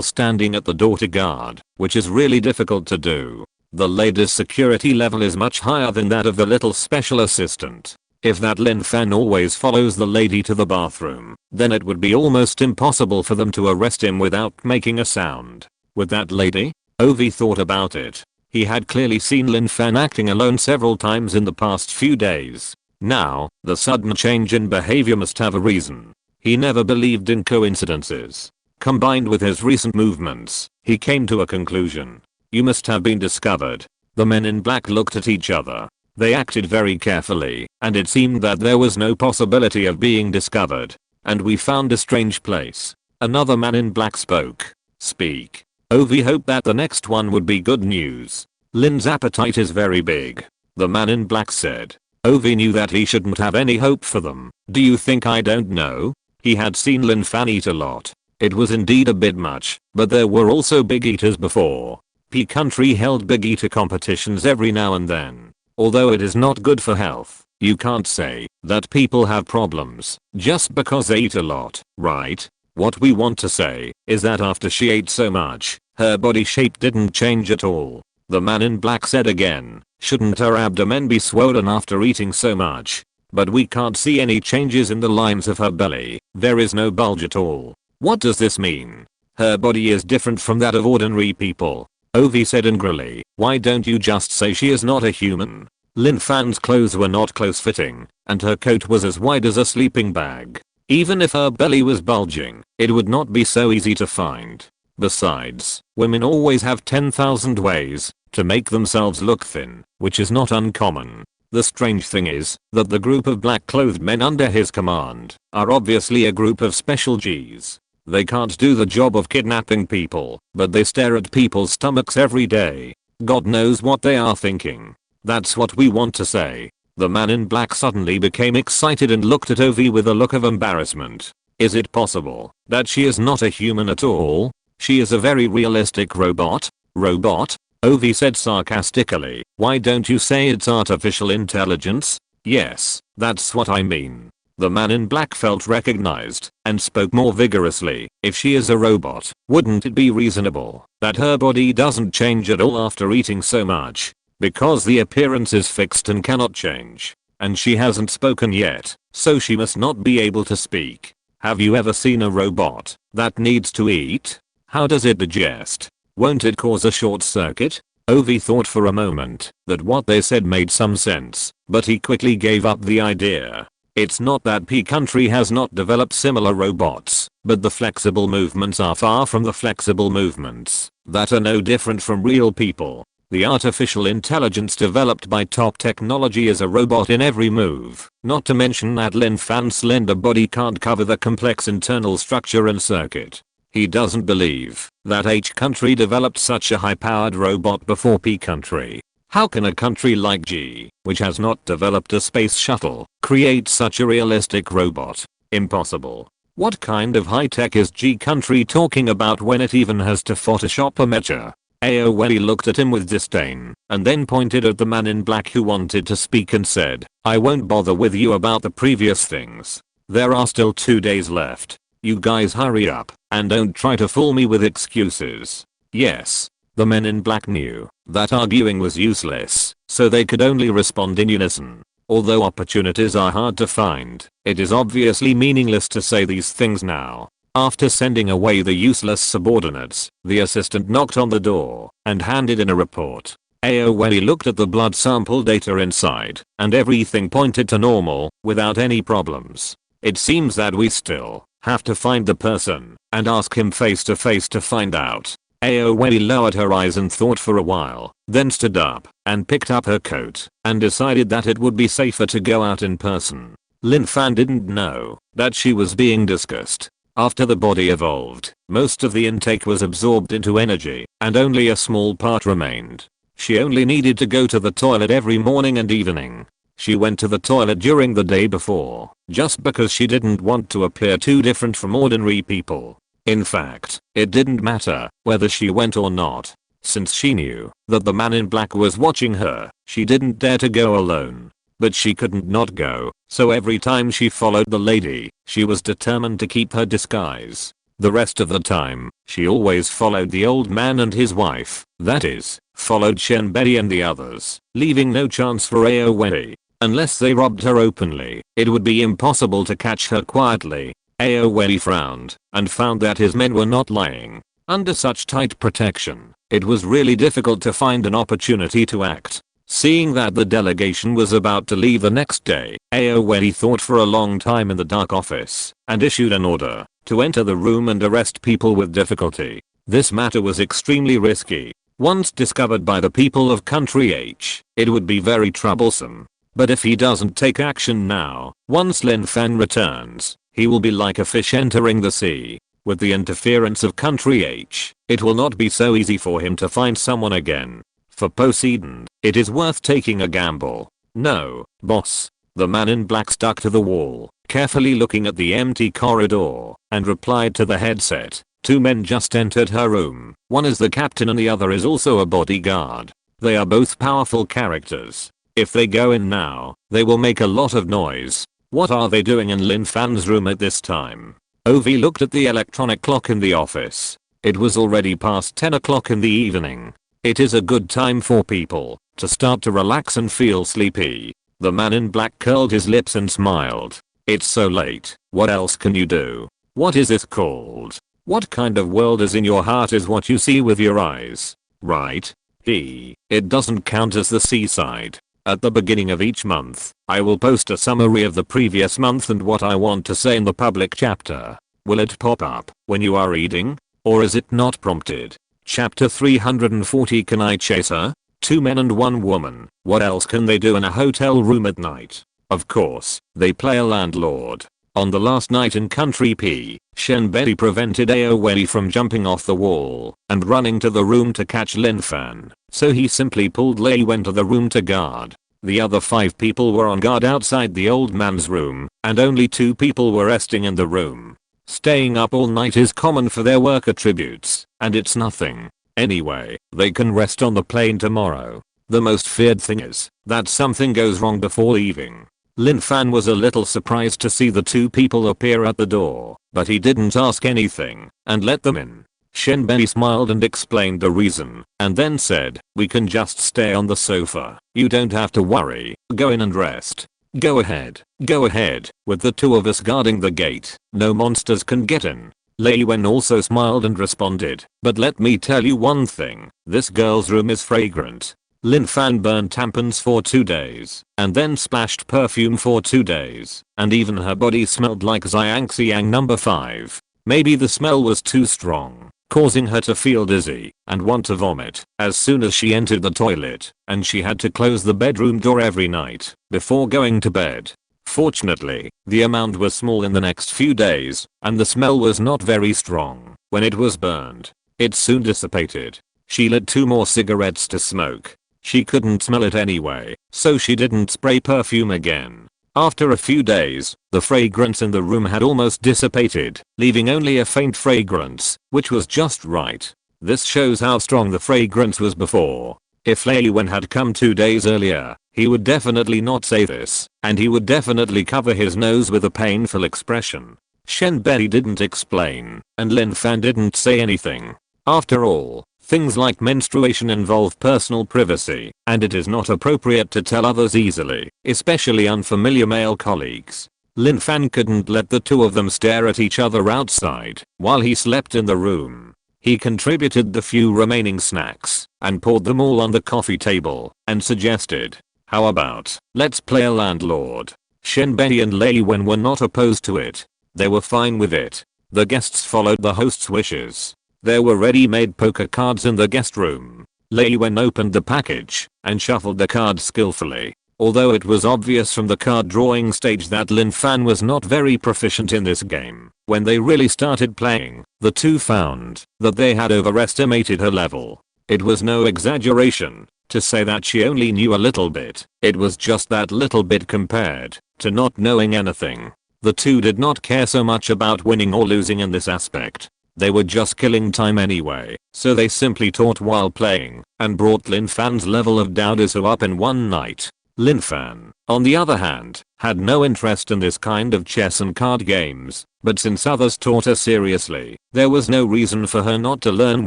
standing at the door to guard, which is really difficult to do. The lady's security level is much higher than that of the little special assistant. If that Lin Fan always follows the lady to the bathroom, then it would be almost impossible for them to arrest him without making a sound. With that lady? Ovi thought about it. He had clearly seen Lin Fan acting alone several times in the past few days. Now, the sudden change in behavior must have a reason. He never believed in coincidences. Combined with his recent movements, he came to a conclusion. You must have been discovered. The men in black looked at each other. They acted very carefully, and it seemed that there was no possibility of being discovered. And we found a strange place. Another man in black spoke. Speak. Ovi hoped that the next one would be good news. Lin's appetite is very big. The man in black said. Ovi knew that he shouldn't have any hope for them. Do you think I don't know? He had seen Lin Fan eat a lot. It was indeed a bit much, but there were also big eaters before. P country held big eater competitions every now and then. Although it is not good for health, you can't say that people have problems just because they eat a lot, right? What we want to say is that after she ate so much, her body shape didn't change at all. The man in black said again, shouldn't her abdomen be swollen after eating so much? But we can't see any changes in the lines of her belly. There is no bulge at all. What does this mean? Her body is different from that of ordinary people. Ovi said angrily, why don't you just say she is not a human? Lin Fan's clothes were not close-fitting, and her coat was as wide as a sleeping bag. Even if her belly was bulging, it would not be so easy to find. Besides, women always have 10,000 ways to make themselves look thin, which is not uncommon. The strange thing is that the group of black-clothed men under his command are obviously a group of special Gs. They can't do the job of kidnapping people, but they stare at people's stomachs every day. God knows what they are thinking. That's what we want to say. The man in black suddenly became excited and looked at Ovi with a look of embarrassment. Is it possible that she is not a human at all? She is a very realistic robot? Robot? Ovi said sarcastically. Why don't you say it's artificial intelligence? Yes, that's what I mean. The man in black felt recognized and spoke more vigorously. If she is a robot, wouldn't it be reasonable that her body doesn't change at all after eating so much? Because the appearance is fixed and cannot change. And she hasn't spoken yet, so she must not be able to speak. Have you ever seen a robot that needs to eat? How does it digest? Won't it cause a short circuit? Ovi thought for a moment that what they said made some sense, but he quickly gave up the idea. It's not that P country has not developed similar robots, but the flexible movements are far from the flexible movements that are no different from real people. The artificial intelligence developed by top technology is a robot in every move, not to mention that Lin Fan's slender body can't cover the complex internal structure and circuit. He doesn't believe that H country developed such a high-powered robot before P country. How can a country like G, which has not developed a space shuttle, create such a realistic robot? Impossible. What kind of high-tech is G country talking about when it even has to Photoshop a mecha? Aoi looked at him with disdain, and then pointed at the man in black who wanted to speak and said, I won't bother with you about the previous things. There are still 2 days left. You guys hurry up, and don't try to fool me with excuses. Yes. The men in black knew that arguing was useless, so they could only respond in unison. Although opportunities are hard to find, it is obviously meaningless to say these things now. After sending away the useless subordinates, the assistant knocked on the door and handed in a report. Aoi looked at the blood sample data inside, and everything pointed to normal, without any problems. It seems that we still have to find the person and ask him face to face to find out. Aoi lowered her eyes and thought for a while, then stood up and picked up her coat and decided that it would be safer to go out in person. Lin Fan didn't know that she was being discussed. After the body evolved, most of the intake was absorbed into energy and only a small part remained. She only needed to go to the toilet every morning and evening. She went to the toilet during the day before, just because she didn't want to appear too different from ordinary people. In fact, it didn't matter whether she went or not. Since she knew that the man in black was watching her, she didn't dare to go alone. But she couldn't not go, so every time she followed the lady, she was determined to keep her disguise. The rest of the time, she always followed the old man and his wife, that is, followed Shenbei and the others, leaving no chance for Aoi. Unless they robbed her openly, it would be impossible to catch her quietly. Aoi frowned and found that his men were not lying. Under such tight protection, it was really difficult to find an opportunity to act. Seeing that the delegation was about to leave the next day, Aoi thought for a long time in the dark office and issued an order to enter the room and arrest people with difficulty. This matter was extremely risky. Once discovered by the people of Country H, it would be very troublesome. But if he doesn't take action now, once Lin Fan returns, he will be like a fish entering the sea. With the interference of Country H, it will not be so easy for him to find someone again. For Poseidon, it is worth taking a gamble. No, boss. The man in black stuck to the wall, carefully looking at the empty corridor, and replied to the headset. Two men just entered her room. One is the captain and the other is also a bodyguard. They are both powerful characters. If they go in now, they will make a lot of noise. What are they doing in Lin Fan's room at this time? Ovi looked at the electronic clock in the office. It was already past 10 o'clock in the evening. It is a good time for people to start to relax and feel sleepy. The man in black curled his lips and smiled. It's so late. What else can you do? What is this called? What kind of world is in your heart is what you see with your eyes. Right? It doesn't count as the seaside. At the beginning of each month, I will post a summary of the previous month and what I want to say in the public chapter. Will it pop up when you are reading? Or is it not prompted? Chapter 340. Can I chase her? Two men and one woman. What else can they do in a hotel room at night? Of course, they play a landlord. On the last night in Country P, Shenbei prevented Aoi from jumping off the wall and running to the room to catch Lin Fan, so he simply pulled Lei Wen to the room to guard. The other 5 people were on guard outside the old man's room, and only 2 people were resting in the room. Staying up all night is common for their work attributes, and it's nothing. Anyway, they can rest on the plane tomorrow. The most feared thing is that something goes wrong before leaving. Lin Fan was a little surprised to see the 2 people appear at the door, but he didn't ask anything and let them in. Shenbei smiled and explained the reason, and then said, we can just stay on the sofa. You don't have to worry. Go in and rest. Go ahead. Go ahead. With the 2 of us guarding the gate, no monsters can get in. Lei Wen also smiled and responded, but let me tell you one thing. This girl's room is fragrant. Lin Fan burned tampons for 2 days, and then splashed perfume for 2 days, and even her body smelled like Xiangxiang number 5. Maybe the smell was too strong, causing her to feel dizzy and want to vomit as soon as she entered the toilet, and she had to close the bedroom door every night before going to bed. Fortunately, the amount was small in the next few days, and the smell was not very strong. When it was burned, it soon dissipated. She lit 2 more cigarettes to smoke. She couldn't smell it anyway, so she didn't spray perfume again. After a few days, the fragrance in the room had almost dissipated, leaving only a faint fragrance, which was just right. This shows how strong the fragrance was before. If Lei Wen had come 2 days earlier, he would definitely not say this, and he would definitely cover his nose with a painful expression. Shenbei didn't explain, and Lin Fan didn't say anything. After all, things like menstruation involve personal privacy, and it is not appropriate to tell others easily, especially unfamiliar male colleagues. Lin Fan couldn't let the 2 of them stare at each other outside while he slept in the room. He contributed the few remaining snacks and poured them all on the coffee table and suggested, how about, let's play a landlord. Shenbei and Lei Wen were not opposed to it. They were fine with it. The guests followed the host's wishes. There were ready-made poker cards in the guest room. Lei Wen opened the package and shuffled the cards skillfully. Although it was obvious from the card drawing stage that Lin Fan was not very proficient in this game, when they really started playing, the 2 found that they had overestimated her level. It was no exaggeration to say that she only knew a little bit. It was just that little bit compared to not knowing anything. The 2 did not care so much about winning or losing in this aspect. They were just killing time anyway, so they simply taught while playing and brought Lin Fan's level of Daodasu up in one night. Lin Fan, on the other hand, had no interest in this kind of chess and card games, but since others taught her seriously, there was no reason for her not to learn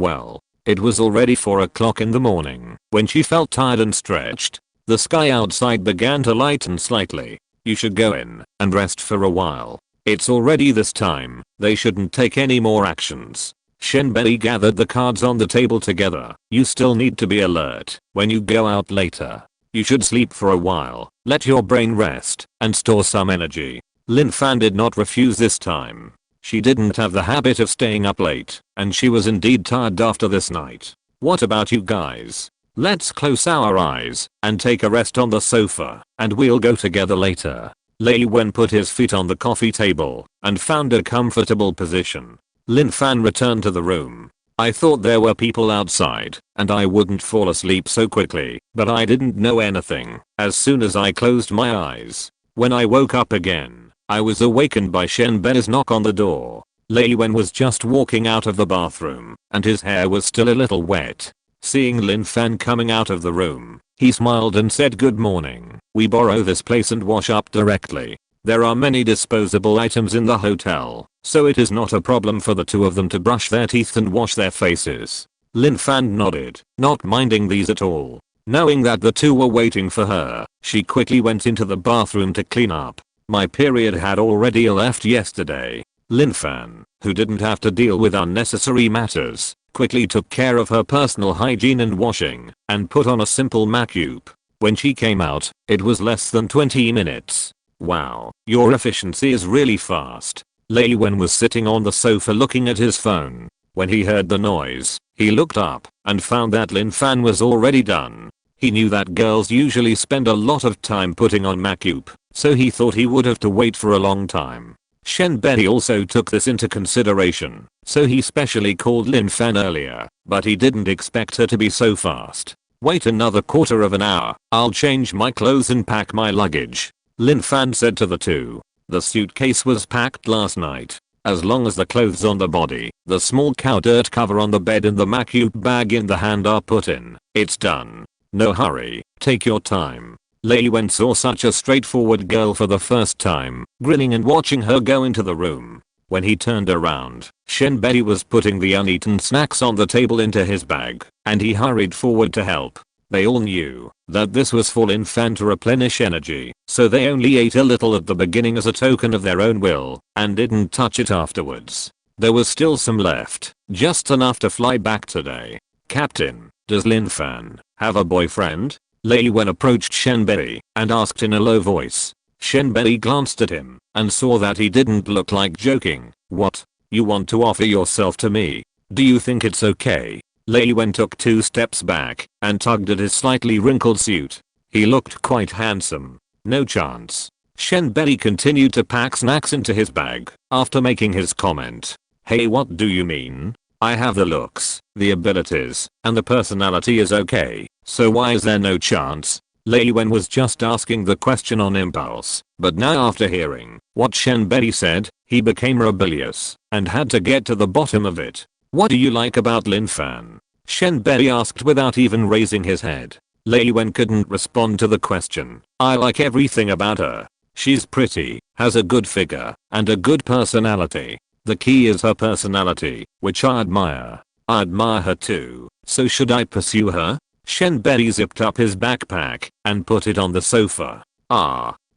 well. It was already 4 o'clock in the morning when she felt tired and stretched. The sky outside began to lighten slightly. You should go in and rest for a while. It's already this time. They shouldn't take any more actions. Shenbei gathered the cards on the table together. You still need to be alert when you go out later. You should sleep for a while, let your brain rest, and store some energy. Lin Fan did not refuse this time. She didn't have the habit of staying up late, and she was indeed tired after this night. What about you guys? Let's close our eyes and take a rest on the sofa, and we'll go together later. Lei Wen put his feet on the coffee table and found a comfortable position. Lin Fan returned to the room. I thought there were people outside and I wouldn't fall asleep so quickly, but I didn't know anything as soon as I closed my eyes. When I woke up again, I was awakened by Shenbei's knock on the door. Lei Wen was just walking out of the bathroom and his hair was still a little wet. Seeing Lin Fan coming out of the room, he smiled and said, "Good morning. We borrow this place and wash up directly. There are many disposable items in the hotel, so it is not a problem for the two of them to brush their teeth and wash their faces." Lin Fan nodded, not minding these at all. Knowing that the two were waiting for her, she quickly went into the bathroom to clean up. My period had already left yesterday. Lin Fan, who didn't have to deal with unnecessary matters, quickly took care of her personal hygiene and washing, and put on a simple makeoop. When she came out, it was less than 20 minutes. Wow, your efficiency is really fast. Lei Wen was sitting on the sofa looking at his phone. When he heard the noise, he looked up and found that Lin Fan was already done. He knew that girls usually spend a lot of time putting on makeoop, so he thought he would have to wait for a long time. Shen Bei also took this into consideration, so he specially called Lin Fan earlier, but he didn't expect her to be so fast. "Wait another quarter of an hour, I'll change my clothes and pack my luggage," Lin Fan said to the two. The suitcase was packed last night. As long as the clothes on the body, the small cow dirt cover on the bed and the makeoop bag in the hand are put in, it's done. No hurry, take your time. Lei Wen saw such a straightforward girl for the first time, grinning and watching her go into the room. When he turned around, Shen Bei was putting the uneaten snacks on the table into his bag, and he hurried forward to help. They all knew that this was for Lin Fan to replenish energy, so they only ate a little at the beginning as a token of their own will, and didn't touch it afterwards. There was still some left, just enough to fly back today. "Captain, does Lin Fan have a boyfriend?" Lei Wen approached Shen Bei and asked in a low voice. Shen Bei glanced at him and saw that he didn't look like joking. "What? You want to offer yourself to me? Do you think it's okay?" Lei Wen took 2 steps back and tugged at his slightly wrinkled suit. He looked quite handsome. "No chance." Shen Bei continued to pack snacks into his bag after making his comment. "Hey, what do you mean? I have the looks, the abilities, and the personality is okay, so why is there no chance?" Lei Wen was just asking the question on impulse, but now after hearing what Shen Bei said, he became rebellious and had to get to the bottom of it. "What do you like about Lin Fan?" Shen Bei asked without even raising his head. Lei Wen couldn't respond to the question. "I like everything about her. She's pretty, has a good figure, and a good personality. The key is her personality, which I admire. I admire her too, so should I pursue her?" Shen Bei zipped up his backpack and put it on the sofa.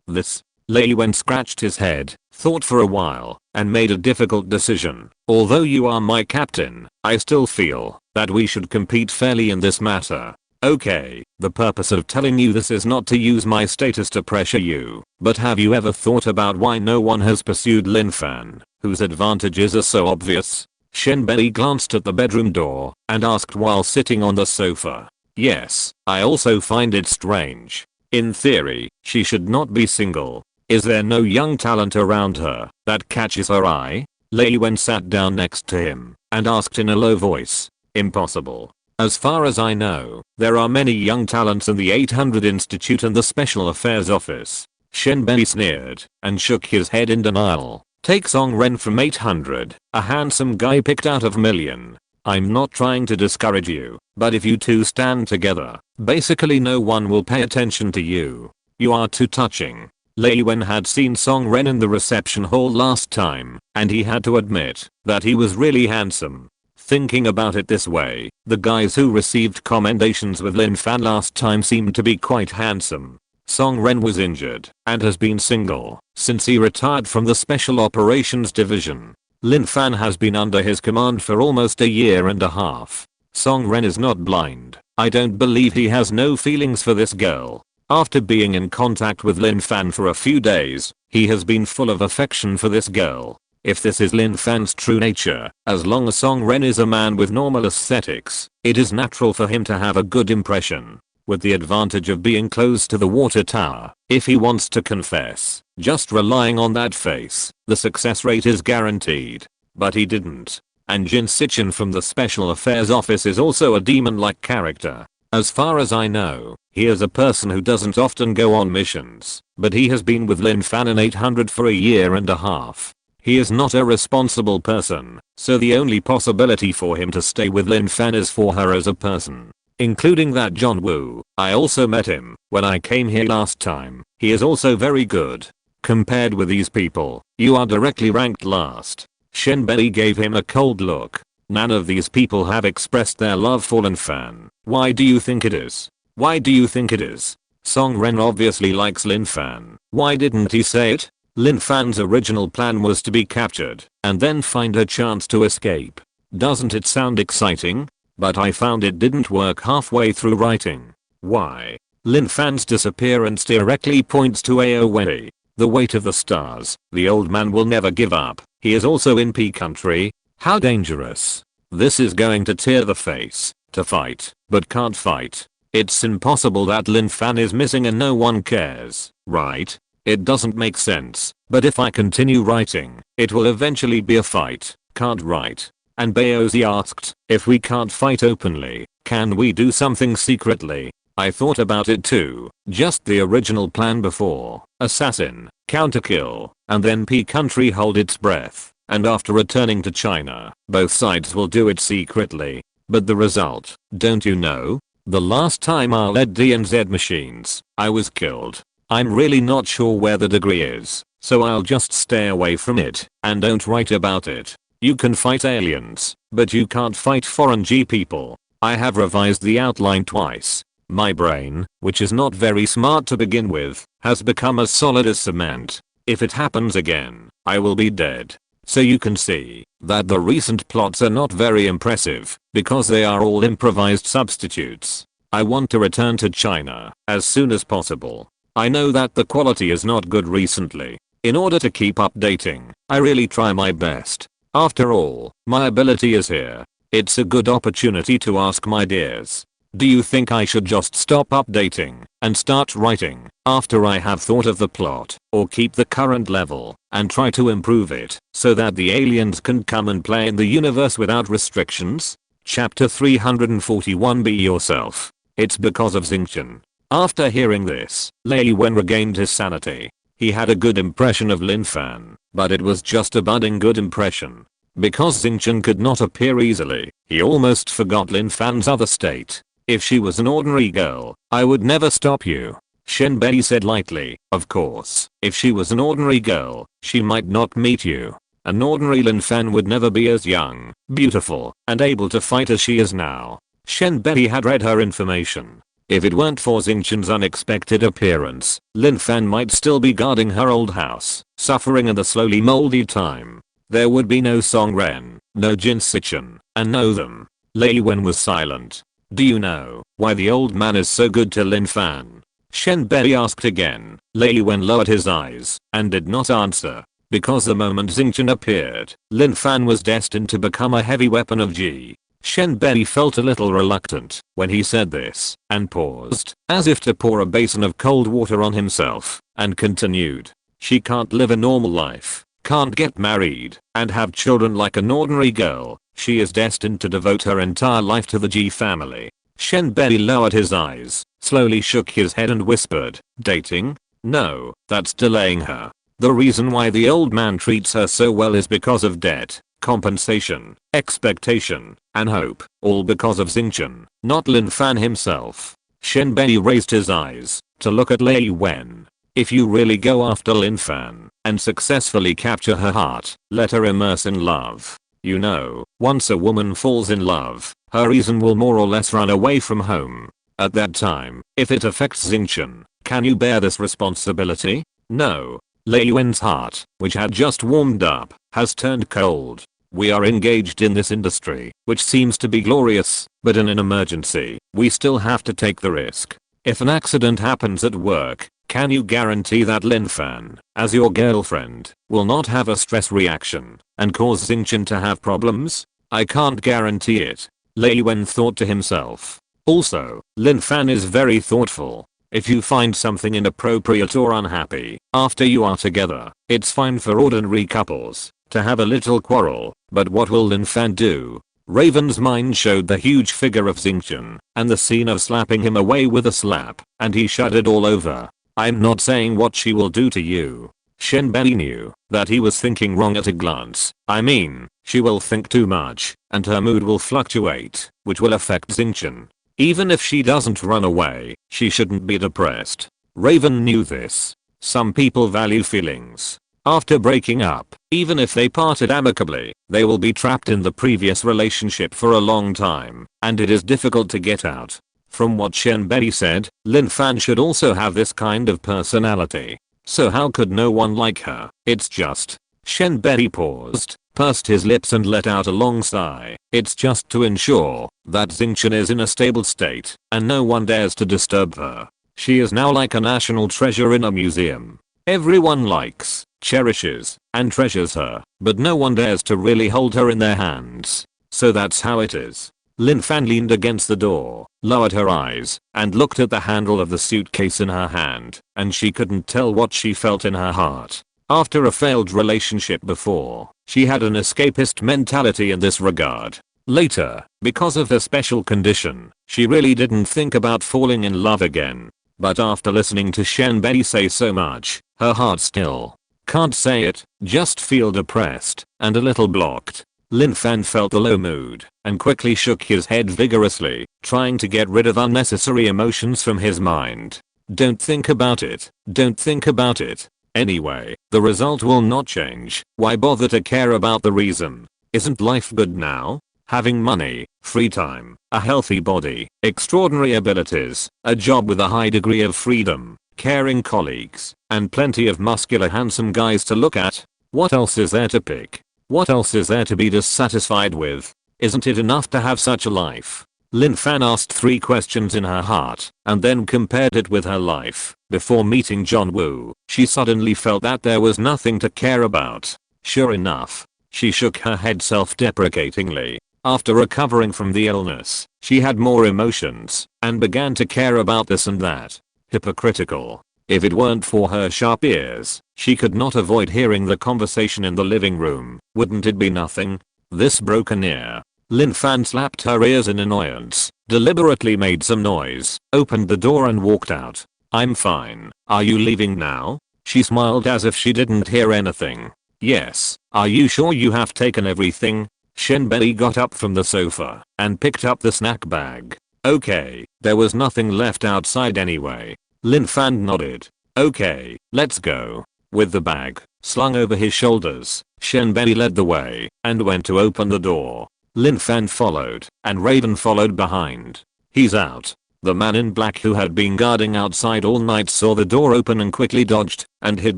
This. Lei Wen scratched his head, thought for a while, and made a difficult decision. "Although you are my captain, I still feel that we should compete fairly in this matter. Okay, the purpose of telling you this is not to use my status to pressure you, but have you ever thought about why no one has pursued Lin Fan, whose advantages are so obvious?" Shen Bei glanced at the bedroom door and asked while sitting on the sofa. "Yes, I also find it strange. In theory, she should not be single. Is there no young talent around her that catches her eye?" Lei Wen sat down next to him and asked in a low voice. "Impossible. As far as I know, there are many young talents in the 800 Institute and the Special Affairs Office." Shen Bei sneered and shook his head in denial. "Take Song Ren from 800, a handsome guy picked out of million. I'm not trying to discourage you, but if you two stand together, basically no one will pay attention to you. You are too touching." Lei Wen had seen Song Ren in the reception hall last time, and he had to admit that he was really handsome. Thinking about it this way, the guys who received commendations with Lin Fan last time seemed to be quite handsome. Song Ren was injured and has been single since he retired from the Special Operations Division. Lin Fan has been under his command for almost a year and a half. Song Ren is not blind. I don't believe he has no feelings for this girl. After being in contact with Lin Fan for a few days, he has been full of affection for this girl. If this is Lin Fan's true nature, as long as Song Ren is a man with normal aesthetics, it is natural for him to have a good impression. With the advantage of being close to the water tower, if he wants to confess, just relying on that face, the success rate is guaranteed. But he didn't. And Jin Sichin from the Special Affairs Office is also a demon-like character. As far as I know, he is a person who doesn't often go on missions, but he has been with Lin Fan in 800 for a year and a half. He is not a responsible person, so the only possibility for him to stay with Lin Fan is for her as a person. Including that John Woo. I also met him when I came here last time. He is also very good. Compared with these people, you are directly ranked last. Shenbei gave him a cold look. None of these people have expressed their love for Lin Fan. Why do you think it is? Why do you think it is? Song Ren obviously likes Lin Fan. Why didn't he say it? Lin Fan's original plan was to be captured and then find a chance to escape. Doesn't it sound exciting? But I found it didn't work halfway through writing. Why? Lin Fan's disappearance directly points to AOA. The weight of the stars. The old man will never give up. He is also in P country. How dangerous. This is going to tear the face. To fight, but can't fight. It's impossible that Lin Fan is missing and no one cares, right? It doesn't make sense, but if I continue writing, it will eventually be a fight. Can't write. And Baozi asked, if we can't fight openly, can we do something secretly? I thought about it too, just the original plan before, assassin, counterkill, and then P country hold its breath, and after returning to China, both sides will do it secretly. But the result, don't you know? The last time I led DNZ machines, I was killed. I'm really not sure where the degree is, so I'll just stay away from it, and don't write about it. You can fight aliens, but you can't fight foreign G people. I have revised the outline twice. My brain, which is not very smart to begin with, has become as solid as cement. If it happens again, I will be dead. So you can see that the recent plots are not very impressive, because they are all improvised substitutes. I want to return to China as soon as possible. I know that the quality is not good recently. In order to keep updating, I really try my best. After all, my ability is here. It's a good opportunity to ask my dears. Do you think I should just stop updating and start writing after I have thought of the plot, or keep the current level and try to improve it so that the aliens can come and play in the universe without restrictions? Chapter 341 Be Yourself. It's because of Xingqian. After hearing this, Lei Wen regained his sanity. He had a good impression of Lin Fan, but it was just a budding good impression. Because Xingqian could not appear easily, he almost forgot Lin Fan's other state. If she was an ordinary girl, I would never stop you. Shenbei said lightly. Of course, if she was an ordinary girl, she might not meet you. An ordinary Lin Fan would never be as young, beautiful, and able to fight as she is now. Shenbei had read her information. If it weren't for Xingqian's unexpected appearance, Lin Fan might still be guarding her old house, suffering in the slowly moldy time. There would be no Song Ren, no Jin Sichen, and no them. Lei Wen was silent. Do you know why the old man is so good to Lin Fan? Shenbei asked again. Lei Wen lowered his eyes and did not answer. Because the moment Xingqian appeared, Lin Fan was destined to become a heavy weapon of G. Shenbei felt a little reluctant when he said this, and paused, as if to pour a basin of cold water on himself, and continued. She can't live a normal life, can't get married, and have children like an ordinary girl. She is destined to devote her entire life to the G family. Shenbei lowered his eyes, slowly shook his head and whispered, dating? No, that's delaying her. The reason why the old man treats her so well is because of debt, compensation, expectation, and hope, all because of Xingqian, not Lin Fan himself. Shenbei raised his eyes to look at Lei Wen. If you really go after Lin Fan and successfully capture her heart, let her immerse in love. You know, once a woman falls in love, her reason will more or less run away from home. At that time, if it affects Xingqian, can you bear this responsibility? No. Lei Wen's heart, which had just warmed up, has turned cold. We are engaged in this industry, which seems to be glorious, but in an emergency, we still have to take the risk. If an accident happens at work, can you guarantee that Lin Fan, as your girlfriend, will not have a stress reaction and cause Xingqian to have problems? I can't guarantee it. Lei Wen thought to himself. Also, Lin Fan is very thoughtful. If you find something inappropriate or unhappy after you are together, it's fine for ordinary couples to have a little quarrel, but what will Lin Fan do? Raven's mind showed the huge figure of Xingqian and the scene of slapping him away with a slap, and he shuddered all over. I'm not saying what she will do to you. Shenbei knew that he was thinking wrong at a glance. I mean, she will think too much, and her mood will fluctuate, which will affect Xinchen. Even if she doesn't run away, she shouldn't be depressed. Raven knew this. Some people value feelings. After breaking up, even if they parted amicably, they will be trapped in the previous relationship for a long time, and it is difficult to get out. From what Shenbei said, Lin Fan should also have this kind of personality. So how could no one like her? It's just. Shenbei paused, pursed his lips and let out a long sigh. It's just to ensure that Xinchen is in a stable state, and no one dares to disturb her. She is now like a national treasure in a museum. Everyone likes, cherishes, and treasures her, but no one dares to really hold her in their hands. So that's how it is. Lin Fan leaned against the door, lowered her eyes, and looked at the handle of the suitcase in her hand, and she couldn't tell what she felt in her heart. After a failed relationship before, she had an escapist mentality in this regard. Later, because of her special condition, she really didn't think about falling in love again. But after listening to Shenbei say so much, her heart still can't say it, just feel depressed and a little blocked. Lin Fan felt the low mood and quickly shook his head vigorously, trying to get rid of unnecessary emotions from his mind. Don't think about it. Don't think about it. Anyway, the result will not change. Why bother to care about the reason? Isn't life good now? Having money, free time, a healthy body, extraordinary abilities, a job with a high degree of freedom, caring colleagues, and plenty of muscular handsome guys to look at. What else is there to pick? What else is there to be dissatisfied with? Isn't it enough to have such a life? Lin Fan asked 3 questions in her heart, and then compared it with her life. Before meeting John Woo, she suddenly felt that there was nothing to care about. Sure enough, she shook her head self-deprecatingly. After recovering from the illness, she had more emotions, and began to care about this and that. Hypocritical. If it weren't for her sharp ears, she could not avoid hearing the conversation in the living room. Wouldn't it be nothing? This broken ear. Lin Fan slapped her ears in annoyance, deliberately made some noise, opened the door and walked out. I'm fine. Are you leaving now? She smiled as if she didn't hear anything. Yes. Are you sure you have taken everything? Shenbei got up from the sofa and picked up the snack bag. Okay, there was nothing left outside anyway. Lin Fan nodded. Okay, let's go. With the bag slung over his shoulders, Shenbei led the way and went to open the door. Lin Fan followed, and Raven followed behind. He's out. The man in black who had been guarding outside all night saw the door open and quickly dodged and hid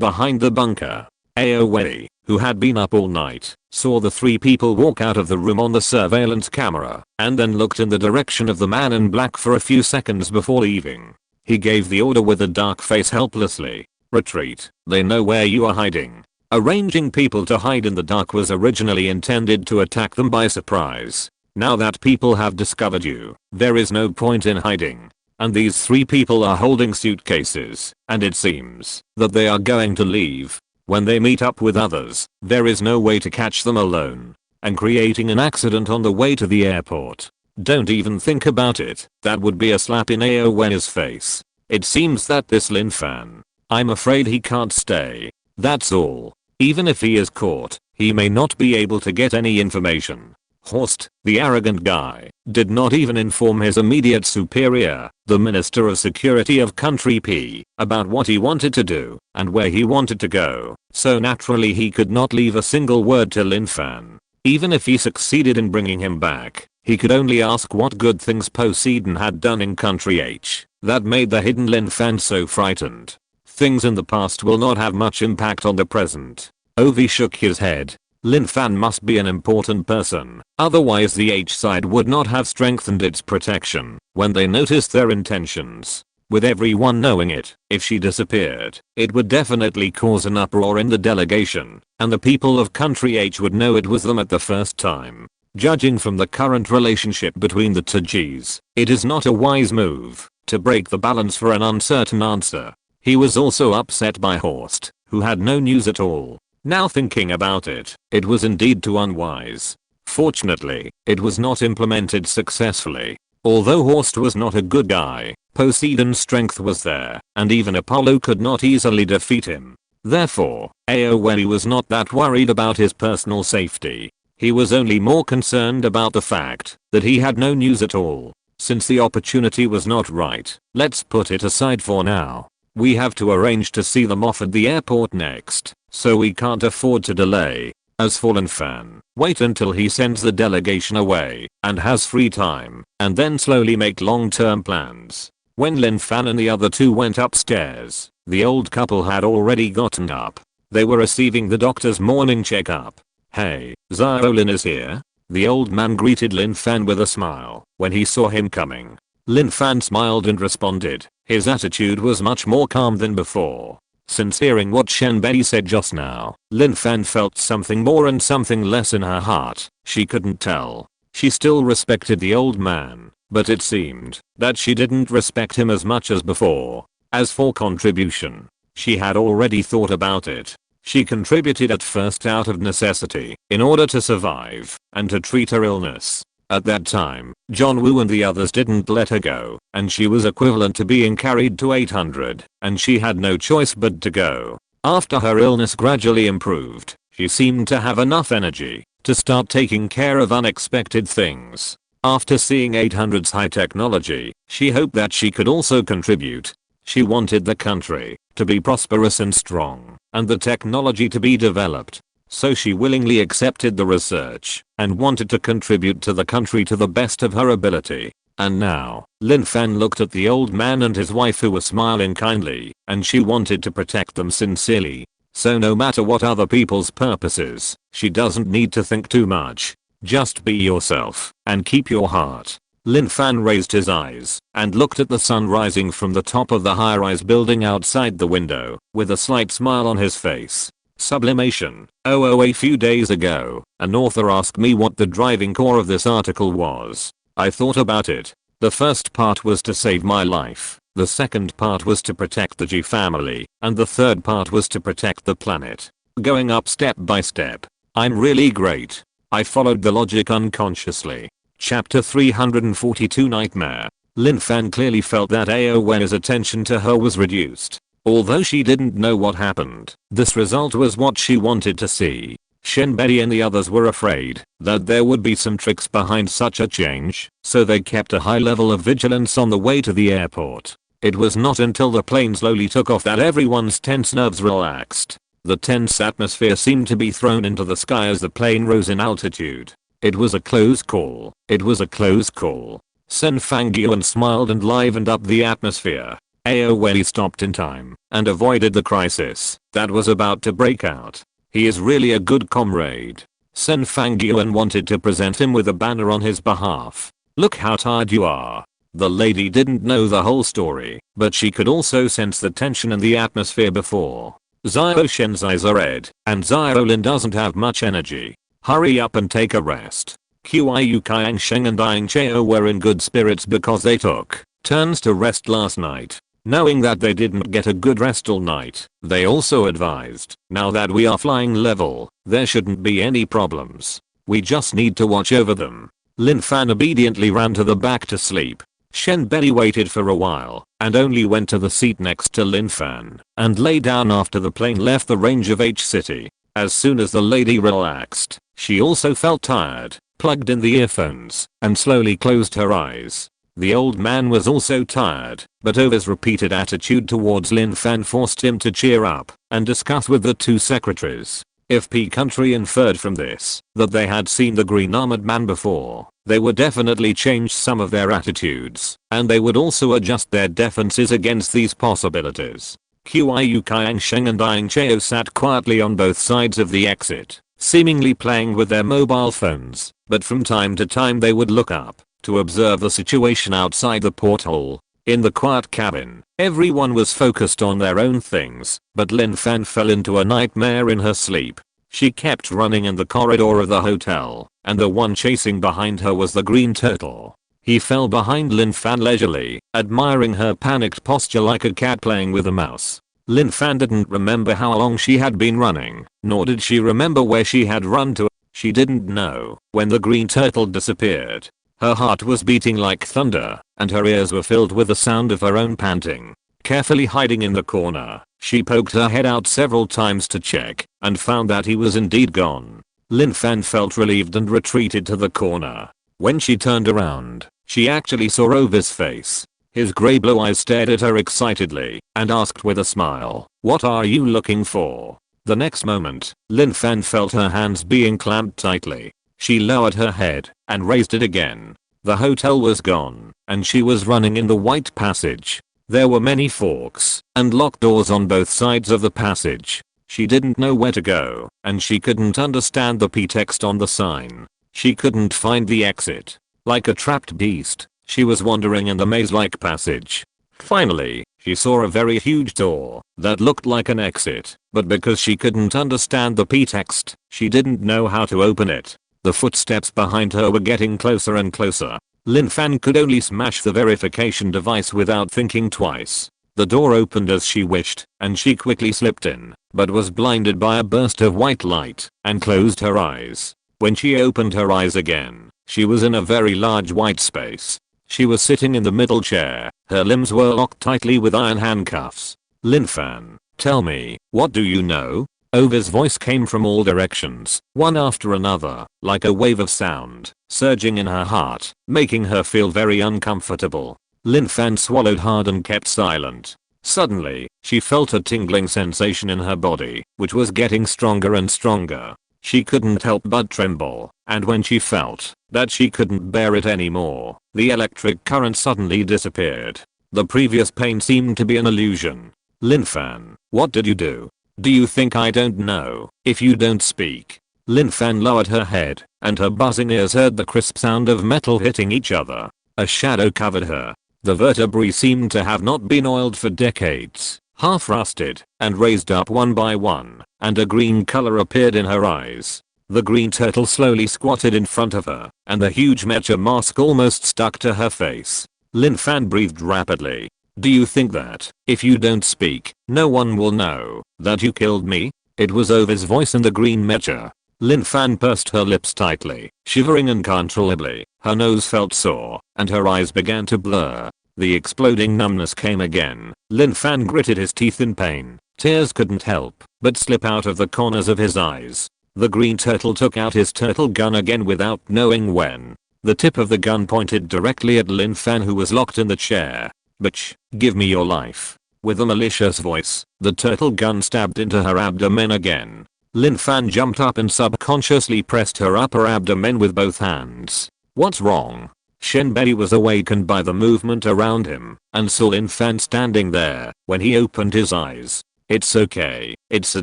behind the bunker. Aoi, who had been up all night, saw the 3 people walk out of the room on the surveillance camera, and then looked in the direction of the man in black for a few seconds before leaving. He gave the order with a dark face helplessly. Retreat. They know where you are hiding. Arranging people to hide in the dark was originally intended to attack them by surprise. Now that people have discovered you, there is no point in hiding. And these 3 people are holding suitcases, and it seems that they are going to leave. When they meet up with others, there is no way to catch them alone, and creating an accident on the way to the airport. Don't even think about it. That would be a slap in Aowen's face. It seems that this Lin Fan, I'm afraid he can't stay. That's all. Even if he is caught, he may not be able to get any information. Horst, the arrogant guy, did not even inform his immediate superior, the Minister of Security of Country P, about what he wanted to do and where he wanted to go, so naturally he could not leave a single word to Lin Fan. Even if he succeeded in bringing him back, he could only ask what good things Poseidon had done in Country H that made the hidden Lin Fan so frightened. Things in the past will not have much impact on the present. Ovi shook his head. Lin Fan must be an important person, otherwise the H side would not have strengthened its protection when they noticed their intentions. With everyone knowing it, if she disappeared, it would definitely cause an uproar in the delegation, and the people of Country H would know it was them at the first time. Judging from the current relationship between the two Gs, it is not a wise move to break the balance for an uncertain answer. He was also upset by Horst, who had no news at all. Now thinking about it, it was indeed too unwise. Fortunately, it was not implemented successfully. Although Horst was not a good guy, Poseidon's strength was there, and even Apollo could not easily defeat him. Therefore, Aoi was not that worried about his personal safety. He was only more concerned about the fact that he had no news at all. Since the opportunity was not right, let's put it aside for now. We have to arrange to see them off at the airport next, so we can't afford to delay. As for Lin Fan, wait until he sends the delegation away and has free time, and then slowly make long-term plans. When Lin Fan and the other two went upstairs, the old couple had already gotten up. They were receiving the doctor's morning checkup. "Hey, Lin is here?" The old man greeted Lin Fan with a smile when he saw him coming. Lin Fan smiled and responded. His attitude was much more calm than before. Since hearing what Shen Bei said just now, Lin Fan felt something more and something less in her heart. She couldn't tell. She still respected the old man, but it seemed that she didn't respect him as much as before. As for contribution, she had already thought about it. She contributed at first out of necessity, in order to survive, and to treat her illness. At that time, John Woo and the others didn't let her go, and she was equivalent to being carried to 800, and she had no choice but to go. After her illness gradually improved, she seemed to have enough energy to start taking care of unexpected things. After seeing 800's high technology, she hoped that she could also contribute. She wanted the country to be prosperous and strong, and the technology to be developed. So she willingly accepted the research and wanted to contribute to the country to the best of her ability. And now, Lin Fan looked at the old man and his wife who were smiling kindly, and she wanted to protect them sincerely. So no matter what other people's purposes, she doesn't need to think too much. Just be yourself and keep your heart. Lin Fan raised his eyes and looked at the sun rising from the top of the high-rise building outside the window with a slight smile on his face. Sublimation. A few days ago, an author asked me what the driving core of this article was. I thought about it. The first part was to save my life, the second part was to protect the G family, and the third part was to protect the planet. Going up step by step. I'm really great. I followed the logic unconsciously. Chapter 342 Nightmare. Lin Fan clearly felt that Aoi's attention to her was reduced. Although she didn't know what happened, this result was what she wanted to see. Shen Bei and the others were afraid that there would be some tricks behind such a change, so they kept a high level of vigilance on the way to the airport. It was not until the plane slowly took off that everyone's tense nerves relaxed. The tense atmosphere seemed to be thrown into the sky as the plane rose in altitude. It was a close call. It was a close call. Sen Fangyuan smiled and livened up the atmosphere. Aoi stopped in time and avoided the crisis that was about to break out. He is really a good comrade. Sen Fangyuan wanted to present him with a banner on his behalf. Look how tired you are. The lady didn't know the whole story, but she could also sense the tension in the atmosphere before. Zio Shen's eyes are red, and Lin doesn't have much energy. Hurry up and take a rest. Qiu Kaiang Sheng and Dying Cheo were in good spirits because they took turns to rest last night. Knowing that they didn't get a good rest all night, they also advised, now that we are flying level, there shouldn't be any problems. We just need to watch over them. Lin Fan obediently ran to the back to sleep. Shen Bei waited for a while and only went to the seat next to Lin Fan and lay down after the plane left the range of H City. As soon as the lady relaxed, she also felt tired, plugged in the earphones, and slowly closed her eyes. The old man was also tired, but Ova's repeated attitude towards Lin Fan forced him to cheer up and discuss with the two secretaries. If P country inferred from this that they had seen the green armored man before, they would definitely change some of their attitudes, and they would also adjust their defenses against these possibilities. Qiu Kaiang Sheng and Dying Cheo sat quietly on both sides of the exit, seemingly playing with their mobile phones, but from time to time they would look up to observe the situation outside the porthole. In the quiet cabin, everyone was focused on their own things, but Lin Fan fell into a nightmare in her sleep. She kept running in the corridor of the hotel, and the one chasing behind her was the green turtle. He fell behind Lin Fan leisurely, admiring her panicked posture like a cat playing with a mouse. Lin Fan didn't remember how long she had been running, nor did she remember where she had run to. She didn't know when the green turtle disappeared. Her heart was beating like thunder, and her ears were filled with the sound of her own panting. Carefully hiding in the corner, She poked her head out several times to check and found that he was indeed gone. Lin Fan felt relieved and retreated to the corner. When she turned around, she actually saw Over's face. His grey blue eyes stared at her excitedly and asked with a smile, "What are you looking for?" The next moment, Lin Fan felt her hands being clamped tightly. She lowered her head and raised it again. The hotel was gone, and she was running in the white passage. There were many forks and locked doors on both sides of the passage. She didn't know where to go, and she couldn't understand the P text on the sign. She couldn't find the exit. Like a trapped beast, she was wandering in the maze-like passage. Finally, she saw a very huge door that looked like an exit, but because she couldn't understand the P text, she didn't know how to open it. The footsteps behind her were getting closer and closer. Lin Fan could only smash the verification device without thinking twice. The door opened as she wished, and she quickly slipped in, but was blinded by a burst of white light and closed her eyes. When she opened her eyes again, she was in a very large white space. She was sitting in the middle chair. Her limbs were locked tightly with iron handcuffs. "Lin Fan, tell me, what do you know?" Over's voice came from all directions, one after another, like a wave of sound, surging in her heart, making her feel very uncomfortable. Lin Fan swallowed hard and kept silent. Suddenly, she felt a tingling sensation in her body, which was getting stronger and stronger. She couldn't help but tremble, and when she felt that she couldn't bear it anymore, the electric current suddenly disappeared. The previous pain seemed to be an illusion. "Lin Fan, what did you do? Do you think I don't know if you don't speak?" Lin Fan lowered her head, and her buzzing ears heard the crisp sound of metal hitting each other. A shadow covered her. The vertebrae seemed to have not been oiled for decades, half rusted, and raised up one by one, and a green color appeared in her eyes. The green turtle slowly squatted in front of her, and the huge Mecha mask almost stuck to her face. Lin Fan breathed rapidly. "Do you think that, if you don't speak, no one will know that you killed me?" It was Over's voice in the green Mecha. Lin Fan pursed her lips tightly, shivering uncontrollably. Her nose felt sore, and her eyes began to blur. The exploding numbness came again. Lin Fan gritted his teeth in pain. Tears couldn't help but slip out of the corners of his eyes. The green turtle took out his turtle gun again without knowing when. The tip of the gun pointed directly at Lin Fan, who was locked in the chair. "Bitch, give me your life." With a malicious voice, the turtle gun stabbed into her abdomen again. Lin Fan jumped up and subconsciously pressed her upper abdomen with both hands. "What's wrong?" Shen Bei was awakened by the movement around him and saw Lin Fan standing there. When he opened his eyes, "It's okay, it's a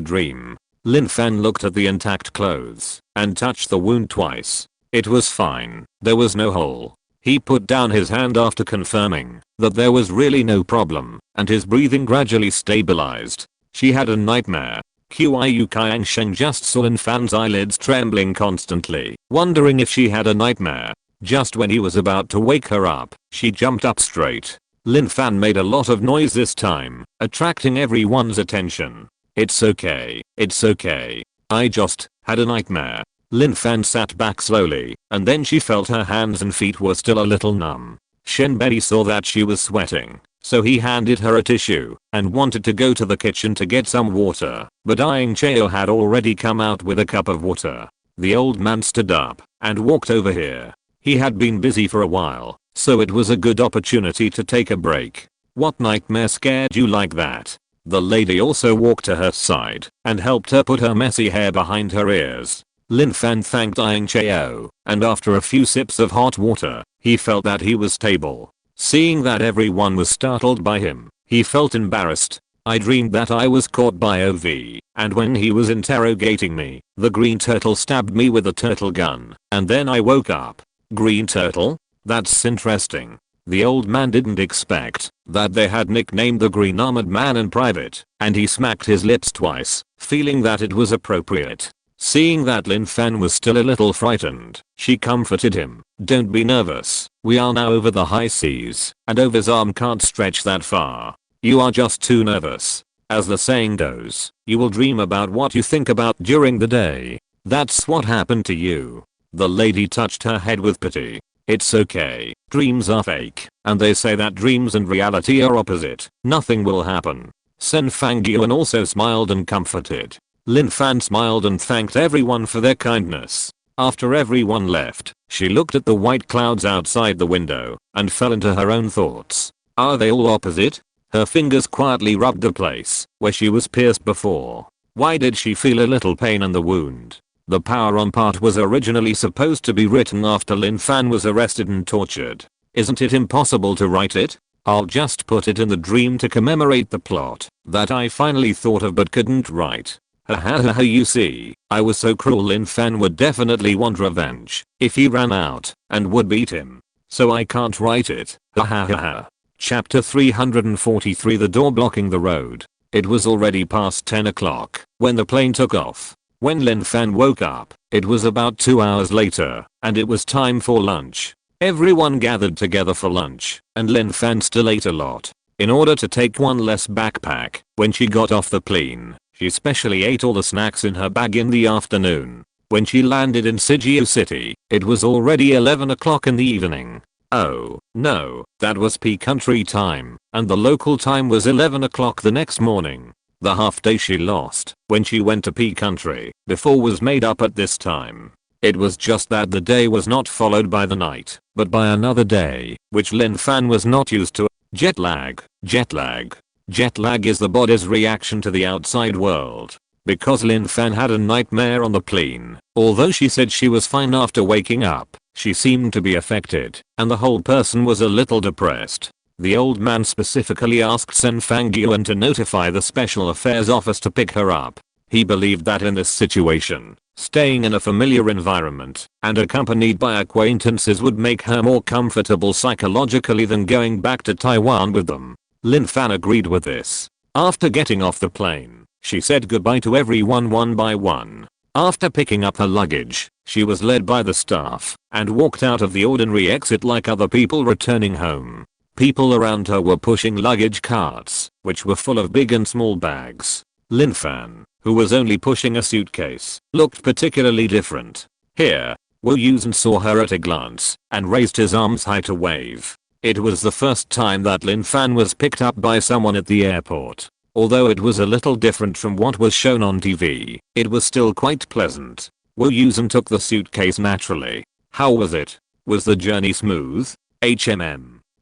dream." Lin Fan looked at the intact clothes and touched the wound twice. It was fine, there was no hole. He put down his hand after confirming that there was really no problem, and his breathing gradually stabilized. She had a nightmare. Qiu Kang Sheng just saw Lin Fan's eyelids trembling constantly, wondering if she had a nightmare. Just when he was about to wake her up, she jumped up straight. Lin Fan made a lot of noise this time, attracting everyone's attention. "It's okay, it's okay. I just had a nightmare." Lin Fan sat back slowly, and then she felt her hands and feet were still a little numb. Shen Bei saw that she was sweating, so he handed her a tissue and wanted to go to the kitchen to get some water, but Aang Cheo had already come out with a cup of water. The old man stood up and walked over here. He had been busy for a while, so it was a good opportunity to take a break. "What nightmare scared you like that?" The lady also walked to her side and helped her put her messy hair behind her ears. Lin Fan thanked Aang Cheo, and after a few sips of hot water, he felt that he was stable. Seeing that everyone was startled by him, he felt embarrassed. "I dreamed that I was caught by OV, and when he was interrogating me, the green turtle stabbed me with a turtle gun, and then I woke up." Green turtle? That's interesting. The old man didn't expect that they had nicknamed the Green Armored Man in private, and he smacked his lips twice, feeling that it was appropriate. Seeing that Lin Fan was still a little frightened, she comforted him. "Don't be nervous. We are now over the high seas, and Over's arm can't stretch that far. You are just too nervous. As the saying goes, you will dream about what you think about during the day. That's what happened to you." The lady touched her head with pity. "It's okay. Dreams are fake, and they say that dreams and reality are opposite. Nothing will happen." Sen Fangyuan also smiled and comforted. Lin Fan smiled and thanked everyone for their kindness. After everyone left, she looked at the white clouds outside the window and fell into her own thoughts. Are they all opposite? Her fingers quietly rubbed the place where she was pierced before. Why did she feel a little pain in the wound? The power on part was originally supposed to be written after Lin Fan was arrested and tortured. Isn't it impossible to write it? I'll just put it in the dream to commemorate the plot that I finally thought of but couldn't write. Hahaha, you see, I was so cruel. Lin Fan would definitely want revenge if he ran out and would beat him. So I can't write it. Hahaha. Chapter 343, the door blocking the road. It was already past 10 o'clock when the plane took off. When Lin Fan woke up, it was about 2 hours later, and it was time for lunch. Everyone gathered together for lunch, and Lin Fan still ate a lot. In order to take one less backpack, when she got off the plane, she specially ate all the snacks in her bag in the afternoon. When she landed in Sijiu City, it was already 11 o'clock in the evening. Oh, no, that was P country time, and the local time was 11 o'clock the next morning. The half day she lost when she went to P country before was made up at this time. It was just that the day was not followed by the night, but by another day, which Lin Fan was not used to. Jet lag. Jet lag. Jet lag is the body's reaction to the outside world. Because Lin Fan had a nightmare on the plane, although she said she was fine after waking up, she seemed to be affected, and the whole person was a little depressed. The old man specifically asked Sen Fangyuan to notify the Special Affairs Office to pick her up. He believed that in this situation, staying in a familiar environment and accompanied by acquaintances would make her more comfortable psychologically than going back to Taiwan with them. Lin Fan agreed with this. After getting off the plane, she said goodbye to everyone one by one. After picking up her luggage, she was led by the staff and walked out of the ordinary exit like other people returning home. People around her were pushing luggage carts, which were full of big and small bags. Lin Fan, who was only pushing a suitcase, looked particularly different. Here, Wu Yusen saw her at a glance and raised his arms high to wave. It was the first time that Lin Fan was picked up by someone at the airport. Although it was a little different from what was shown on TV, it was still quite pleasant. Wu Yusen took the suitcase naturally. How was it? Was the journey smooth?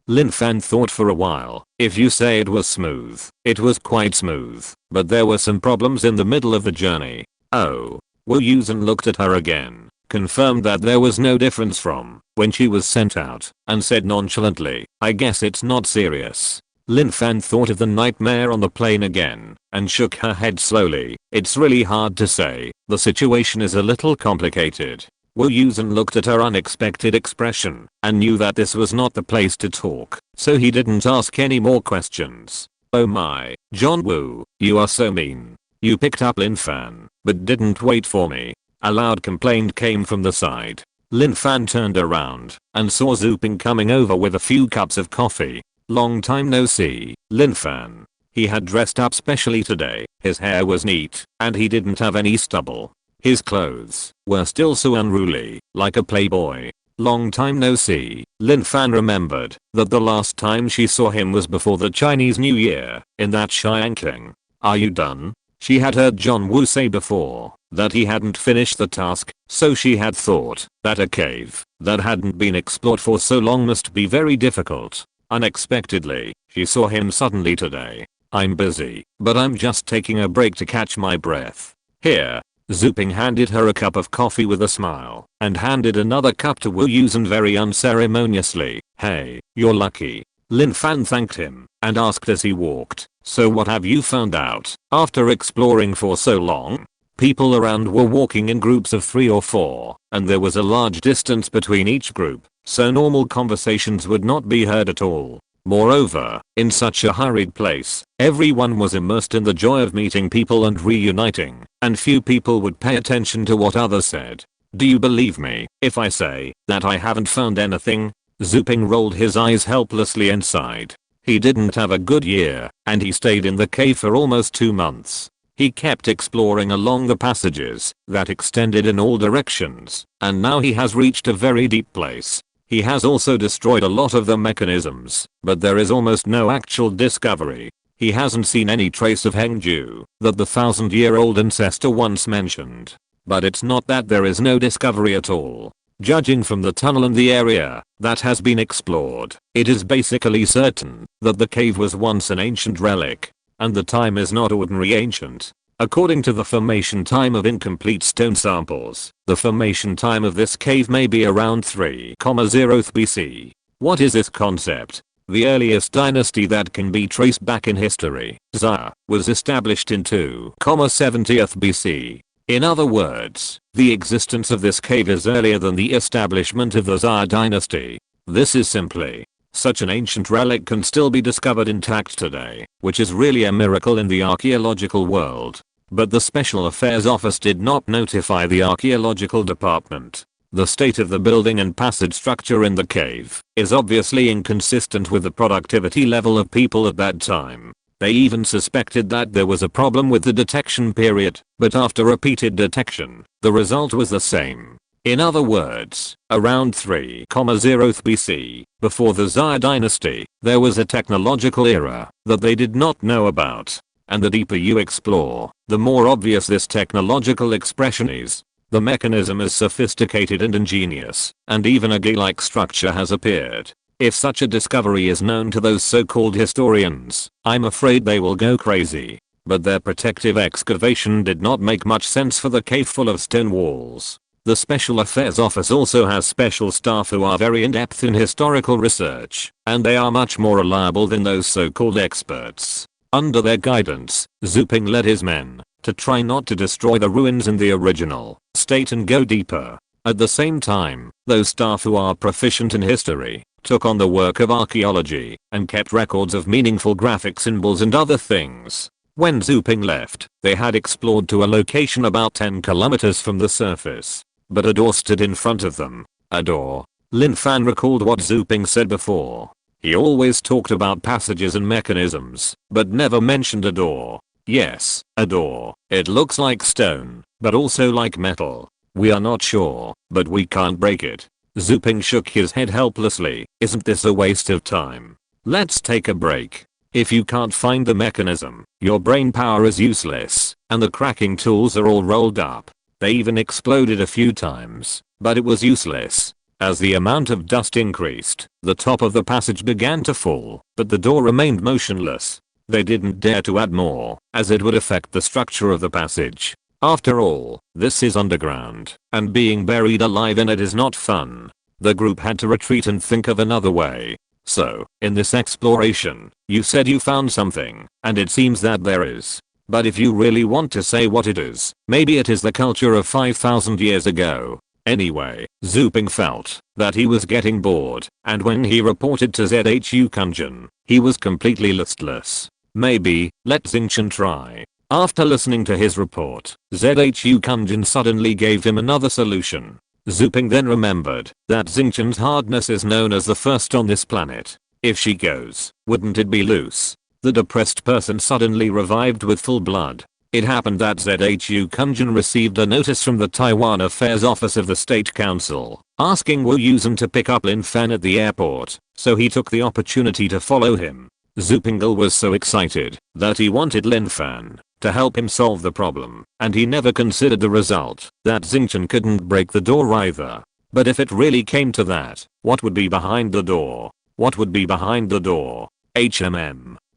Lin Fan thought for a while. If you say it was smooth, it was quite smooth, but there were some problems in the middle of the journey. Oh. Wu Yusen looked at her again, confirmed that there was no difference from when she was sent out, and said nonchalantly, I guess it's not serious. Lin Fan thought of the nightmare on the plane again and shook her head slowly. It's really hard to say. The situation is a little complicated. Wu Yusen looked at her unexpected expression and knew that this was not the place to talk, so he didn't ask any more questions. Oh my, John Woo, you are so mean. You picked up Lin Fan, but didn't wait for me. A loud complaint came from the side. Lin Fan turned around and saw Zhu Ping coming over with a few cups of coffee. Long time no see, Lin Fan. He had dressed up specially today. His hair was neat, and he didn't have any stubble. His clothes were still so unruly, like a playboy. Long time no see. Lin Fan remembered that the last time she saw him was before the Chinese New Year, in that Xiangling. Are you done? She had heard John Woo say before that he hadn't finished the task, so she had thought that a cave that hadn't been explored for so long must be very difficult. Unexpectedly, she saw him suddenly today. I'm busy, but I'm just taking a break to catch my breath. Here. Zhu Ping handed her a cup of coffee with a smile and handed another cup to Wu Yusen very unceremoniously. Hey, you're lucky. Lin Fan thanked him and asked as he walked, so what have you found out after exploring for so long? People around were walking in groups of 3 or 4, and there was a large distance between each group, so normal conversations would not be heard at all. Moreover, in such a hurried place, everyone was immersed in the joy of meeting people and reuniting, and few people would pay attention to what others said. Do you believe me if I say that I haven't found anything? Zhu Ping rolled his eyes helplessly and sighed. He didn't have a good year, and he stayed in the cave for almost 2 months. He kept exploring along the passages that extended in all directions, and now he has reached a very deep place. He has also destroyed a lot of the mechanisms, but there is almost no actual discovery. He hasn't seen any trace of Hengju that the 1,000-year-old ancestor once mentioned. But it's not that there is no discovery at all. Judging from the tunnel and the area that has been explored, it is basically certain that the cave was once an ancient relic. And the time is not ordinary ancient. According to the formation time of incomplete stone samples, the formation time of this cave may be around 3,0 BC. What is this concept? The earliest dynasty that can be traced back in history, Xia, was established in 2,70 BC. In other words, the existence of this cave is earlier than the establishment of the Xia dynasty. This is simply such an ancient relic can still be discovered intact today, which is really a miracle in the archaeological world. But the Special Affairs Office did not notify the archaeological department. The state of the building and passage structure in the cave is obviously inconsistent with the productivity level of people at that time. They even suspected that there was a problem with the detection period, but after repeated detection, the result was the same. In other words, around 3,0 BC, before the Xia dynasty, there was a technological era that they did not know about. And the deeper you explore, the more obvious this technological expression is. The mechanism is sophisticated and ingenious, and even a gate-like structure has appeared. If such a discovery is known to those so-called historians, I'm afraid they will go crazy. But their protective excavation did not make much sense for the cave full of stone walls. The Special Affairs Office also has special staff who are very in-depth in historical research, and they are much more reliable than those so-called experts. Under their guidance, Xu Ping led his men to try not to destroy the ruins in the original state and go deeper. At the same time, those staff who are proficient in history took on the work of archaeology and kept records of meaningful graphic symbols and other things. When Xu Ping left, they had explored to a location about 10 kilometers from the surface. But a door stood in front of them. A door. Lin Fan recalled what Xu Ping said before. He always talked about passages and mechanisms, but never mentioned a door. Yes, a door. It looks like stone, but also like metal. We are not sure, but we can't break it. Xu Ping shook his head helplessly. Isn't this a waste of time? Let's take a break. If you can't find the mechanism, your brain power is useless, and the cracking tools are all rolled up. They even exploded a few times, but it was useless. As the amount of dust increased, the top of the passage began to fall, but the door remained motionless. They didn't dare to add more, as it would affect the structure of the passage. After all, this is underground, and being buried alive in it is not fun. The group had to retreat and think of another way. So, in this exploration, you said you found something, and it seems that there is. But if you really want to say what it is, maybe it is the culture of 5,000 years ago. Anyway, Xu Ping felt that he was getting bored, and when he reported to ZHU Kunjin, he was completely listless. Maybe, let Xingchen try. After listening to his report, ZHU Kunjin suddenly gave him another solution. Xu Ping then remembered that Xingchen's hardness is known as the first on this planet. If she goes, wouldn't it be loose? The depressed person suddenly revived with full blood. It happened that ZHU Kunjin received a notice from the Taiwan Affairs Office of the State Council, asking Wu Yusen to pick up Lin Fan at the airport, so he took the opportunity to follow him. Xu Ping was so excited that he wanted Lin Fan to help him solve the problem, and he never considered the result, that Xingchen couldn't break the door either. But if it really came to that, what would be behind the door? What would be behind the door?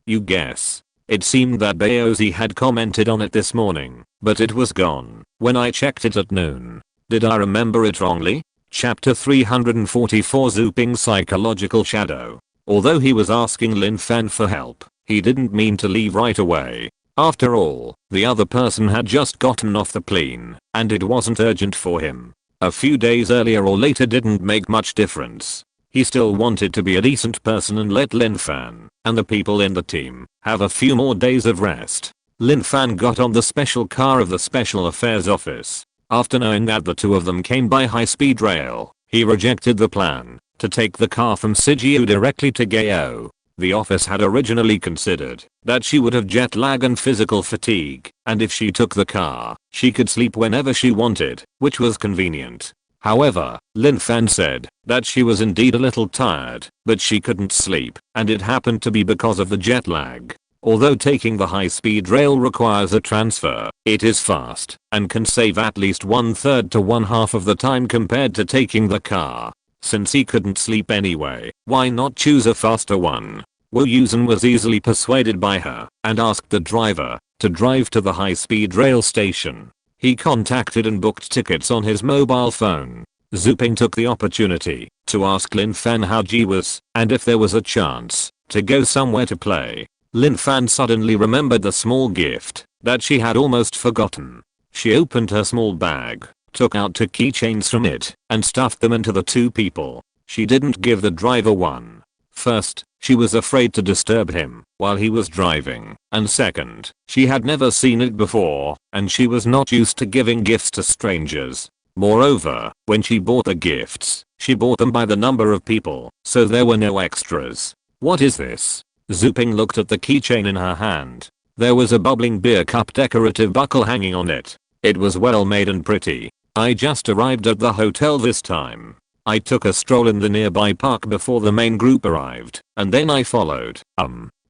You guess. It seemed that Baozi had commented on it this morning, but it was gone when I checked it at noon. Did I remember it wrongly? Chapter 344 Xu Ping's Psychological Shadow. Although he was asking Lin Fan for help, he didn't mean to leave right away. After all, the other person had just gotten off the plane, and it wasn't urgent for him. A few days earlier or later didn't make much difference. He still wanted to be a decent person and let Lin Fan and the people in the team have a few more days of rest. Lin Fan got on the special car of the Special Affairs Office. After knowing that the two of them came by high-speed rail, he rejected the plan to take the car from Sijiu directly to Gao. The office had originally considered that she would have jet lag and physical fatigue, and if she took the car, she could sleep whenever she wanted, which was convenient. However, Lin Fan said that she was indeed a little tired, but she couldn't sleep, and it happened to be because of the jet lag. Although taking the high-speed rail requires a transfer, it is fast and can save at least 1/3 to 1/2 of the time compared to taking the car. Since he couldn't sleep anyway, why not choose a faster one? Wu Yusen was easily persuaded by her and asked the driver to drive to the high-speed rail station. He contacted and booked tickets on his mobile phone. Zuping took the opportunity to ask Lin Fan how Ji was and if there was a chance to go somewhere to play. Lin Fan suddenly remembered the small gift that she had almost forgotten. She opened her small bag, took out 2 keychains from it, and stuffed them into the 2 people. She didn't give the driver one. First, she was afraid to disturb him while he was driving, and second, she had never seen it before, and she was not used to giving gifts to strangers. Moreover, when she bought the gifts, she bought them by the number of people, so there were no extras. What is this? Zuping looked at the keychain in her hand. There was a bubbling beer cup decorative buckle hanging on it. It was well made and pretty. I just arrived at the hotel this time. I took a stroll in the nearby park before the main group arrived, and then I followed.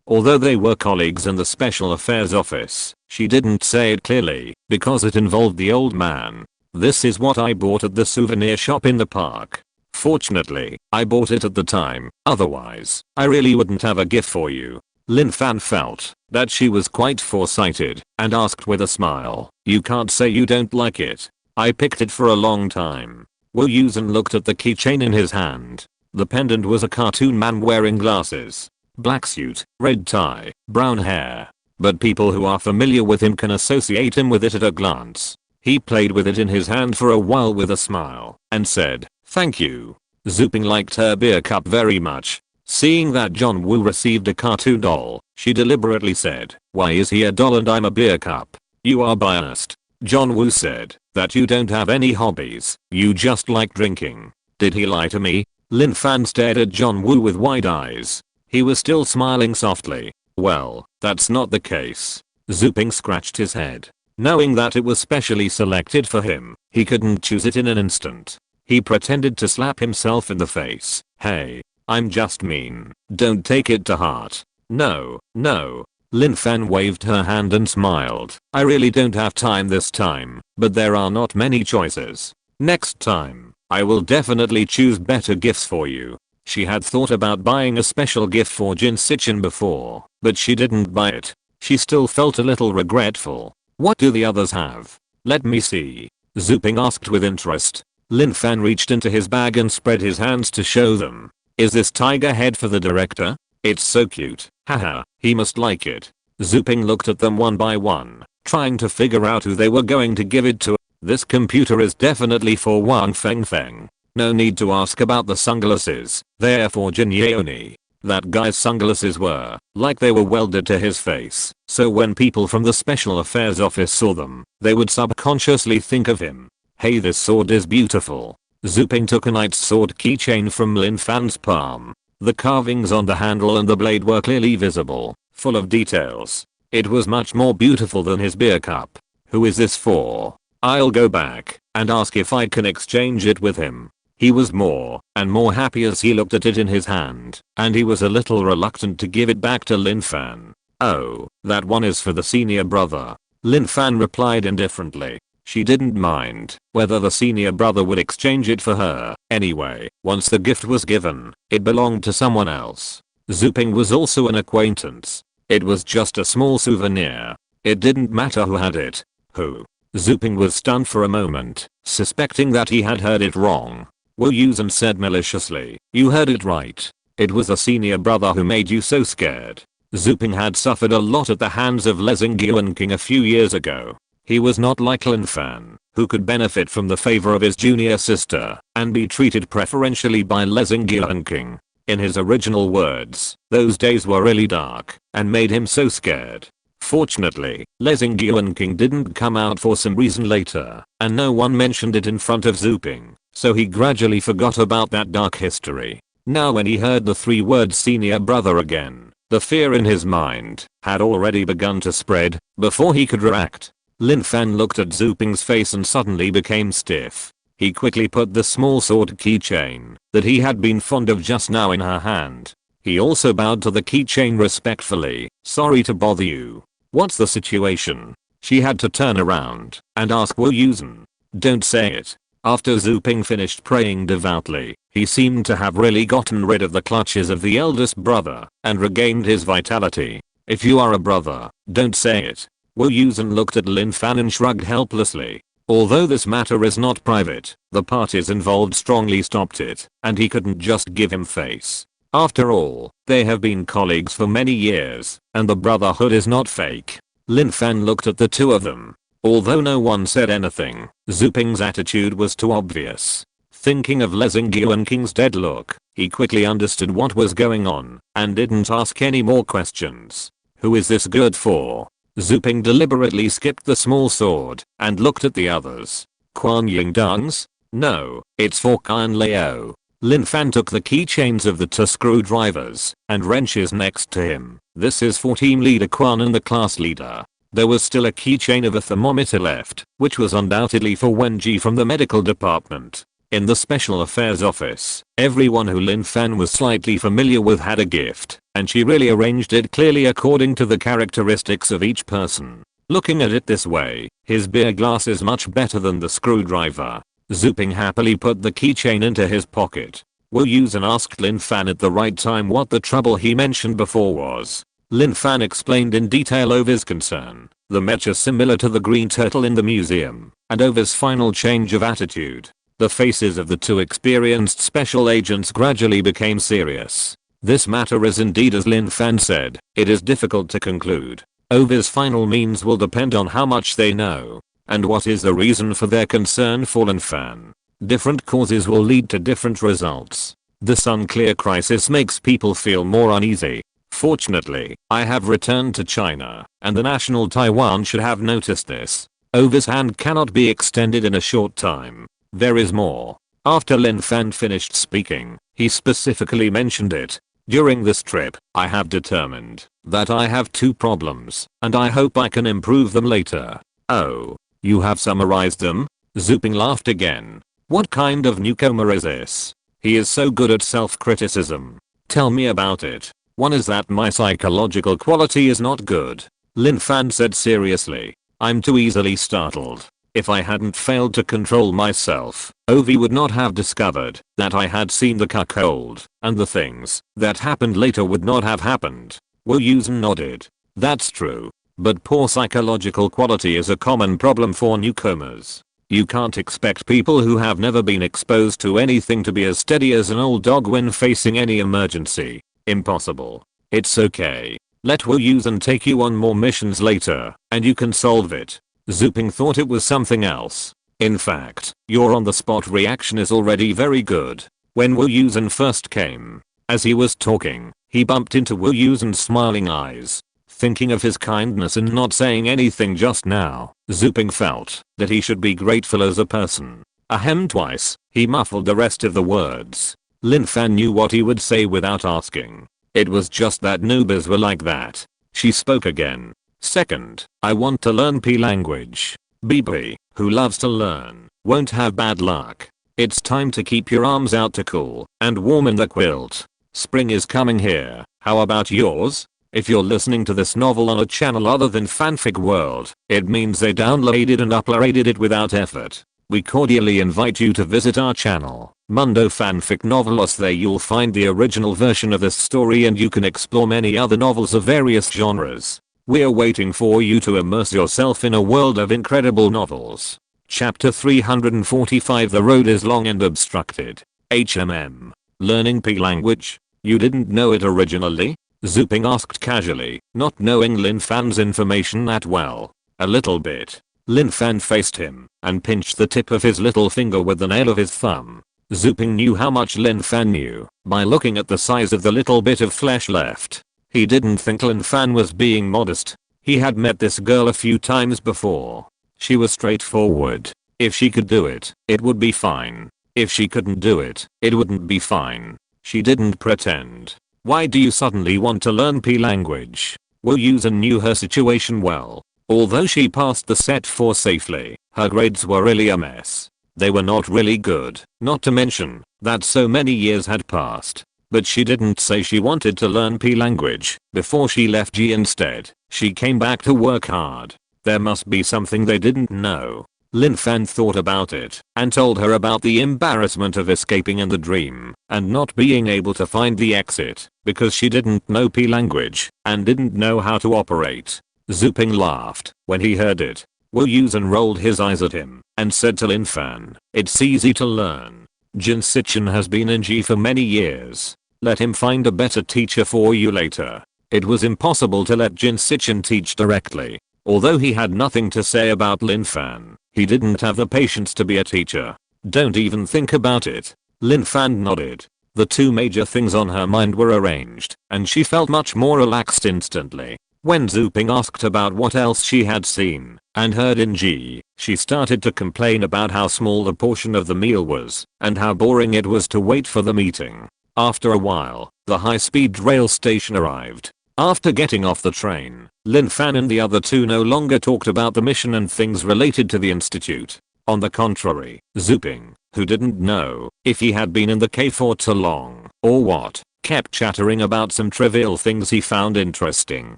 Although they were colleagues in the special affairs office, she didn't say it clearly because it involved the old man. This is what I bought at the souvenir shop in the park. Fortunately, I bought it at the time, otherwise, I really wouldn't have a gift for you. Lin Fan felt that she was quite foresighted and asked with a smile, you can't say you don't like it. I picked it for a long time. Wu Yusen looked at the keychain in his hand. The pendant was a cartoon man wearing glasses, black suit, red tie, brown hair. But people who are familiar with him can associate him with it at a glance. He played with it in his hand for a while with a smile and said, thank you. Zuping liked her beer cup very much. Seeing that John Woo received a cartoon doll, she deliberately said, why is he a doll and I'm a beer cup? You are biased. John Woo said that you don't have any hobbies, you just like drinking. Did he lie to me? Lin Fan stared at John Woo with wide eyes. He was still smiling softly. Well, that's not the case. Zuping scratched his head. Knowing that it was specially selected for him, he couldn't choose it in an instant. He pretended to slap himself in the face. Hey, I'm just mean. Don't take it to heart. No, no. Lin Fan waved her hand and smiled. I really don't have time this time, but there are not many choices. Next time, I will definitely choose better gifts for you. She had thought about buying a special gift for Jin Sichin before, but she didn't buy it. She still felt a little regretful. What do the others have? Let me see. Zuping asked with interest. Lin Fan reached into his bag and spread his hands to show them. Is this tiger head for the director? It's so cute. Haha, he must like it. Zuping looked at them one by one, trying to figure out who they were going to give it to. This computer is definitely for Wang Fengfeng. No need to ask about the sunglasses. They're for Jin Yeoni. That guy's sunglasses were like they were welded to his face, so when people from the special affairs office saw them, they would subconsciously think of him. Hey, this sword is beautiful. Zuping took a knight's sword keychain from Lin Fan's palm. The carvings on the handle and the blade were clearly visible, full of details. It was much more beautiful than his beer cup. Who is this for? I'll go back and ask if I can exchange it with him. He was more and more happy as he looked at it in his hand, and he was a little reluctant to give it back to Lin Fan. Oh, that one is for the senior brother. Lin Fan replied indifferently. She didn't mind whether the senior brother would exchange it for her. Anyway, once the gift was given, it belonged to someone else. Zuping was also an acquaintance. It was just a small souvenir. It didn't matter who had it. Who? Zuping was stunned for a moment, suspecting that he had heard it wrong. Wu Yusen said maliciously, you heard it right. It was a senior brother who made you so scared. Zuping had suffered a lot at the hands of Lezing Yuanking a few years ago. He was not like Lin Fan, who could benefit from the favor of his junior sister and be treated preferentially by Lezing Yuanking. In his original words, those days were really dark and made him so scared. Fortunately, Lezing Yuanking didn't come out for some reason later, and no one mentioned it in front of Zuping, so he gradually forgot about that dark history. Now when he heard the 3 words senior brother again, the fear in his mind had already begun to spread before he could react. Lin Fan looked at Zuping's face and suddenly became stiff. He quickly put the small sword keychain that he had been fond of just now in her hand. He also bowed to the keychain respectfully. "Sorry to bother you. What's the situation?" She had to turn around and ask Wu Yusen. "Don't say it." After Zuping finished praying devoutly, he seemed to have really gotten rid of the clutches of the eldest brother and regained his vitality. "If you are a brother, don't say it." Wu Yusen looked at Lin Fan and shrugged helplessly. Although this matter is not private, the parties involved strongly stopped it, and he couldn't just give him face. After all, they have been colleagues for many years, and the brotherhood is not fake. Lin Fan looked at the two of them. Although no one said anything, Zuping's attitude was too obvious. Thinking of Lezing Yuanking's dead look, he quickly understood what was going on, and didn't ask any more questions. "Who is this good for?" Zuping deliberately skipped the small sword, and looked at the others. "Quan Yingdang's? No, it's for Kan Leo." Lin Fan took the keychains of the two screwdrivers, and wrenches next to him. "This is for team leader Quan and the class leader." There was still a keychain of a thermometer left, which was undoubtedly for Wenji from the medical department. In the special affairs office, everyone who Lin Fan was slightly familiar with had a gift, and she really arranged it clearly according to the characteristics of each person. Looking at it this way, his beer glass is much better than the screwdriver. Zuping happily put the keychain into his pocket. Wu Yusen asked Lin Fan at the right time what the trouble he mentioned before was. Lin Fan explained in detail Ova's concern, the mecha similar to the green turtle in the museum, and Ova's final change of attitude. The faces of the two experienced special agents gradually became serious. This matter is indeed as Lin Fan said, it is difficult to conclude. Ova's final means will depend on how much they know, and what is the reason for their concern for Lin Fan. Different causes will lead to different results. This unclear crisis makes people feel more uneasy. Fortunately, I have returned to China, and the national Taiwan should have noticed this. Ova's hand cannot be extended in a short time. There is more. After Lin Fan finished speaking, he specifically mentioned it. "During this trip, I have determined that I have two problems, and I hope I can improve them later." "Oh, you have summarized them?" Zuping laughed again. "What kind of newcomer is this? He is so good at self-criticism. Tell me about it." "One is that my psychological quality is not good," Lin Fan said seriously. "I'm too easily startled. If I hadn't failed to control myself, Ovi would not have discovered that I had seen the cuckold, and the things that happened later would not have happened." Wu Yusen nodded. "That's true. But poor psychological quality is a common problem for newcomers. You can't expect people who have never been exposed to anything to be as steady as an old dog when facing any emergency. Impossible. It's okay. Let Wu Yusen take you on more missions later, and you can solve it." Zuping thought it was something else. "In fact, your on-the-spot reaction is already very good." When Wu Yusen first came, as he was talking, he bumped into Wu Yusen's smiling eyes. Thinking of his kindness and not saying anything just now, Zuping felt that he should be grateful as a person. Ahem, twice, he muffled the rest of the words. Lin Fan knew what he would say without asking. It was just that noobs were like that. She spoke again. "Second, I want to learn P language. BB, who loves to learn, won't have bad luck. It's time to keep your arms out to cool and warm in the quilt. Spring is coming here. How about yours?" If you're listening to this novel on a channel other than Fanfic World, it means they downloaded and uploaded it without effort. We cordially invite you to visit our channel, Mundo Fanfic Novelos. There you'll find the original version of this story and you can explore many other novels of various genres. We're waiting for you to immerse yourself in a world of incredible novels. Chapter 345. The road is long and obstructed. HMM. Learning P language? You didn't know it originally? Zuping asked casually, not knowing Lin Fan's information that well. "A little bit." Lin Fan faced him and pinched the tip of his little finger with the nail of his thumb. Zuping knew how much Lin Fan knew by looking at the size of the little bit of flesh left. He didn't think Lin Fan was being modest. He had met this girl a few times before. She was straightforward. If she could do it, it would be fine. If she couldn't do it, it wouldn't be fine. She didn't pretend. "Why do you suddenly want to learn P language?" Wu Yusen knew her situation well. Although she passed the set 4 safely, her grades were really a mess. They were not really good, not to mention that so many years had passed. but she didn't say she wanted to learn P language before she left G. Instead, she came back to work hard. There must be something they didn't know. Lin Fan thought about it and told her about the embarrassment of escaping in the dream and not being able to find the exit because she didn't know P language and didn't know how to operate. Zuping laughed when he heard it. Wu Yusen rolled his eyes at him and said to Lin Fan, "It's easy to learn. Jin Sichin has been in G for many years. Let him find a better teacher for you later." It was impossible to let Jin Sichin teach directly. Although he had nothing to say about Lin Fan, he didn't have the patience to be a teacher. "Don't even think about it." Lin Fan nodded. The two major things on her mind were arranged, and she felt much more relaxed instantly. When Zuping asked about what else she had seen and heard in G, she started to complain about how small the portion of the meal was and how boring it was to wait for the meeting. After a while, the high-speed rail station arrived. After getting off the train, Lin Fan and the other two no longer talked about the mission and things related to the institute. On the contrary, Zuping, who didn't know if he had been in the cave for too long or what, kept chattering about some trivial things he found interesting.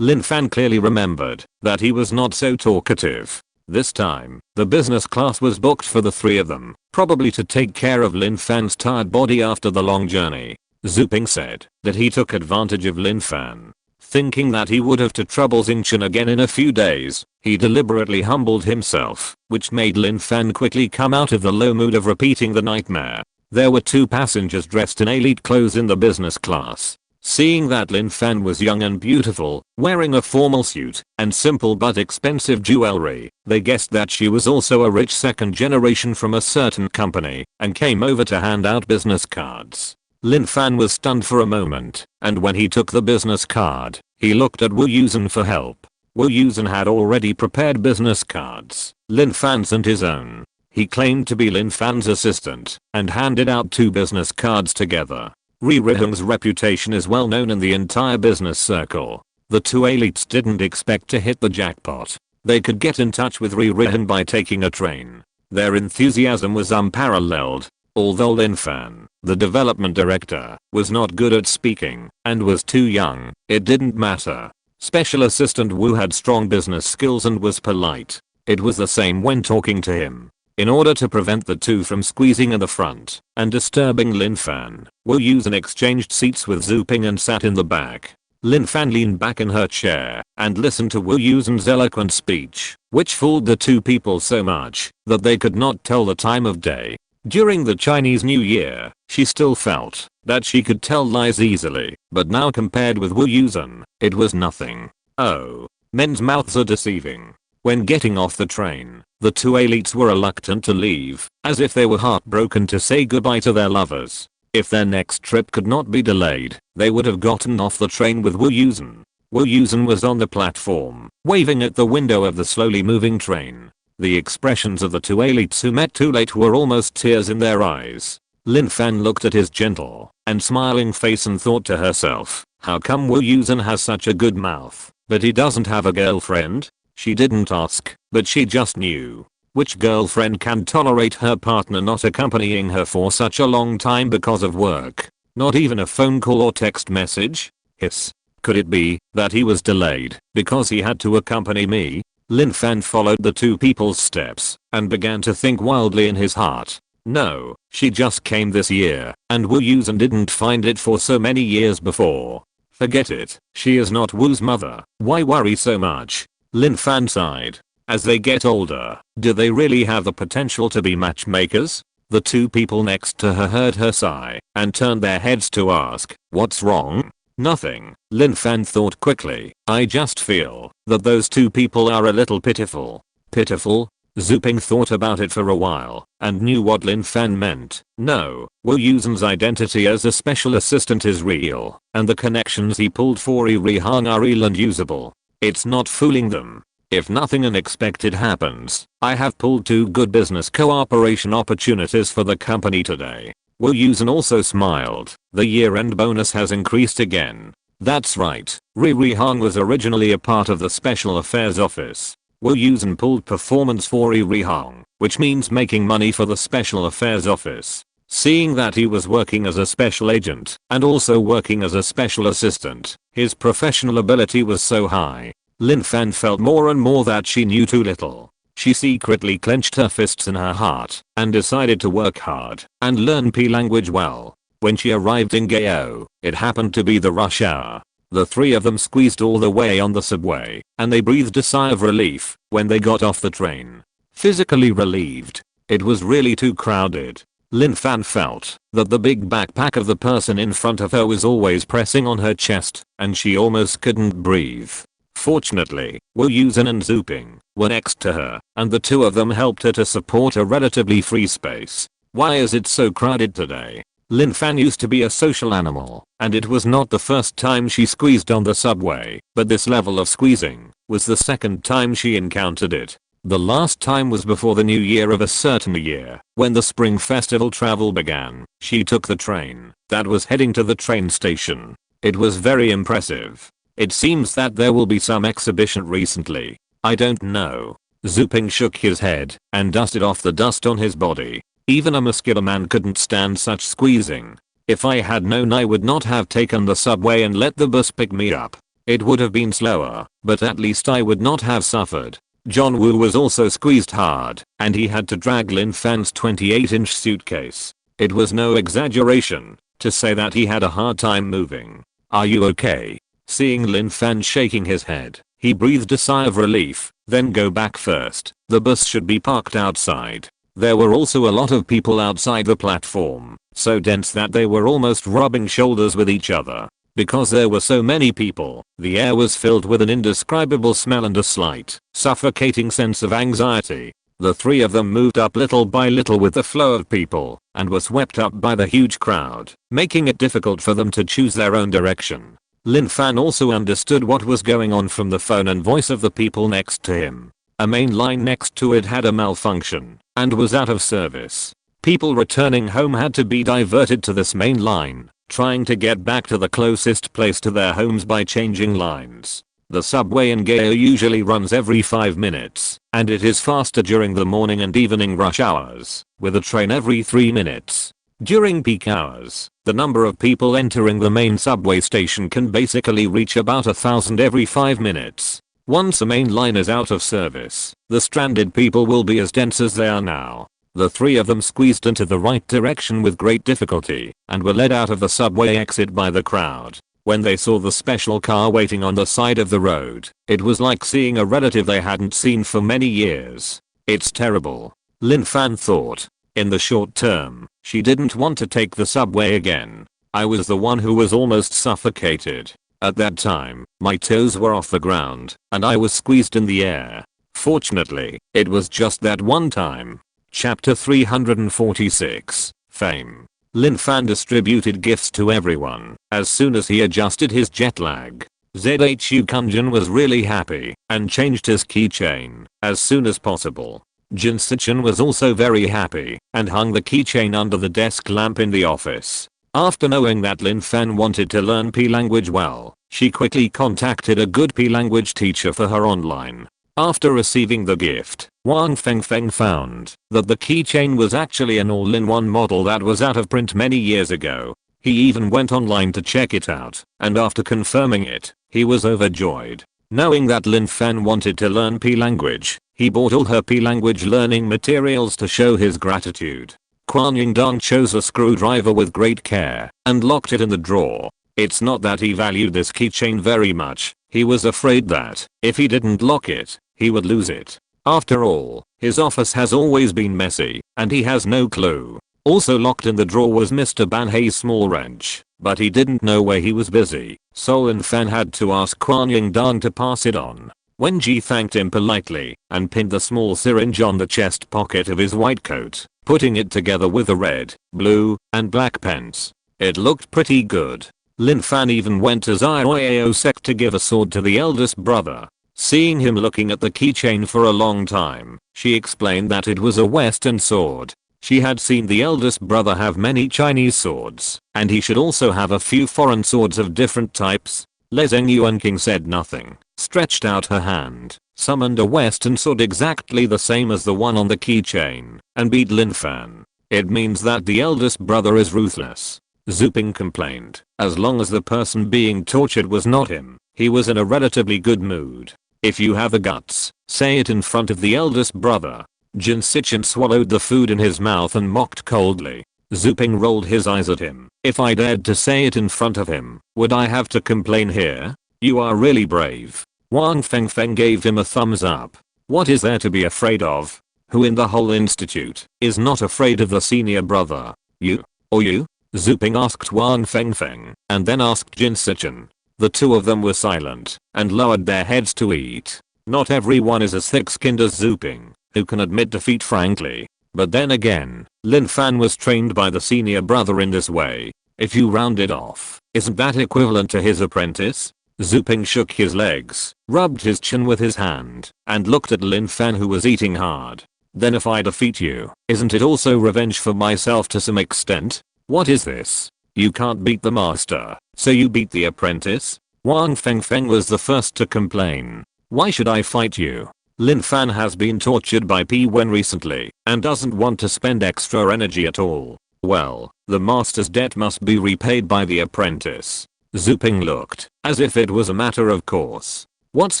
Lin Fan clearly remembered that he was not so talkative. This time, the business class was booked for the three of them, probably to take care of Lin Fan's tired body after the long journey. Zuping said that he took advantage of Lin Fan. Thinking that he would have to trouble Xingchen again in a few days, he deliberately humbled himself, which made Lin Fan quickly come out of the low mood of repeating the nightmare. There were two passengers dressed in elite clothes in the business class. Seeing that Lin Fan was young and beautiful, wearing a formal suit and simple but expensive jewelry, they guessed that she was also a rich second generation from a certain company and came over to hand out business cards. Lin Fan was stunned for a moment, and when he took the business card, he looked at Wu Yusen for help. Wu Yusen had already prepared business cards, Lin Fan's and his own. He claimed to be Lin Fan's assistant and handed out two business cards together. Ri Rihung's reputation is well known in the entire business circle. The two elites didn't expect to hit the jackpot. They could get in touch with Ri Rihung by taking a train. Their enthusiasm was unparalleled. Although Lin Fan, the development director, was not good at speaking and was too young, it didn't matter. Special Assistant Wu had strong business skills and was polite. It was the same when talking to him. In order to prevent the two from squeezing in the front and disturbing Lin Fan, Wu Yusen exchanged seats with Zuping and sat in the back. Lin Fan leaned back in her chair and listened to Wu Yusen's eloquent speech, which fooled the two people so much that they could not tell the time of day. During the Chinese New Year, she still felt that she could tell lies easily, but now compared with Wu Yusen, it was nothing. Oh, men's mouths are deceiving. When getting off the train, the two elites were reluctant to leave, as if they were heartbroken to say goodbye to their lovers. If their next trip could not be delayed, they would have gotten off the train with Wu Yusen. Wu Yusen was on the platform, waving at the window of the slowly moving train. The expressions of the two elites who met too late were almost tears in their eyes. Lin Fan looked at his gentle and smiling face and thought to herself, how come Wu Yusen has such a good mouth, but he doesn't have a girlfriend? She didn't ask, but she just knew. Which girlfriend can tolerate her partner not accompanying her for such a long time because of work? Not even a phone call or text message? Hiss. Could it be that he was delayed because he had to accompany me? Lin Fan followed the two people's steps and began to think wildly in his heart. No, she just came this year, and Wu Yusen didn't find it for so many years before. Forget it, she is not Wu's mother, why worry so much? Lin Fan sighed. As they get older, do they really have the potential to be matchmakers? The two people next to her heard her sigh and turned their heads to ask, what's wrong? Nothing, Lin Fan thought quickly. I just feel that those two people are a little pitiful. Pitiful? Zuping thought about it for a while and knew what Lin Fan meant. No, Wu Yusen's identity as a special assistant is real, and the connections he pulled for Ri Hang are real and usable. It's not fooling them. If nothing unexpected happens, I have pulled two good business cooperation opportunities for the company today. Wu Yusen also smiled. The year-end bonus has increased again. That's right, Ri Hang was originally a part of the Special Affairs Office. Wu Yusen pulled performance for Ri Hang, which means making money for the Special Affairs Office. Seeing that he was working as a special agent and also working as a special assistant, his professional ability was so high. Lin Fan felt more and more that she knew too little. She secretly clenched her fists in her heart and decided to work hard and learn P language well. When she arrived in Gao, it happened to be the rush hour. The three of them squeezed all the way on the subway, and they breathed a sigh of relief when they got off the train. Physically relieved. It was really too crowded. Lin Fan felt that the big backpack of the person in front of her was always pressing on her chest, and she almost couldn't breathe. Fortunately, Wu Yusen and Zuping were next to her, and the two of them helped her to support a relatively free space. Why is it so crowded today? Lin Fan used to be a social animal, and it was not the first time she squeezed on the subway, but this level of squeezing was the second time she encountered it. The last time was before the new year of a certain year, when the spring festival travel began. She took the train that was heading to the train station. It was very impressive. It seems that there will be some exhibition recently. I don't know. Zuping shook his head and dusted off the dust on his body. Even a muscular man couldn't stand such squeezing. If I had known, I would not have taken the subway and let the bus pick me up. It would have been slower, but at least I would not have suffered. John Woo was also squeezed hard, and he had to drag Lin Fan's 28-inch suitcase. It was no exaggeration to say that he had a hard time moving. Are you okay? Seeing Lin Fan shaking his head, he breathed a sigh of relief. Then go back first. The bus should be parked outside. There were also a lot of people outside the platform, so dense that they were almost rubbing shoulders with each other. Because there were so many people, the air was filled with an indescribable smell and a slight, suffocating sense of anxiety. The three of them moved up little by little with the flow of people, and were swept up by the huge crowd, making it difficult for them to choose their own direction. Lin Fan also understood what was going on from the phone and voice of the people next to him. A main line next to it had a malfunction and was out of service. People returning home had to be diverted to this main line, trying to get back to the closest place to their homes by changing lines. The subway in Gao usually runs every 5 minutes, and it is faster during the morning and evening rush hours, with a train every 3 minutes. During peak hours, the number of people entering the main subway station can basically reach about 1,000 every 5 minutes. Once a main line is out of service, the stranded people will be as dense as they are now. The three of them squeezed into the right direction with great difficulty and were led out of the subway exit by the crowd. When they saw the special car waiting on the side of the road, it was like seeing a relative they hadn't seen for many years. It's terrible, Lin Fan thought. In the short term, she didn't want to take the subway again. I was the one who was almost suffocated. At that time, my toes were off the ground, and I was squeezed in the air. Fortunately, it was just that one time. Chapter 346, Fame. Lin Fan distributed gifts to everyone as soon as he adjusted his jet lag. Zhu Kunjin was really happy and changed his keychain as soon as possible. Jin Sichen was also very happy and hung the keychain under the desk lamp in the office. After knowing that Lin Fan wanted to learn P language well, she quickly contacted a good P language teacher for her online. After receiving the gift, Wang Fengfeng found that the keychain was actually an all-in-one model that was out of print many years ago. He even went online to check it out, and after confirming it, he was overjoyed. Knowing that Lin Fan wanted to learn P language, he bought all her P language learning materials to show his gratitude. Quan Yingdong chose a screwdriver with great care and locked it in the drawer. It's not that he valued this keychain very much, he was afraid that, if he didn't lock it, he would lose it. After all, his office has always been messy, and he has no clue. Also locked in the drawer was Mr. Ban Hei's small wrench, but he didn't know where he was busy, so Lin Fan had to ask Quan Yingdong to pass it on. Wen Ji thanked him politely and pinned the small syringe on the chest pocket of his white coat, putting it together with the red, blue, and black pens. It looked pretty good. Lin Fan even went as Ioyao Sec to give a sword to the eldest brother. Seeing him looking at the keychain for a long time, she explained that it was a Western sword. She had seen the eldest brother have many Chinese swords, and he should also have a few foreign swords of different types. Lezeng Yuanqing said nothing, stretched out her hand, summoned a Western sword exactly the same as the one on the keychain, and beat Lin Fan. It means that the eldest brother is ruthless. Zuping complained. As long as the person being tortured was not him, he was in a relatively good mood. If you have the guts, say it in front of the eldest brother. Jin Sichin swallowed the food in his mouth and mocked coldly. Zuping rolled his eyes at him. If I dared to say it in front of him, would I have to complain here? You are really brave. Wang Fengfeng gave him a thumbs up. What is there to be afraid of? Who in the whole institute is not afraid of the senior brother? You? Or you? Zuping asked Wang Fengfeng, and then asked Jin Sichin. The two of them were silent, and lowered their heads to eat. Not everyone is as thick-skinned as Zuping, who can admit defeat frankly. But then again, Lin Fan was trained by the senior brother in this way. If you round it off, isn't that equivalent to his apprentice? Zuping shook his legs, rubbed his chin with his hand, and looked at Lin Fan who was eating hard. Then if I defeat you, isn't it also revenge for myself to some extent? What is this? You can't beat the master, so you beat the apprentice? Wang Fengfeng was the first to complain. Why should I fight you? Lin Fan has been tortured by P Wen recently and doesn't want to spend extra energy at all. Well, the master's debt must be repaid by the apprentice. Zuping looked as if it was a matter of course. What's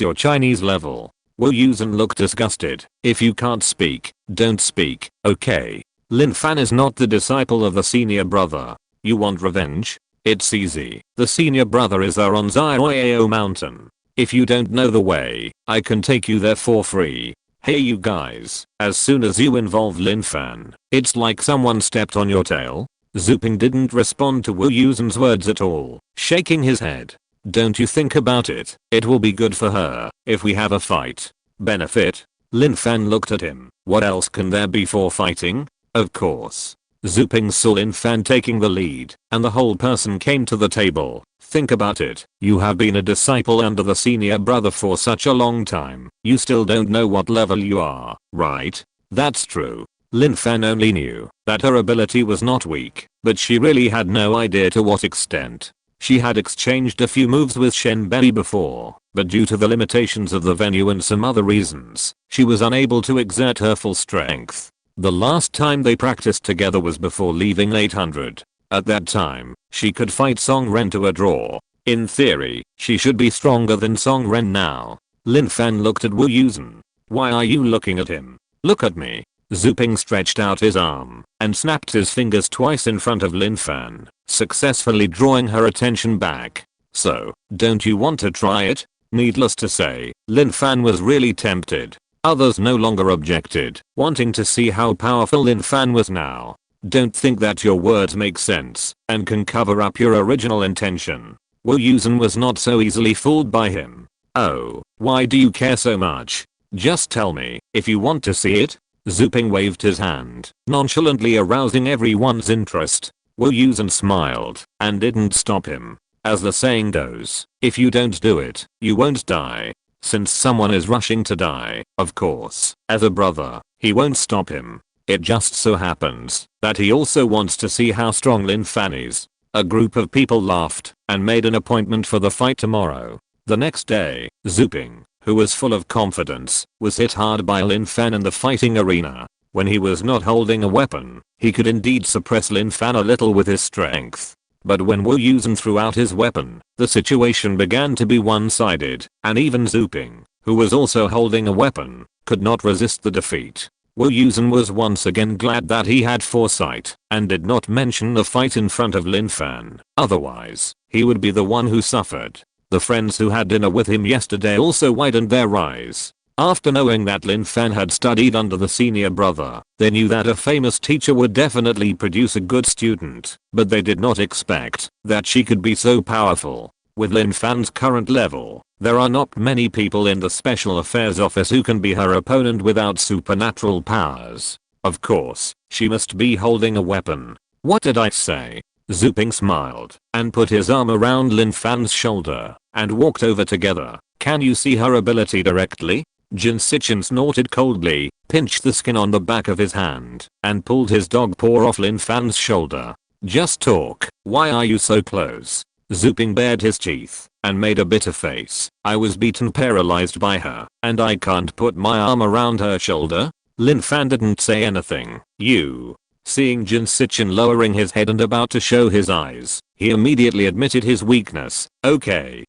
your Chinese level? Wu Yusen looked disgusted. If you can't speak, don't speak, okay? Lin Fan is not the disciple of the senior brother. You want revenge? It's easy. The senior brother is there on Zioyao Mountain. If you don't know the way, I can take you there for free. Hey you guys, as soon as you involve Lin Fan, it's like someone stepped on your tail. Zuping didn't respond to Wu Yusen's words at all, shaking his head. Don't you think about it, it will be good for her, if we have a fight. Benefit? Lin Fan looked at him. What else can there be for fighting? Of course. Zuping saw Lin Fan taking the lead, and the whole person came to the table. Think about it, you have been a disciple under the senior brother for such a long time, you still don't know what level you are, right? That's true. Lin Fan only knew that her ability was not weak, but she really had no idea to what extent. She had exchanged a few moves with Shen Bei before, but due to the limitations of the venue and some other reasons, she was unable to exert her full strength. The last time they practiced together was before leaving 800. At that time, she could fight Song Ren to a draw. In theory, she should be stronger than Song Ren now. Lin Fan looked at Wu Yusen. Why are you looking at him? Look at me. Zuping stretched out his arm and snapped his fingers twice in front of Lin Fan, successfully drawing her attention back. So, don't you want to try it? Needless to say, Lin Fan was really tempted. Others no longer objected, wanting to see how powerful Lin Fan was now. Don't think that your words make sense and can cover up your original intention. Wu Yusen was not so easily fooled by him. Oh, why do you care so much? Just tell me if you want to see it. Zuping waved his hand, nonchalantly arousing everyone's interest. Wu Yusen smiled and didn't stop him. As the saying goes, if you don't do it, you won't die. Since someone is rushing to die, of course, as a brother, he won't stop him. It just so happens that he also wants to see how strong Lin Fan is. A group of people laughed and made an appointment for the fight tomorrow. The next day, Zuping, who was full of confidence, was hit hard by Lin Fan in the fighting arena. When he was not holding a weapon, he could indeed suppress Lin Fan a little with his strength. But when Wu Yusen threw out his weapon, the situation began to be one-sided, and even Zuping, who was also holding a weapon, could not resist the defeat. Wu Yusen was once again glad that he had foresight and did not mention the fight in front of Lin Fan. Otherwise, he would be the one who suffered. The friends who had dinner with him yesterday also widened their eyes. After knowing that Lin Fan had studied under the senior brother, they knew that a famous teacher would definitely produce a good student, but they did not expect that she could be so powerful. With Lin Fan's current level, there are not many people in the Special Affairs Office who can be her opponent without supernatural powers. Of course, she must be holding a weapon. What did I say? Zuping smiled and put his arm around Lin Fan's shoulder and walked over together. Can you see her ability directly? Jin Sichin snorted coldly, pinched the skin on the back of his hand, and pulled his dog paw off Lin Fan's shoulder. Just talk. Why are you so close? Zuping bared his teeth and made a bitter face. I was beaten paralyzed by her, and I can't put my arm around her shoulder. Lin Fan didn't say anything. You Seeing Jin Sichin lowering his head and about to show his eyes, he immediately admitted his weakness. Okay,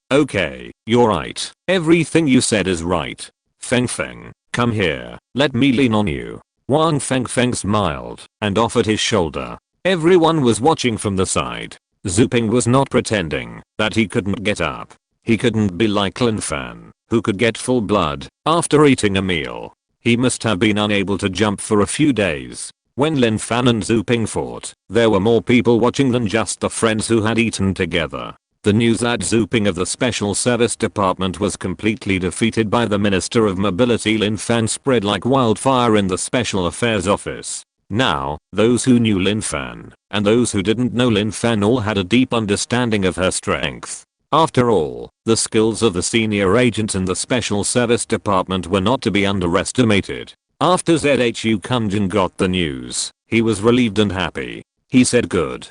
you're right. Everything you said is right. Feng Feng, come here, let me lean on you. Wang Feng Feng smiled and offered his shoulder. Everyone was watching from the side. Zhu Ping was not pretending that he couldn't get up. He couldn't be like Lin Fan, who could get full blood after eating a meal. He must have been unable to jump for a few days. When Lin Fan and Zhu Ping fought, there were more people watching than just the friends who had eaten together. The news that Zhu Ping of the Special Service Department was completely defeated by the Minister of Mobility Lin Fan spread like wildfire in the Special Affairs Office. Now, those who knew Lin Fan and those who didn't know Lin Fan all had a deep understanding of her strength. After all, the skills of the senior agents in the Special Service Department were not to be underestimated. After ZHU Kunjin got the news, he was relieved and happy. He said good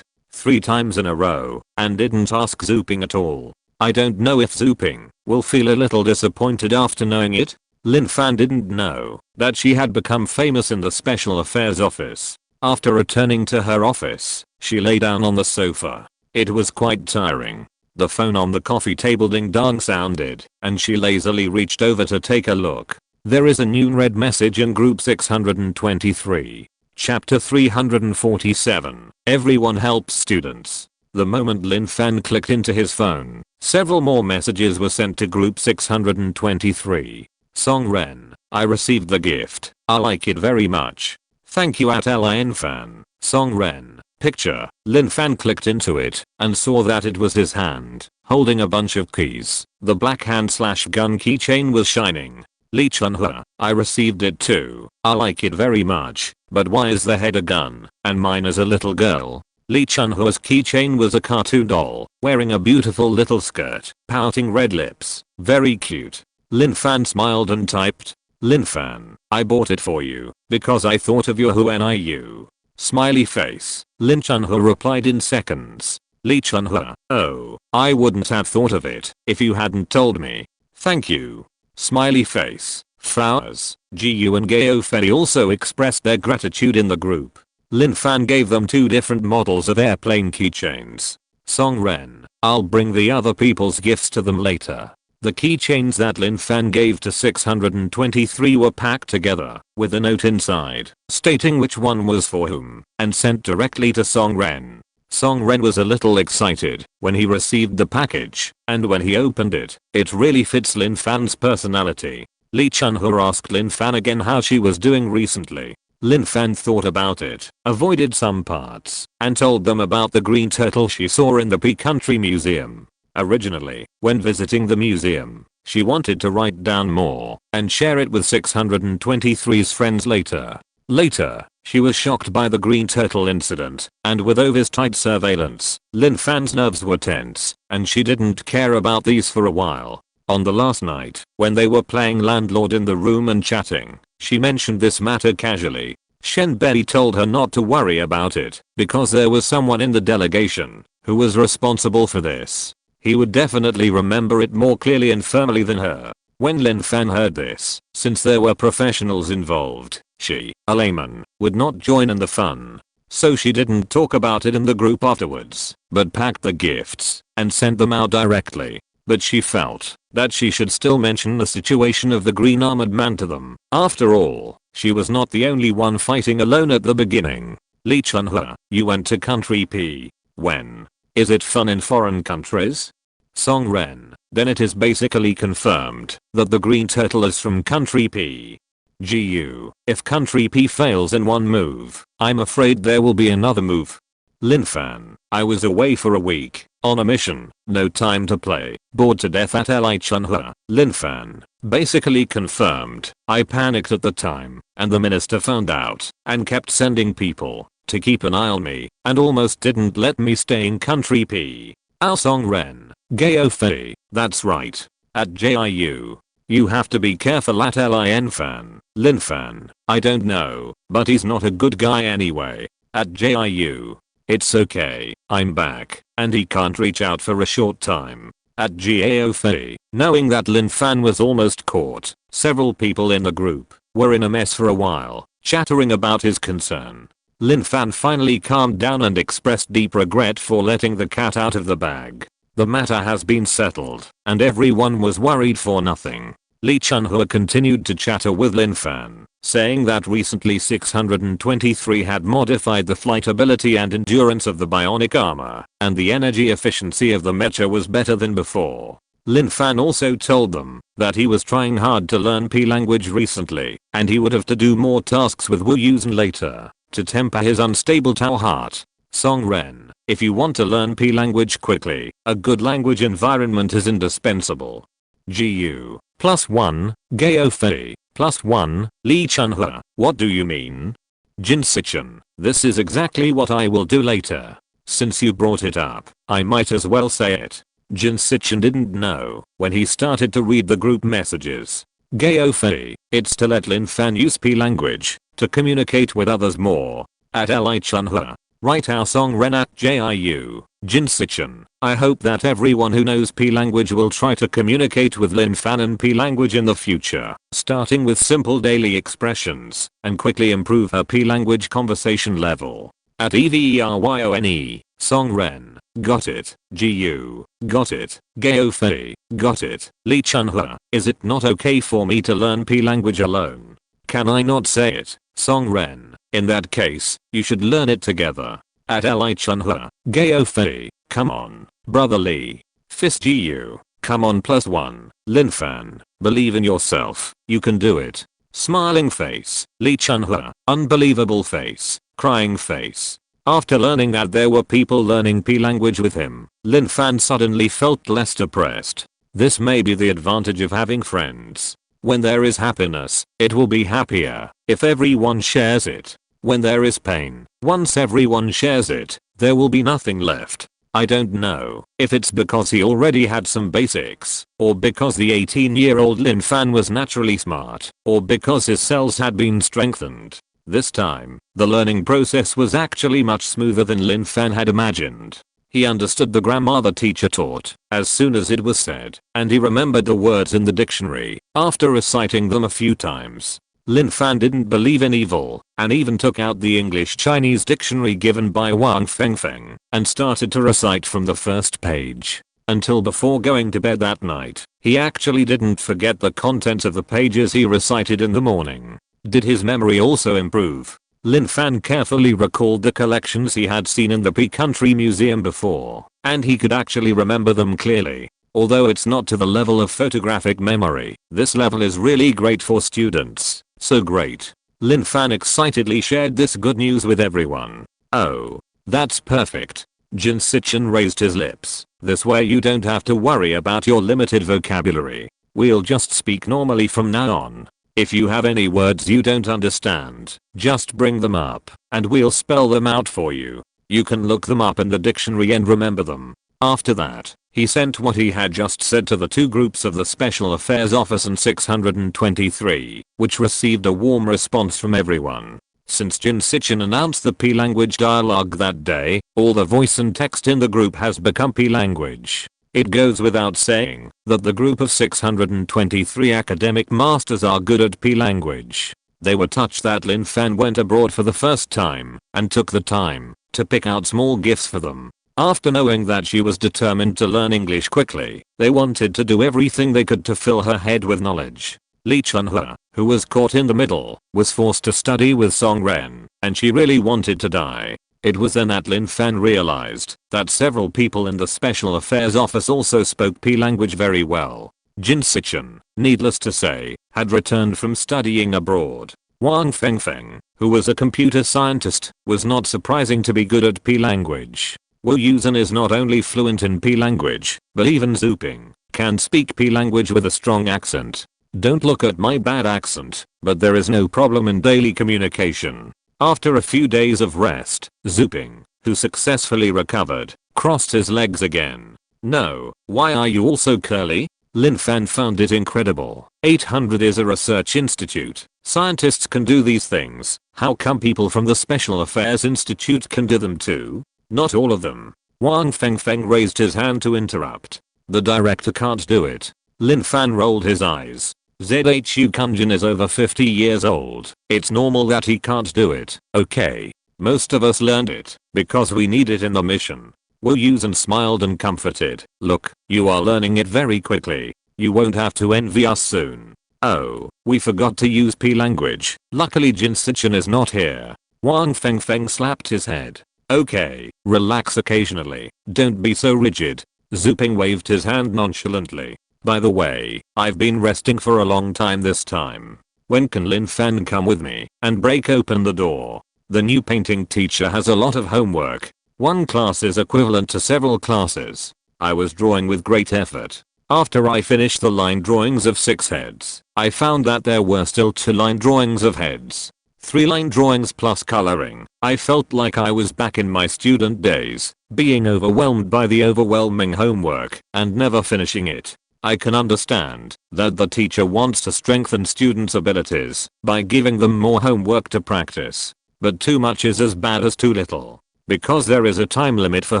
3 times in a row and didn't ask Zhu Ping at all. I don't know if Zhu Ping will feel a little disappointed after knowing it. Lin Fan didn't know that she had become famous in the Special Affairs Office. After returning to her office, she lay down on the sofa. It was quite tiring. The phone on the coffee table ding dong sounded, and she lazily reached over to take a look. There is a new red message in group 623. Chapter 347. Everyone helps students. The moment Lin Fan clicked into his phone, several more messages were sent to group 623. Song Ren, I received the gift. I like it very much. Thank you at Lin Fan. Song Ren. Picture. Lin Fan clicked into it and saw that it was his hand, holding a bunch of keys. The black hand/gun keychain was shining. Li Chunhua, I received it too. I like it very much, but why is the head a gun and mine is a little girl? Li Chunhua's keychain was a cartoon doll, wearing a beautiful little skirt, pouting red lips. Very cute. Lin Fan smiled and typed, Lin Fan, I bought it for you because I thought of you when I you. Smiley face. Lin Chunhua replied in seconds. Li Chunhua, oh, I wouldn't have thought of it if you hadn't told me. Thank you. Smiley face. Flowers. Jiu and Gao Fei also expressed their gratitude in the group. Lin Fan gave them 2 different models of airplane keychains. Song Ren, I'll bring the other people's gifts to them later. The keychains that Lin Fan gave to 623 were packed together with a note inside stating which one was for whom and sent directly to Song Ren. Song Ren was a little excited when he received the package, and when he opened it, it really fits Lin Fan's personality. Li Chunhua asked Lin Fan again how she was doing recently. Lin Fan thought about it, avoided some parts, and told them about the green turtle she saw in the P Country Museum. Originally, when visiting the museum, she wanted to write down more and share it with 623's friends later. Later, she was shocked by the green turtle incident, and with Ovi's tight surveillance, Lin Fan's nerves were tense, and she didn't care about these for a while. On the last night, when they were playing landlord in the room and chatting, she mentioned this matter casually. Shen Bei told her not to worry about it, because there was someone in the delegation who was responsible for this. He would definitely remember it more clearly and firmly than her. When Lin Fan heard this, since there were professionals involved, she, a layman, would not join in the fun. So she didn't talk about it in the group afterwards, but packed the gifts and sent them out directly. But she felt that she should still mention the situation of the green armored man to them. After all, she was not the only one fighting alone at the beginning. Li Chunhua, you went to country P. When? Is it fun in foreign countries? Song Ren, then it is basically confirmed that the green turtle is from country P. Gu, if country P fails in one move, I'm afraid there will be another move. Lin Fan, I was away for a week, on a mission, no time to play, bored to death at Li Chunhua. Lin Fan, basically confirmed. I panicked at the time, and the minister found out, and kept sending people to keep an eye on me, and almost didn't let me stay in country P. Ao Song Ren, Gao Fei, that's right. At JIU. You have to be careful at Lin Fan. Lin Fan, I don't know, but he's not a good guy anyway. At JIU. It's okay, I'm back, and he can't reach out for a short time. At Gao Fei, knowing that Lin Fan was almost caught, several people in the group were in a mess for a while. chattering about his concern. Lin Fan finally calmed down and expressed deep regret for letting the cat out of the bag. The matter has been settled, and everyone was worried for nothing. Lee Chunhua continued to chatter with Lin Fan, saying that recently 623 had modified the flight ability and endurance of the bionic armor, and the energy efficiency of the Mecha was better than before. Lin Fan also told them that he was trying hard to learn P language recently, and he would have to do more tasks with Wu Yusen later to temper his unstable Tao heart. Song Ren, if you want to learn P language quickly, a good language environment is indispensable. GU, +1, Gao Fei, +1, Lee Chunhua, what do you mean? Jin Sichen, this is exactly what I will do later. Since you brought it up, I might as well say it. Jin Sichen didn't know when he started to read the group messages. Gao Fei, it's to let Lin Fan use P language to communicate with others more. At Li Chunhua, write our Song Ren at JIU. Jin Sichen, I hope that everyone who knows P language will try to communicate with Lin Fan in P language in the future, starting with simple daily expressions, and quickly improve her P language conversation level. At EVERYONE, Song Ren, got it. GU, got it. Gao Fei, got it. Lee Chunhua, is it not okay for me to learn P language alone? Can I not say it? Song Ren, in that case, you should learn it together. At Li Chunhua, Gao Fei, come on, brother Lee. Fist GU, come on +1. Lin Fan, believe in yourself, you can do it. Smiling face, Lee Chunhua, unbelievable face, crying face. After learning that there were people learning P language with him, Lin Fan suddenly felt less depressed. This may be the advantage of having friends. When there is happiness, it will be happier if everyone shares it. When there is pain, once everyone shares it, there will be nothing left. I don't know if it's because he already had some basics, or because the 18-year-old Lin Fan was naturally smart, or because his cells had been strengthened. This time, the learning process was actually much smoother than Lin Fan had imagined. He understood the grammar the teacher taught as soon as it was said, and he remembered the words in the dictionary after reciting them a few times. Lin Fan didn't believe in evil, and even took out the English-Chinese dictionary given by Wang Fengfeng, and started to recite from the first page. Until before going to bed that night, he actually didn't forget the contents of the pages he recited in the morning. Did his memory also improve? Lin Fan carefully recalled the collections he had seen in the P-Country Museum before, and he could actually remember them clearly. Although it's not to the level of photographic memory, this level is really great for students. So great. Lin Fan excitedly shared this good news with everyone. Oh, that's perfect. Jin Sichen raised his lips. This way you don't have to worry about your limited vocabulary. We'll just speak normally from now on. If you have any words you don't understand, just bring them up, and we'll spell them out for you. You can look them up in the dictionary and remember them. After that, he sent what he had just said to the two groups of the Special Affairs Office and 623, which received a warm response from everyone. Since Jin Sichen announced the P language dialogue that day, all the voice and text in the group has become P language. It goes without saying that the group of 623 academic masters are good at P language. They were touched that Lin Fan went abroad for the first time and took the time to pick out small gifts for them. After knowing that she was determined to learn English quickly, they wanted to do everything they could to fill her head with knowledge. Lee Chunhua, who was caught in the middle, was forced to study with Song Ren, and she really wanted to die. It was then that Lin Fan realized that several people in the Special Affairs Office also spoke P language very well. Jin Sichen, needless to say, had returned from studying abroad. Wang Fengfeng, who was a computer scientist, was not surprising to be good at P language. Wu Yusen is not only fluent in P language, but even Zuping can speak P language with a strong accent. Don't look at my bad accent, but there is no problem in daily communication. After a few days of rest, Zuping, who successfully recovered, crossed his legs again. No, why are you all so curly? Lin Fan found it incredible. 800 is a research institute. Scientists can do these things. How come people from the Special Affairs Institute can do them too? Not all of them. Wang Fengfeng raised his hand to interrupt. The director can't do it. Lin Fan rolled his eyes. ZHU Kunjin is over 50 years old. It's normal that he can't do it, okay? Most of us learned it because we need it in the mission. Wu Yusen smiled and comforted. Look, you are learning it very quickly. You won't have to envy us soon. Oh, we forgot to use P language. Luckily Jin Sichin is not here. Wang Fengfeng slapped his head. Okay, relax occasionally. Don't be so rigid. Zuping waved his hand nonchalantly. By the way, I've been resting for a long time this time. When can Lin Fan come with me and break open the door? The new painting teacher has a lot of homework. One class is equivalent to several classes. I was drawing with great effort. After I finished the line drawings of 6 heads, I found that there were still 2 line drawings of heads. 3 line drawings plus coloring. I felt like I was back in my student days, being overwhelmed by the overwhelming homework and never finishing it. I can understand that the teacher wants to strengthen students' abilities by giving them more homework to practice. But too much is as bad as too little. Because there is a time limit for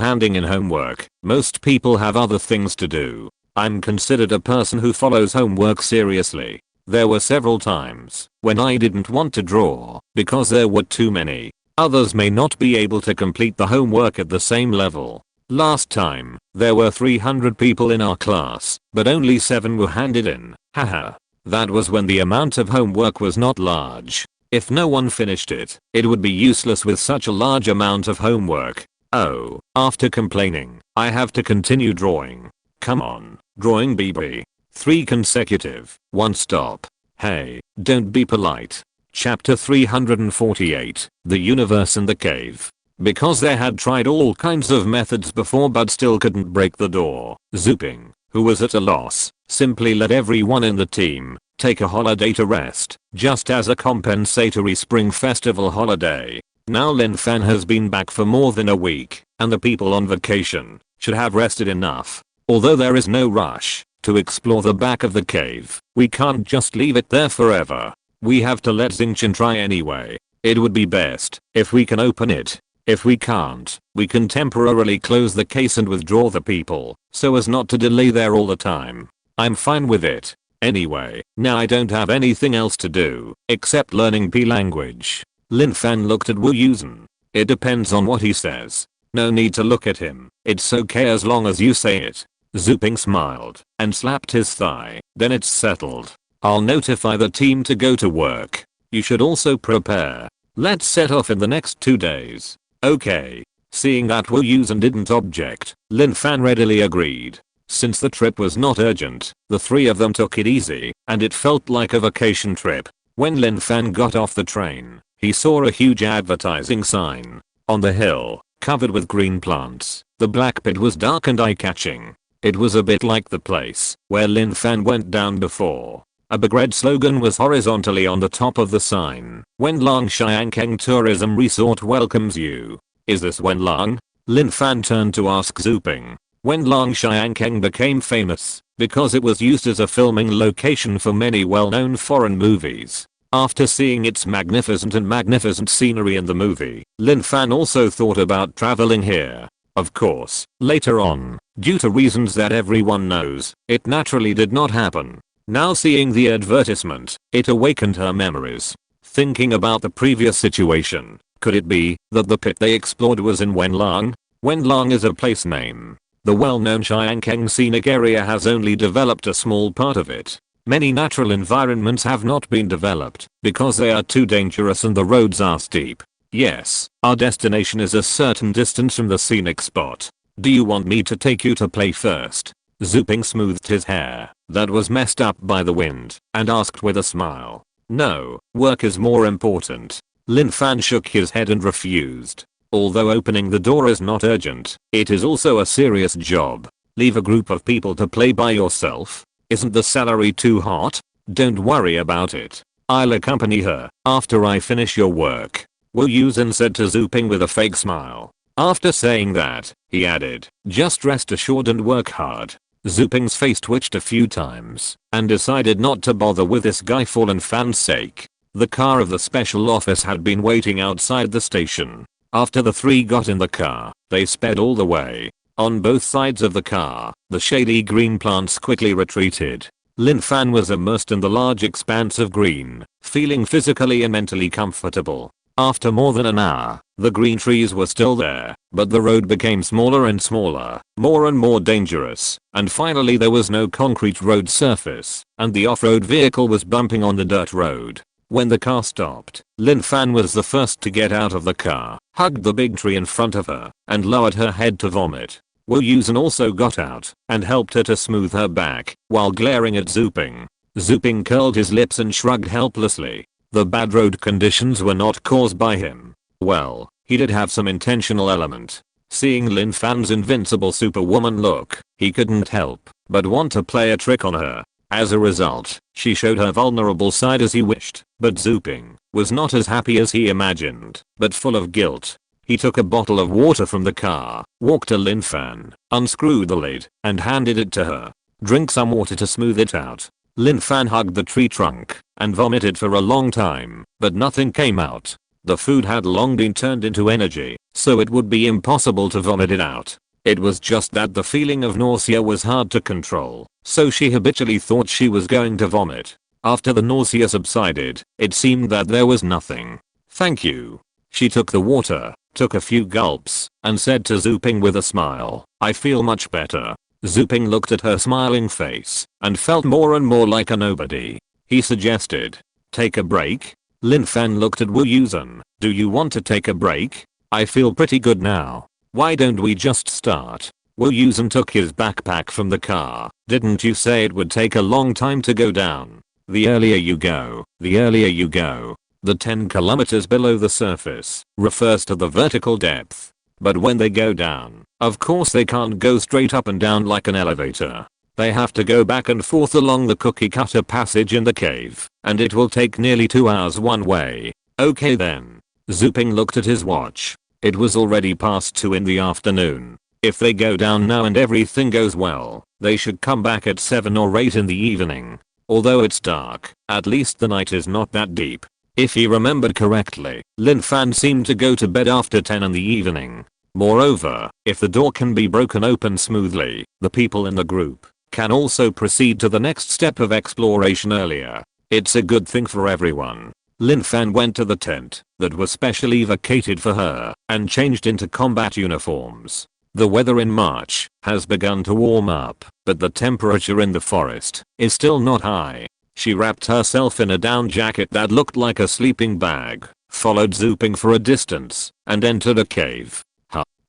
handing in homework, most people have other things to do. I'm considered a person who follows homework seriously. There were several times when I didn't want to draw because there were too many. Others may not be able to complete the homework at the same level. Last time, there were 300 people in our class, but only 7 were handed in. Haha. That was when the amount of homework was not large. If no one finished it, it would be useless with such a large amount of homework. Oh, after complaining, I have to continue drawing. Come on, drawing BB. 3 consecutive, 1 stop. Hey, don't be polite. Chapter 348, The Universe in the Cave. Because they had tried all kinds of methods before but still couldn't break the door, Zuping, who was at a loss, simply let everyone in the team take a holiday to rest, just as a compensatory spring festival holiday. Now Lin Fan has been back for more than a week, and the people on vacation should have rested enough. Although there is no rush to explore the back of the cave, we can't just leave it there forever. We have to let Xingqian try anyway. It would be best if we can open it. If we can't, we can temporarily close the case and withdraw the people, so as not to delay there all the time. I'm fine with it. Anyway, now I don't have anything else to do, except learning P language. Lin Fan looked at Wu Yusen. It depends on what he says. No need to look at him. It's okay as long as you say it. Zuping smiled and slapped his thigh. Then it's settled. I'll notify the team to go to work. You should also prepare. Let's set off in the next 2 days. Okay. Seeing that Wu Yusen didn't object, Lin Fan readily agreed. Since the trip was not urgent, the 3 of them took it easy, and it felt like a vacation trip. When Lin Fan got off the train, he saw a huge advertising sign. On the hill, covered with green plants, the black pit was dark and eye-catching. It was a bit like the place where Lin Fan went down before. A big red slogan was horizontally on the top of the sign. Wenlang Xiangkeng Tourism Resort welcomes you. Is this Wenlang? Lin Fan turned to ask Zuping. Wenlang Xiangkeng became famous because it was used as a filming location for many well-known foreign movies. After seeing its magnificent scenery in the movie, Lin Fan also thought about traveling here. Of course, later on, due to reasons that everyone knows, it naturally did not happen. Now seeing the advertisement, it awakened her memories. Thinking about the previous situation, could it be that the pit they explored was in Wenlang? Wenlang is a place name. The well-known Xiangkeng scenic area has only developed a small part of it. Many natural environments have not been developed because they are too dangerous and the roads are steep. Yes, our destination is a certain distance from the scenic spot. Do you want me to take you to play first? Zuping smoothed his hair that was messed up by the wind and asked with a smile. No, work is more important. Lin Fan shook his head and refused. Although opening the door is not urgent, it is also a serious job. Leave a group of people to play by yourself? Isn't the salary too hot? Don't worry about it. I'll accompany her after I finish your work. Wu Yusen said to Zuping with a fake smile. After saying that, he added, just rest assured and work hard. Zuping's face twitched a few times and decided not to bother with this guy for Lin Fan's sake. The car of the special office had been waiting outside the station. After the 3 got in the car, they sped all the way. On both sides of the car, the shady green plants quickly retreated. Lin Fan was immersed in the large expanse of green, feeling physically and mentally comfortable. After more than an hour, the green trees were still there, but the road became smaller and smaller, more and more dangerous, and finally there was no concrete road surface, and the off-road vehicle was bumping on the dirt road. When the car stopped, Lin Fan was the first to get out of the car, hugged the big tree in front of her, and lowered her head to vomit. Wu Yusen also got out and helped her to smooth her back while glaring at Zuping. Zuping curled his lips and shrugged helplessly. The bad road conditions were not caused by him. Well, he did have some intentional element. Seeing Lin Fan's invincible superwoman look, he couldn't help but want to play a trick on her. As a result, she showed her vulnerable side as he wished, but Zuping was not as happy as he imagined, but full of guilt. He took a bottle of water from the car, walked to Lin Fan, unscrewed the lid, and handed it to her. Drink some water to smooth it out. Lin Fan hugged the tree trunk and vomited for a long time, but nothing came out. The food had long been turned into energy, so it would be impossible to vomit it out. It was just that the feeling of nausea was hard to control, so she habitually thought she was going to vomit. After the nausea subsided, it seemed that there was nothing. "Thank you." She took the water, took a few gulps, and said to Zuping with a smile, "I feel much better." Zuping looked at her smiling face and felt more and more like a nobody. He suggested, "Take a break?" Lin Fan looked at Wu Yusen. "Do you want to take a break? I feel pretty good now. Why don't we just start?" Wu Yusen took his backpack from the car. "Didn't you say it would take a long time to go down? The earlier you go, the earlier you go." The 10 kilometers below the surface refers to the vertical depth. But when they go down, of course they can't go straight up and down like an elevator. They have to go back and forth along the cookie cutter passage in the cave, and it will take nearly 2 hours one way. Okay then. Zuping looked at his watch. It was already past 2 in the afternoon. If they go down now and everything goes well, they should come back at 7 or 8 in the evening. Although it's dark, at least the night is not that deep. If he remembered correctly, Lin Fan seemed to go to bed after 10 in the evening. Moreover, if the door can be broken open smoothly, the people in the group can also proceed to the next step of exploration earlier. It's a good thing for everyone. Lin Fan went to the tent that was specially vacated for her and changed into combat uniforms. The weather in March has begun to warm up, but the temperature in the forest is still not high. She wrapped herself in a down jacket that looked like a sleeping bag, followed Zuping for a distance, and entered a cave.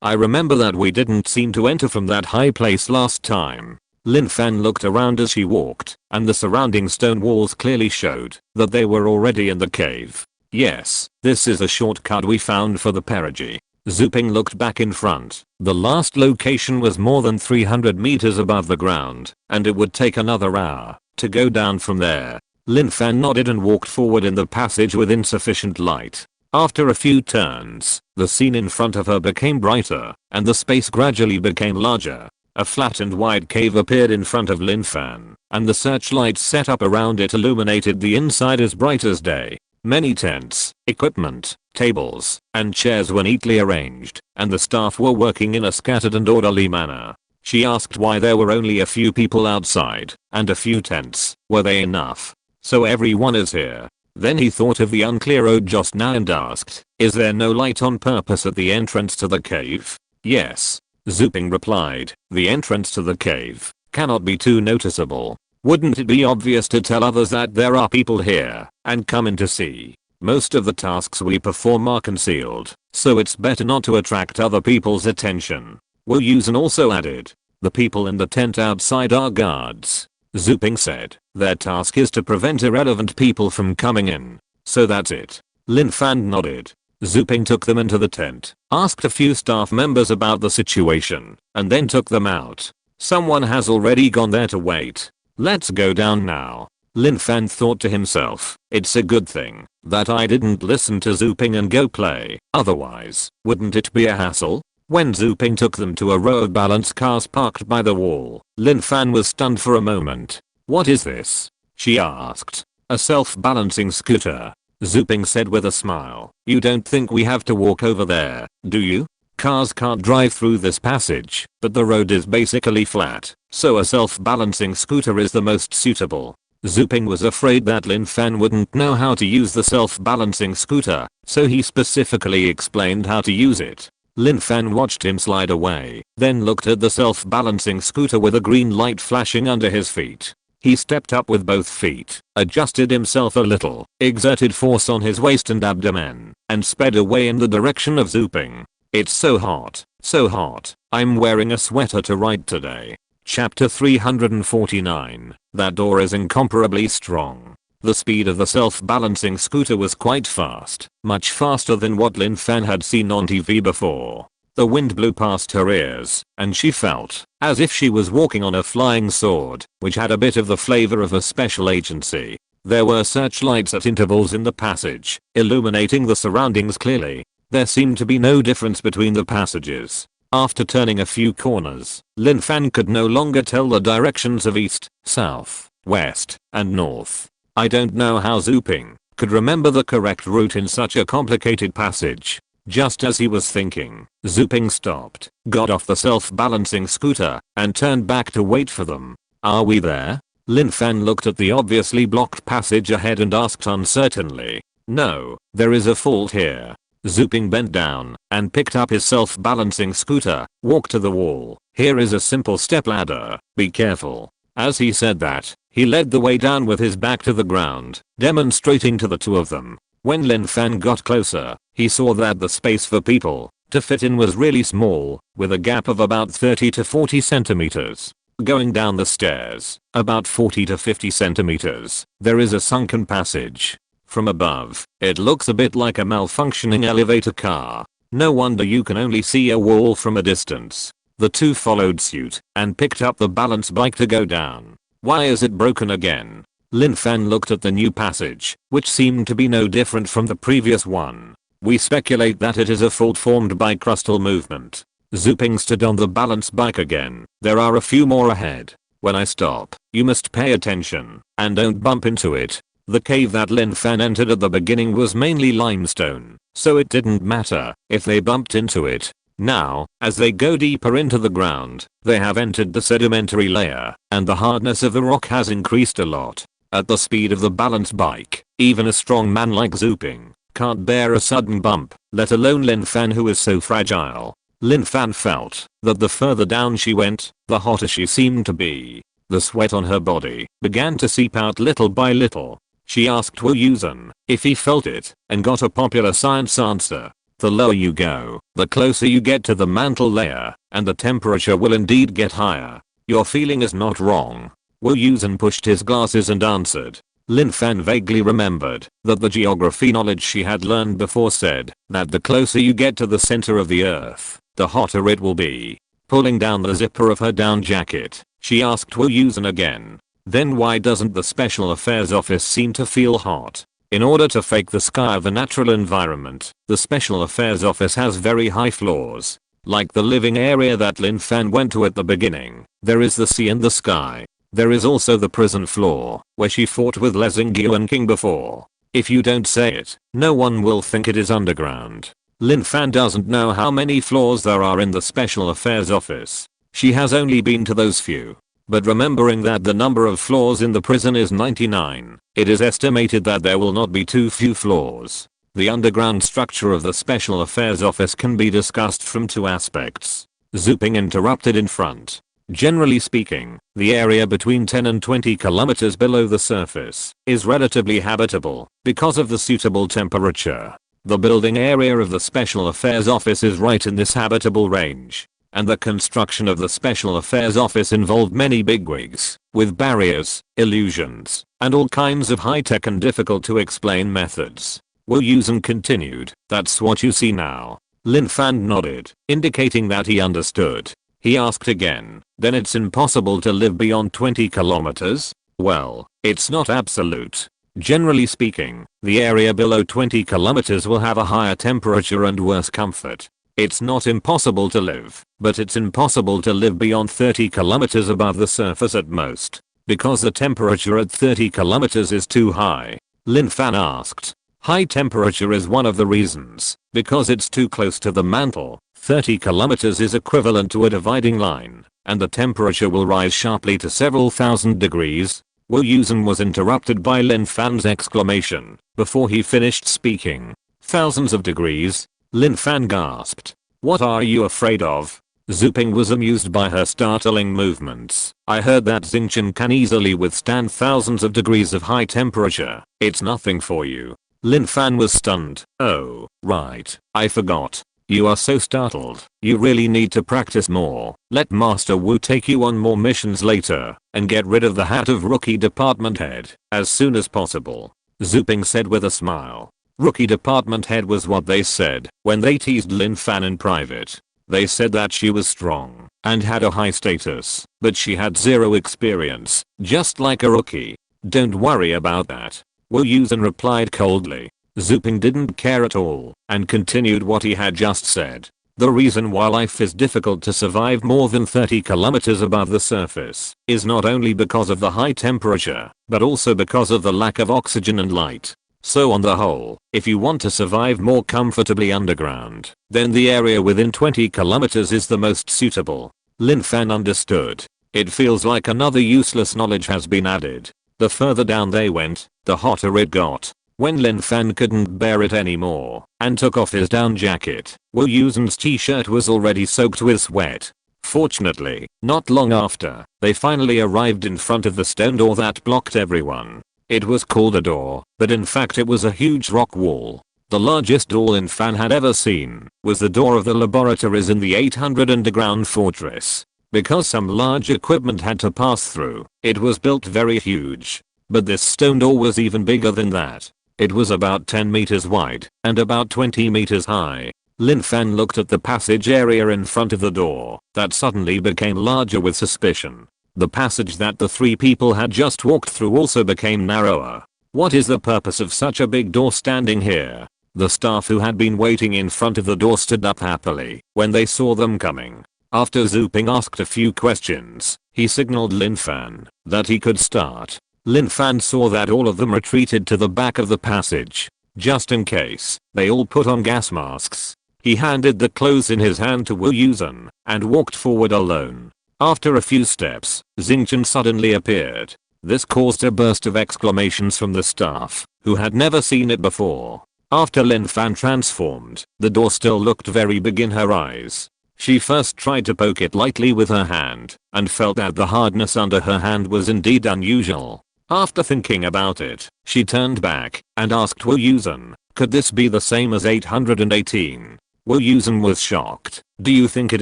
I remember that we didn't seem to enter from that high place last time. Lin Fan looked around as she walked, and the surrounding stone walls clearly showed that they were already in the cave. Yes, this is a shortcut we found for the perigee. Zuping looked back in front. The last location was more than 300 meters above the ground, and it would take another hour to go down from there. Lin Fan nodded and walked forward in the passage with insufficient light. After a few turns, the scene in front of her became brighter, and the space gradually became larger. A flat and wide cave appeared in front of Lin Fan, and the searchlights set up around it illuminated the inside as bright as day. Many tents, equipment, tables, and chairs were neatly arranged, and the staff were working in a scattered and orderly manner. She asked why there were only a few people outside, and a few tents. Were they enough? So everyone is here. Then he thought of the unclear road just now and asked, "Is there no light on purpose at the entrance to the cave?" "Yes," Zuping replied. "The entrance to the cave cannot be too noticeable. Wouldn't it be obvious to tell others that there are people here and come in to see? Most of the tasks we perform are concealed, so it's better not to attract other people's attention." Wu Yusen also added, "The people in the tent outside are guards." Zuping said, "Their task is to prevent irrelevant people from coming in. So that's it." Lin Fan nodded. Zuping took them into the tent, asked a few staff members about the situation, and then took them out. Someone has already gone there to wait. Let's go down now. Lin Fan thought to himself, it's a good thing that I didn't listen to Zuping and go play. Otherwise, wouldn't it be a hassle? When Zuping took them to a row of balance cars parked by the wall, Lin Fan was stunned for a moment. "What is this?" she asked. "A self-balancing scooter," Zuping said with a smile. "You don't think we have to walk over there, do you? Cars can't drive through this passage, but the road is basically flat, so a self-balancing scooter is the most suitable. Zooping was afraid that Lin Fan wouldn't know how to use the self-balancing scooter, so he specifically explained how to use it. Lin Fan watched him slide away, then looked at the self-balancing scooter with a green light flashing under his feet. He stepped up with both feet, adjusted himself a little, exerted force on his waist and abdomen, and sped away in the direction of Zooping. It's so hot, so hot. I'm wearing a sweater to ride today. Chapter 349. That door is incomparably strong. The speed of the self-balancing scooter was quite fast, much faster than what Lin Fan had seen on TV before. The wind blew past her ears, and she felt as if she was walking on a flying sword, which had a bit of the flavor of a special agency. There were searchlights at intervals in the passage, illuminating the surroundings clearly. There seemed to be no difference between the passages. After turning a few corners, Lin Fan could no longer tell the directions of east, south, west, and north. I don't know how Zooping could remember the correct route in such a complicated passage. Just as he was thinking, Zooping stopped, got off the self-balancing scooter, and turned back to wait for them. Are we there? Lin Fan looked at the obviously blocked passage ahead and asked uncertainly. No, there is a fault here. Zooping bent down and picked up his self-balancing scooter, walked to the wall. Here is a simple stepladder, be careful. As he said that, he led the way down with his back to the ground, demonstrating to the two of them. When Lin Fan got closer, he saw that the space for people to fit in was really small, with a gap of about 30 to 40 centimeters. Going down the stairs, about 40 to 50 centimeters, there is a sunken passage. From above, it looks a bit like a malfunctioning elevator car. No wonder you can only see a wall from a distance. The two followed suit and picked up the balance bike to go down. Why is it broken again? Lin Fan looked at the new passage, which seemed to be no different from the previous one. We speculate that it is a fault formed by crustal movement. Zooping stood on the balance bike again. There are a few more ahead. When I stop, you must pay attention and don't bump into it. The cave that Lin Fan entered at the beginning was mainly limestone, so it didn't matter if they bumped into it. Now, as they go deeper into the ground, they have entered the sedimentary layer, and the hardness of the rock has increased a lot. At the speed of the balance bike, even a strong man like Zooping can't bear a sudden bump, let alone Lin Fan who is so fragile. Lin Fan felt that the further down she went, the hotter she seemed to be. The sweat on her body began to seep out little by little. She asked Wu Yusen if he felt it, and got a popular science answer. The lower you go, the closer you get to the mantle layer, and the temperature will indeed get higher. Your feeling is not wrong. Wu Yusen pushed his glasses and answered. Lin Fan vaguely remembered that the geography knowledge she had learned before said that the closer you get to the center of the earth, the hotter it will be. Pulling down the zipper of her down jacket, she asked Wu Yusen again. Then why doesn't the Special Affairs Office seem to feel hot? In order to fake the sky of the natural environment, the Special Affairs Office has very high floors. Like the living area that Lin Fan went to at the beginning, there is the sea and the sky. There is also the prison floor, where she fought with Lezingyu and King before. If you don't say it, no one will think it is underground. Lin Fan doesn't know how many floors there are in the Special Affairs Office. She has only been to those few. But remembering that the number of floors in the prison is 99, it is estimated that there will not be too few floors. The underground structure of the Special Affairs Office can be discussed from two aspects. Zooping interrupted in front. Generally speaking, the area between 10 and 20 kilometers below the surface is relatively habitable because of the suitable temperature. The building area of the Special Affairs Office is right in this habitable range. And the construction of the Special Affairs Office involved many bigwigs, with barriers, illusions, and all kinds of high-tech and difficult to explain methods. Wu Yusen continued, that's what you see now. Lin Fan nodded, indicating that he understood. He asked again, then it's impossible to live beyond 20 kilometers? Well, it's not absolute. Generally speaking, the area below 20 kilometers will have a higher temperature and worse comfort. It's not impossible to live, but it's impossible to live beyond 30 kilometers above the surface at most, because the temperature at 30 kilometers is too high. Lin Fan asked, High temperature is one of the reasons, because it's too close to the mantle. 30 kilometers is equivalent to a dividing line, and the temperature will rise sharply to several thousand degrees. Wu Yusen was interrupted by Lin Fan's exclamation before he finished speaking. Thousands of degrees? Lin Fan gasped. What are you afraid of? Zuping was amused by her startling movements. I heard that Xingqian can easily withstand thousands of degrees of high temperature. It's nothing for you. Lin Fan was stunned. Oh, right. I forgot. You are so startled. You really need to practice more. Let Master Wu take you on more missions later, and get rid of the hat of Rookie Department Head as soon as possible. Zuping said with a smile. Rookie Department Head was what they said when they teased Lin Fan in private. They said that she was strong and had a high status, but she had zero experience, just like a rookie. Don't worry about that. Wu Yusen replied coldly. Zuping didn't care at all and continued what he had just said. The reason why life is difficult to survive more than 30 kilometers above the surface is not only because of the high temperature, but also because of the lack of oxygen and light. So on the whole, if you want to survive more comfortably underground, then the area within 20 kilometers is the most suitable. Lin Fan understood. It feels like another useless knowledge has been added. The further down they went, the hotter it got. When Lin Fan couldn't bear it anymore and took off his down jacket, Wu Yusen's t-shirt was already soaked with sweat. Fortunately, not long after, they finally arrived in front of the stone door that blocked everyone. It was called a door, but in fact it was a huge rock wall. The largest door Lin Fan had ever seen was the door of the laboratories in the 800 underground fortress. Because some large equipment had to pass through, it was built very huge. But this stone door was even bigger than that. It was about 10 meters wide and about 20 meters high. Lin Fan looked at the passage area in front of the door that suddenly became larger with suspicion. The passage that the three people had just walked through also became narrower. What is the purpose of such a big door standing here? The staff who had been waiting in front of the door stood up happily when they saw them coming. After Zuping asked a few questions, he signaled Lin Fan that he could start. Lin Fan saw that all of them retreated to the back of the passage. Just in case, they all put on gas masks. He handed the clothes in his hand to Wu Yusen and walked forward alone. After a few steps, Xingqian suddenly appeared. This caused a burst of exclamations from the staff, who had never seen it before. After Lin Fan transformed, the door still looked very big in her eyes. She first tried to poke it lightly with her hand, and felt that the hardness under her hand was indeed unusual. After thinking about it, she turned back and asked Wu Yusen, could this be the same as 818? Wu Yusen was shocked. Do you think it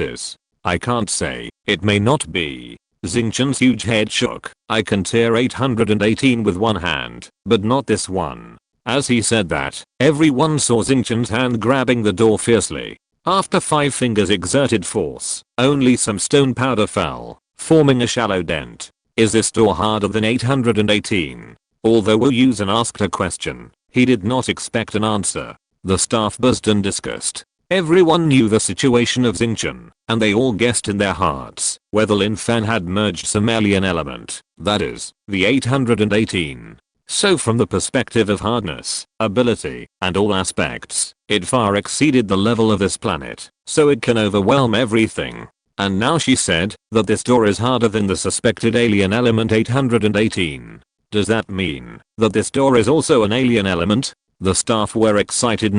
is? I can't say. It may not be. Xingqian's huge head shook. I can tear 818 with one hand, but not this one. As he said that, everyone saw Xingqian's hand grabbing the door fiercely. After 5 fingers exerted force, only some stone powder fell, forming a shallow dent. Is this door harder than 818? Although Wu Yusen asked a question, he did not expect an answer. The staff buzzed in disgust. Everyone knew the situation of Xingqian, and they all guessed in their hearts whether Lin Fan had merged some alien element, that is, the 818. So from the perspective of hardness, ability, and all aspects, it far exceeded the level of this planet, so it can overwhelm everything. And now she said that this door is harder than the suspected alien element 818. Does that mean that this door is also an alien element? The staff were excited,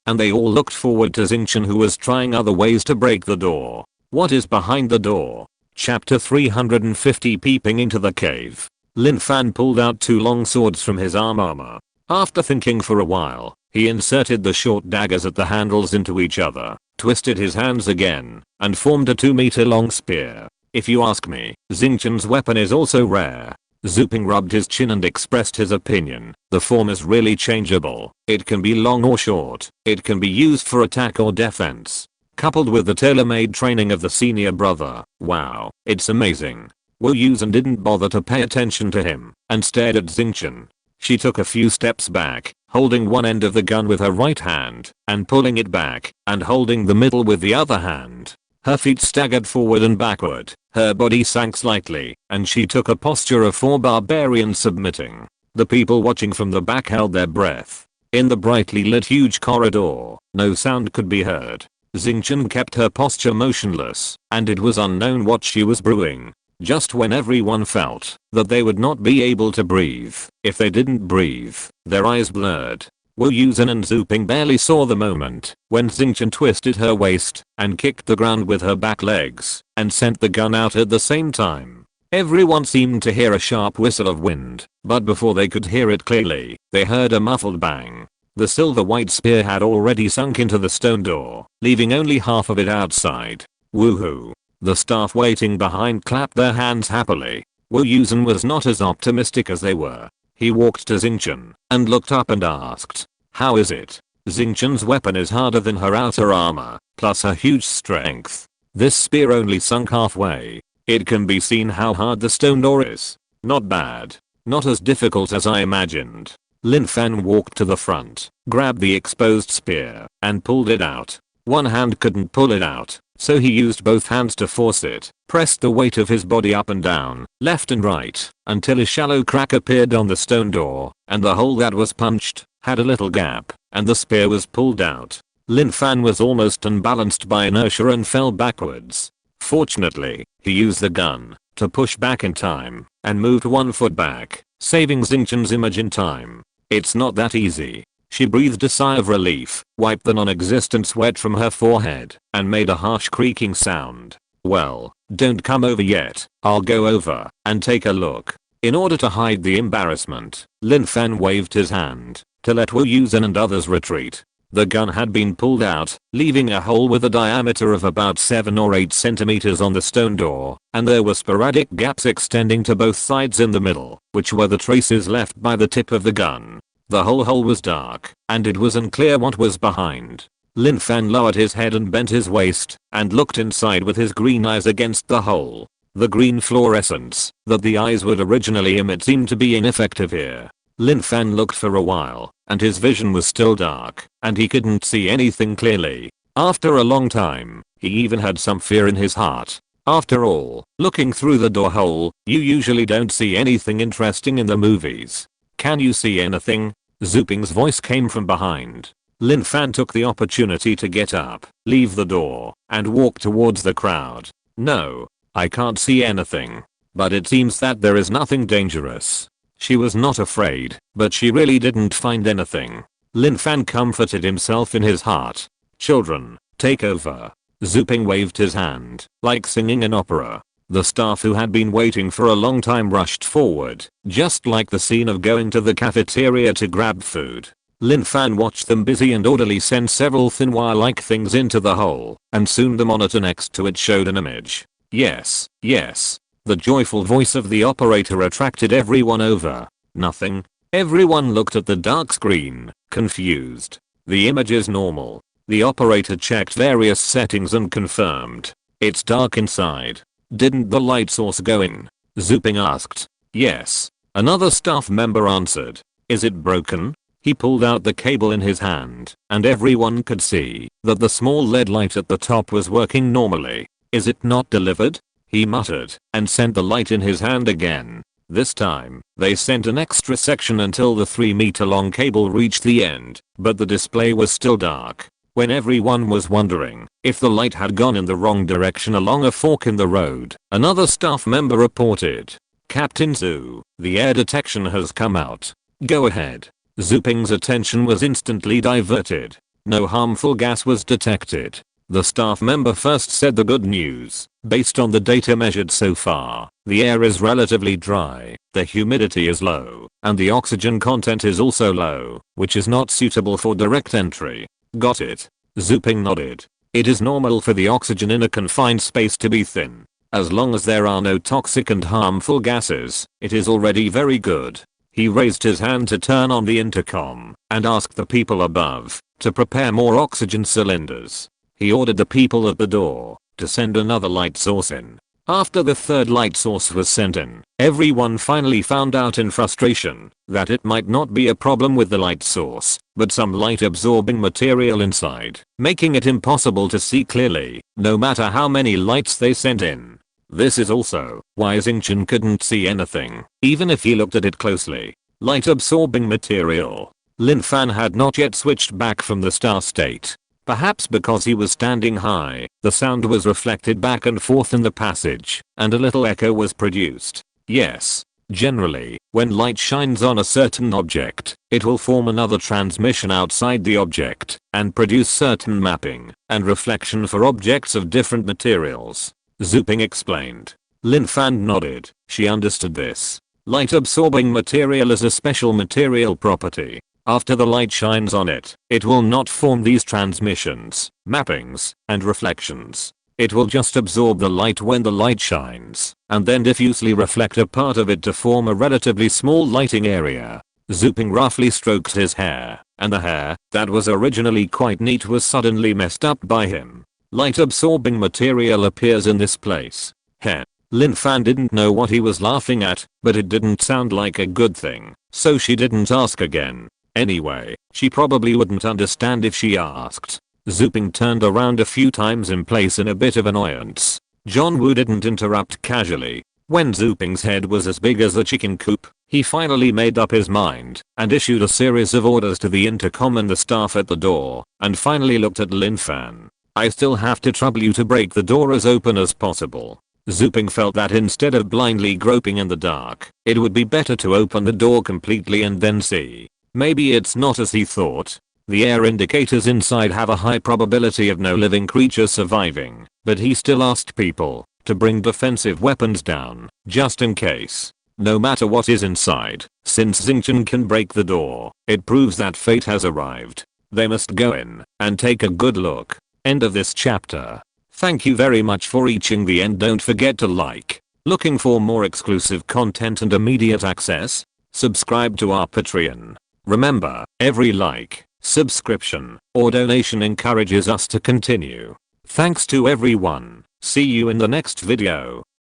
and they all looked forward to Xingqian, who was trying other ways to break the door. What is behind the door? Chapter 350. Peeping into the cave. Lin Fan pulled out 2 long swords from his armor. After thinking for a while, he inserted the short daggers at the handles into each other, twisted his hands again, and formed a 2-meter long spear. If you ask me, Xingqian's weapon is also rare. Zuping rubbed his chin and expressed his opinion. The form is really changeable. It can be long or short. It can be used for attack or defense. Coupled with the tailor-made training of the senior brother. Wow, it's amazing. Wu Yusen didn't bother to pay attention to him and stared at Xingqian. She took a few steps back, holding one end of the gun with her right hand and pulling it back and holding the middle with the other hand. Her feet staggered forward and backward, her body sank slightly, and she took a posture of 4 barbarians submitting. The people watching from the back held their breath. In the brightly lit huge corridor, no sound could be heard. Xingqian kept her posture motionless, and it was unknown what she was brewing. Just when everyone felt that they would not be able to breathe, if they didn't breathe, their eyes blurred. Wu Yusen and Zhu Ping barely saw the moment when Xingqian twisted her waist and kicked the ground with her back legs and sent the gun out at the same time. Everyone seemed to hear a sharp whistle of wind, but before they could hear it clearly, they heard a muffled bang. The silver-white spear had already sunk into the stone door, leaving only half of it outside. Woohoo! The staff waiting behind clapped their hands happily. Wu Yusen was not as optimistic as they were. He walked to Xingqian and looked up and asked, "How is it?" Xingqian's weapon is harder than her outer armor, plus her huge strength. This spear only sunk halfway. It can be seen how hard the stone door is. Not bad. Not as difficult as I imagined. Lin Fan walked to the front, grabbed the exposed spear, and pulled it out. One hand couldn't pull it out, so he used both hands to force it, pressed the weight of his body up and down, left and right, until a shallow crack appeared on the stone door, and the hole that was punched had a little gap, and the spear was pulled out. Lin Fan was almost unbalanced by inertia and fell backwards. Fortunately, he used the gun to push back in time, and moved 1 foot back, saving Xingqian's image in time. It's not that easy. She breathed a sigh of relief, wiped the non-existent sweat from her forehead, and made a harsh creaking sound. "Well, don't come over yet, I'll go over and take a look." In order to hide the embarrassment, Lin Fan waved his hand to let Wu Yusen and others retreat. The gun had been pulled out, leaving a hole with a diameter of about 7 or 8 centimeters on the stone door, and there were sporadic gaps extending to both sides in the middle, which were the traces left by the tip of the gun. The whole hole was dark, and it was unclear what was behind. Lin Fan lowered his head and bent his waist, and looked inside with his green eyes against the hole. The green fluorescence that the eyes would originally emit seemed to be ineffective here. Lin Fan looked for a while, and his vision was still dark, and he couldn't see anything clearly. After a long time, he even had some fear in his heart. After all, looking through the door hole, you usually don't see anything interesting in the movies. "Can you see anything?" Zhu Ping's voice came from behind. Lin Fan took the opportunity to get up, leave the door, and walk towards the crowd. "No, I can't see anything. But it seems that there is nothing dangerous." She was not afraid, but she really didn't find anything. Lin Fan comforted himself in his heart. "Children, take over." Zhu Ping waved his hand, like singing an opera. The staff who had been waiting for a long time rushed forward, just like the scene of going to the cafeteria to grab food. Lin Fan watched them busy and orderly send several thin wire-like things into the hole, and soon the monitor next to it showed an image. "Yes, yes." The joyful voice of the operator attracted everyone over. "Nothing." Everyone looked at the dark screen, confused. "The image is normal." The operator checked various settings and confirmed. "It's dark inside." "Didn't the light source go in?" Zhu Ping asked. "Yes." Another staff member answered. "Is it broken?" He pulled out the cable in his hand, and everyone could see that the small LED light at the top was working normally. "Is it not delivered?" He muttered, and sent the light in his hand again. This time, they sent an extra section until the 3-meter-long cable reached the end, but the display was still dark. When everyone was wondering if the light had gone in the wrong direction along a fork in the road, another staff member reported. "Captain Zhu, the air detection has come out. Go ahead." Zhu Ping's attention was instantly diverted. No harmful gas was detected. The staff member first said the good news. Based on the data measured so far, the air is relatively dry, the humidity is low, and the oxygen content is also low, which is not suitable for direct entry. "Got it." Zhu Ping nodded. "It is normal for the oxygen in a confined space to be thin. As long as there are no toxic and harmful gases, it is already very good." He raised his hand to turn on the intercom and asked the people above to prepare more oxygen cylinders. He ordered the people at the door to send another light source in. After the third light source was sent in, everyone finally found out in frustration that it might not be a problem with the light source, but some light absorbing material inside, making it impossible to see clearly, no matter how many lights they sent in. This is also why Xingqian couldn't see anything, even if he looked at it closely. Light absorbing material. Lin Fan had not yet switched back from the star state. Perhaps because he was standing high, the sound was reflected back and forth in the passage, and a little echo was produced. Yes. Generally, when light shines on a certain object, it will form another transmission outside the object, and produce certain mapping and reflection for objects of different materials. Zuping explained. Lin Fan nodded. She understood this. Light absorbing material is a special material property. After the light shines on it, it will not form these transmissions, mappings, and reflections. It will just absorb the light when the light shines, and then diffusely reflect a part of it to form a relatively small lighting area. Zuping roughly stroked his hair, and the hair, that was originally quite neat, was suddenly messed up by him. Light absorbing material appears in this place. Heh. Lin Fan didn't know what he was laughing at, but it didn't sound like a good thing, so she didn't ask again. Anyway, she probably wouldn't understand if she asked. Zuping turned around a few times in place in a bit of annoyance. John Woo didn't interrupt casually. When Zuping's head was as big as a chicken coop, he finally made up his mind and issued a series of orders to the intercom and the staff at the door, and finally looked at Lin Fan. I still have to trouble you to break the door as open as possible. Zuping felt that instead of blindly groping in the dark, it would be better to open the door completely and then see. Maybe it's not as he thought. The air indicators inside have a high probability of no living creature surviving, but he still asked people to bring defensive weapons down, just in case. No matter what is inside, since Xingchen can break the door, it proves that fate has arrived. They must go in and take a good look. End of this chapter. Thank you very much for reaching the end. Don't forget to like. Looking for more exclusive content and immediate access? Subscribe to our Patreon. Remember, every like, subscription, or donation encourages us to continue. Thanks to everyone. See you in the next video.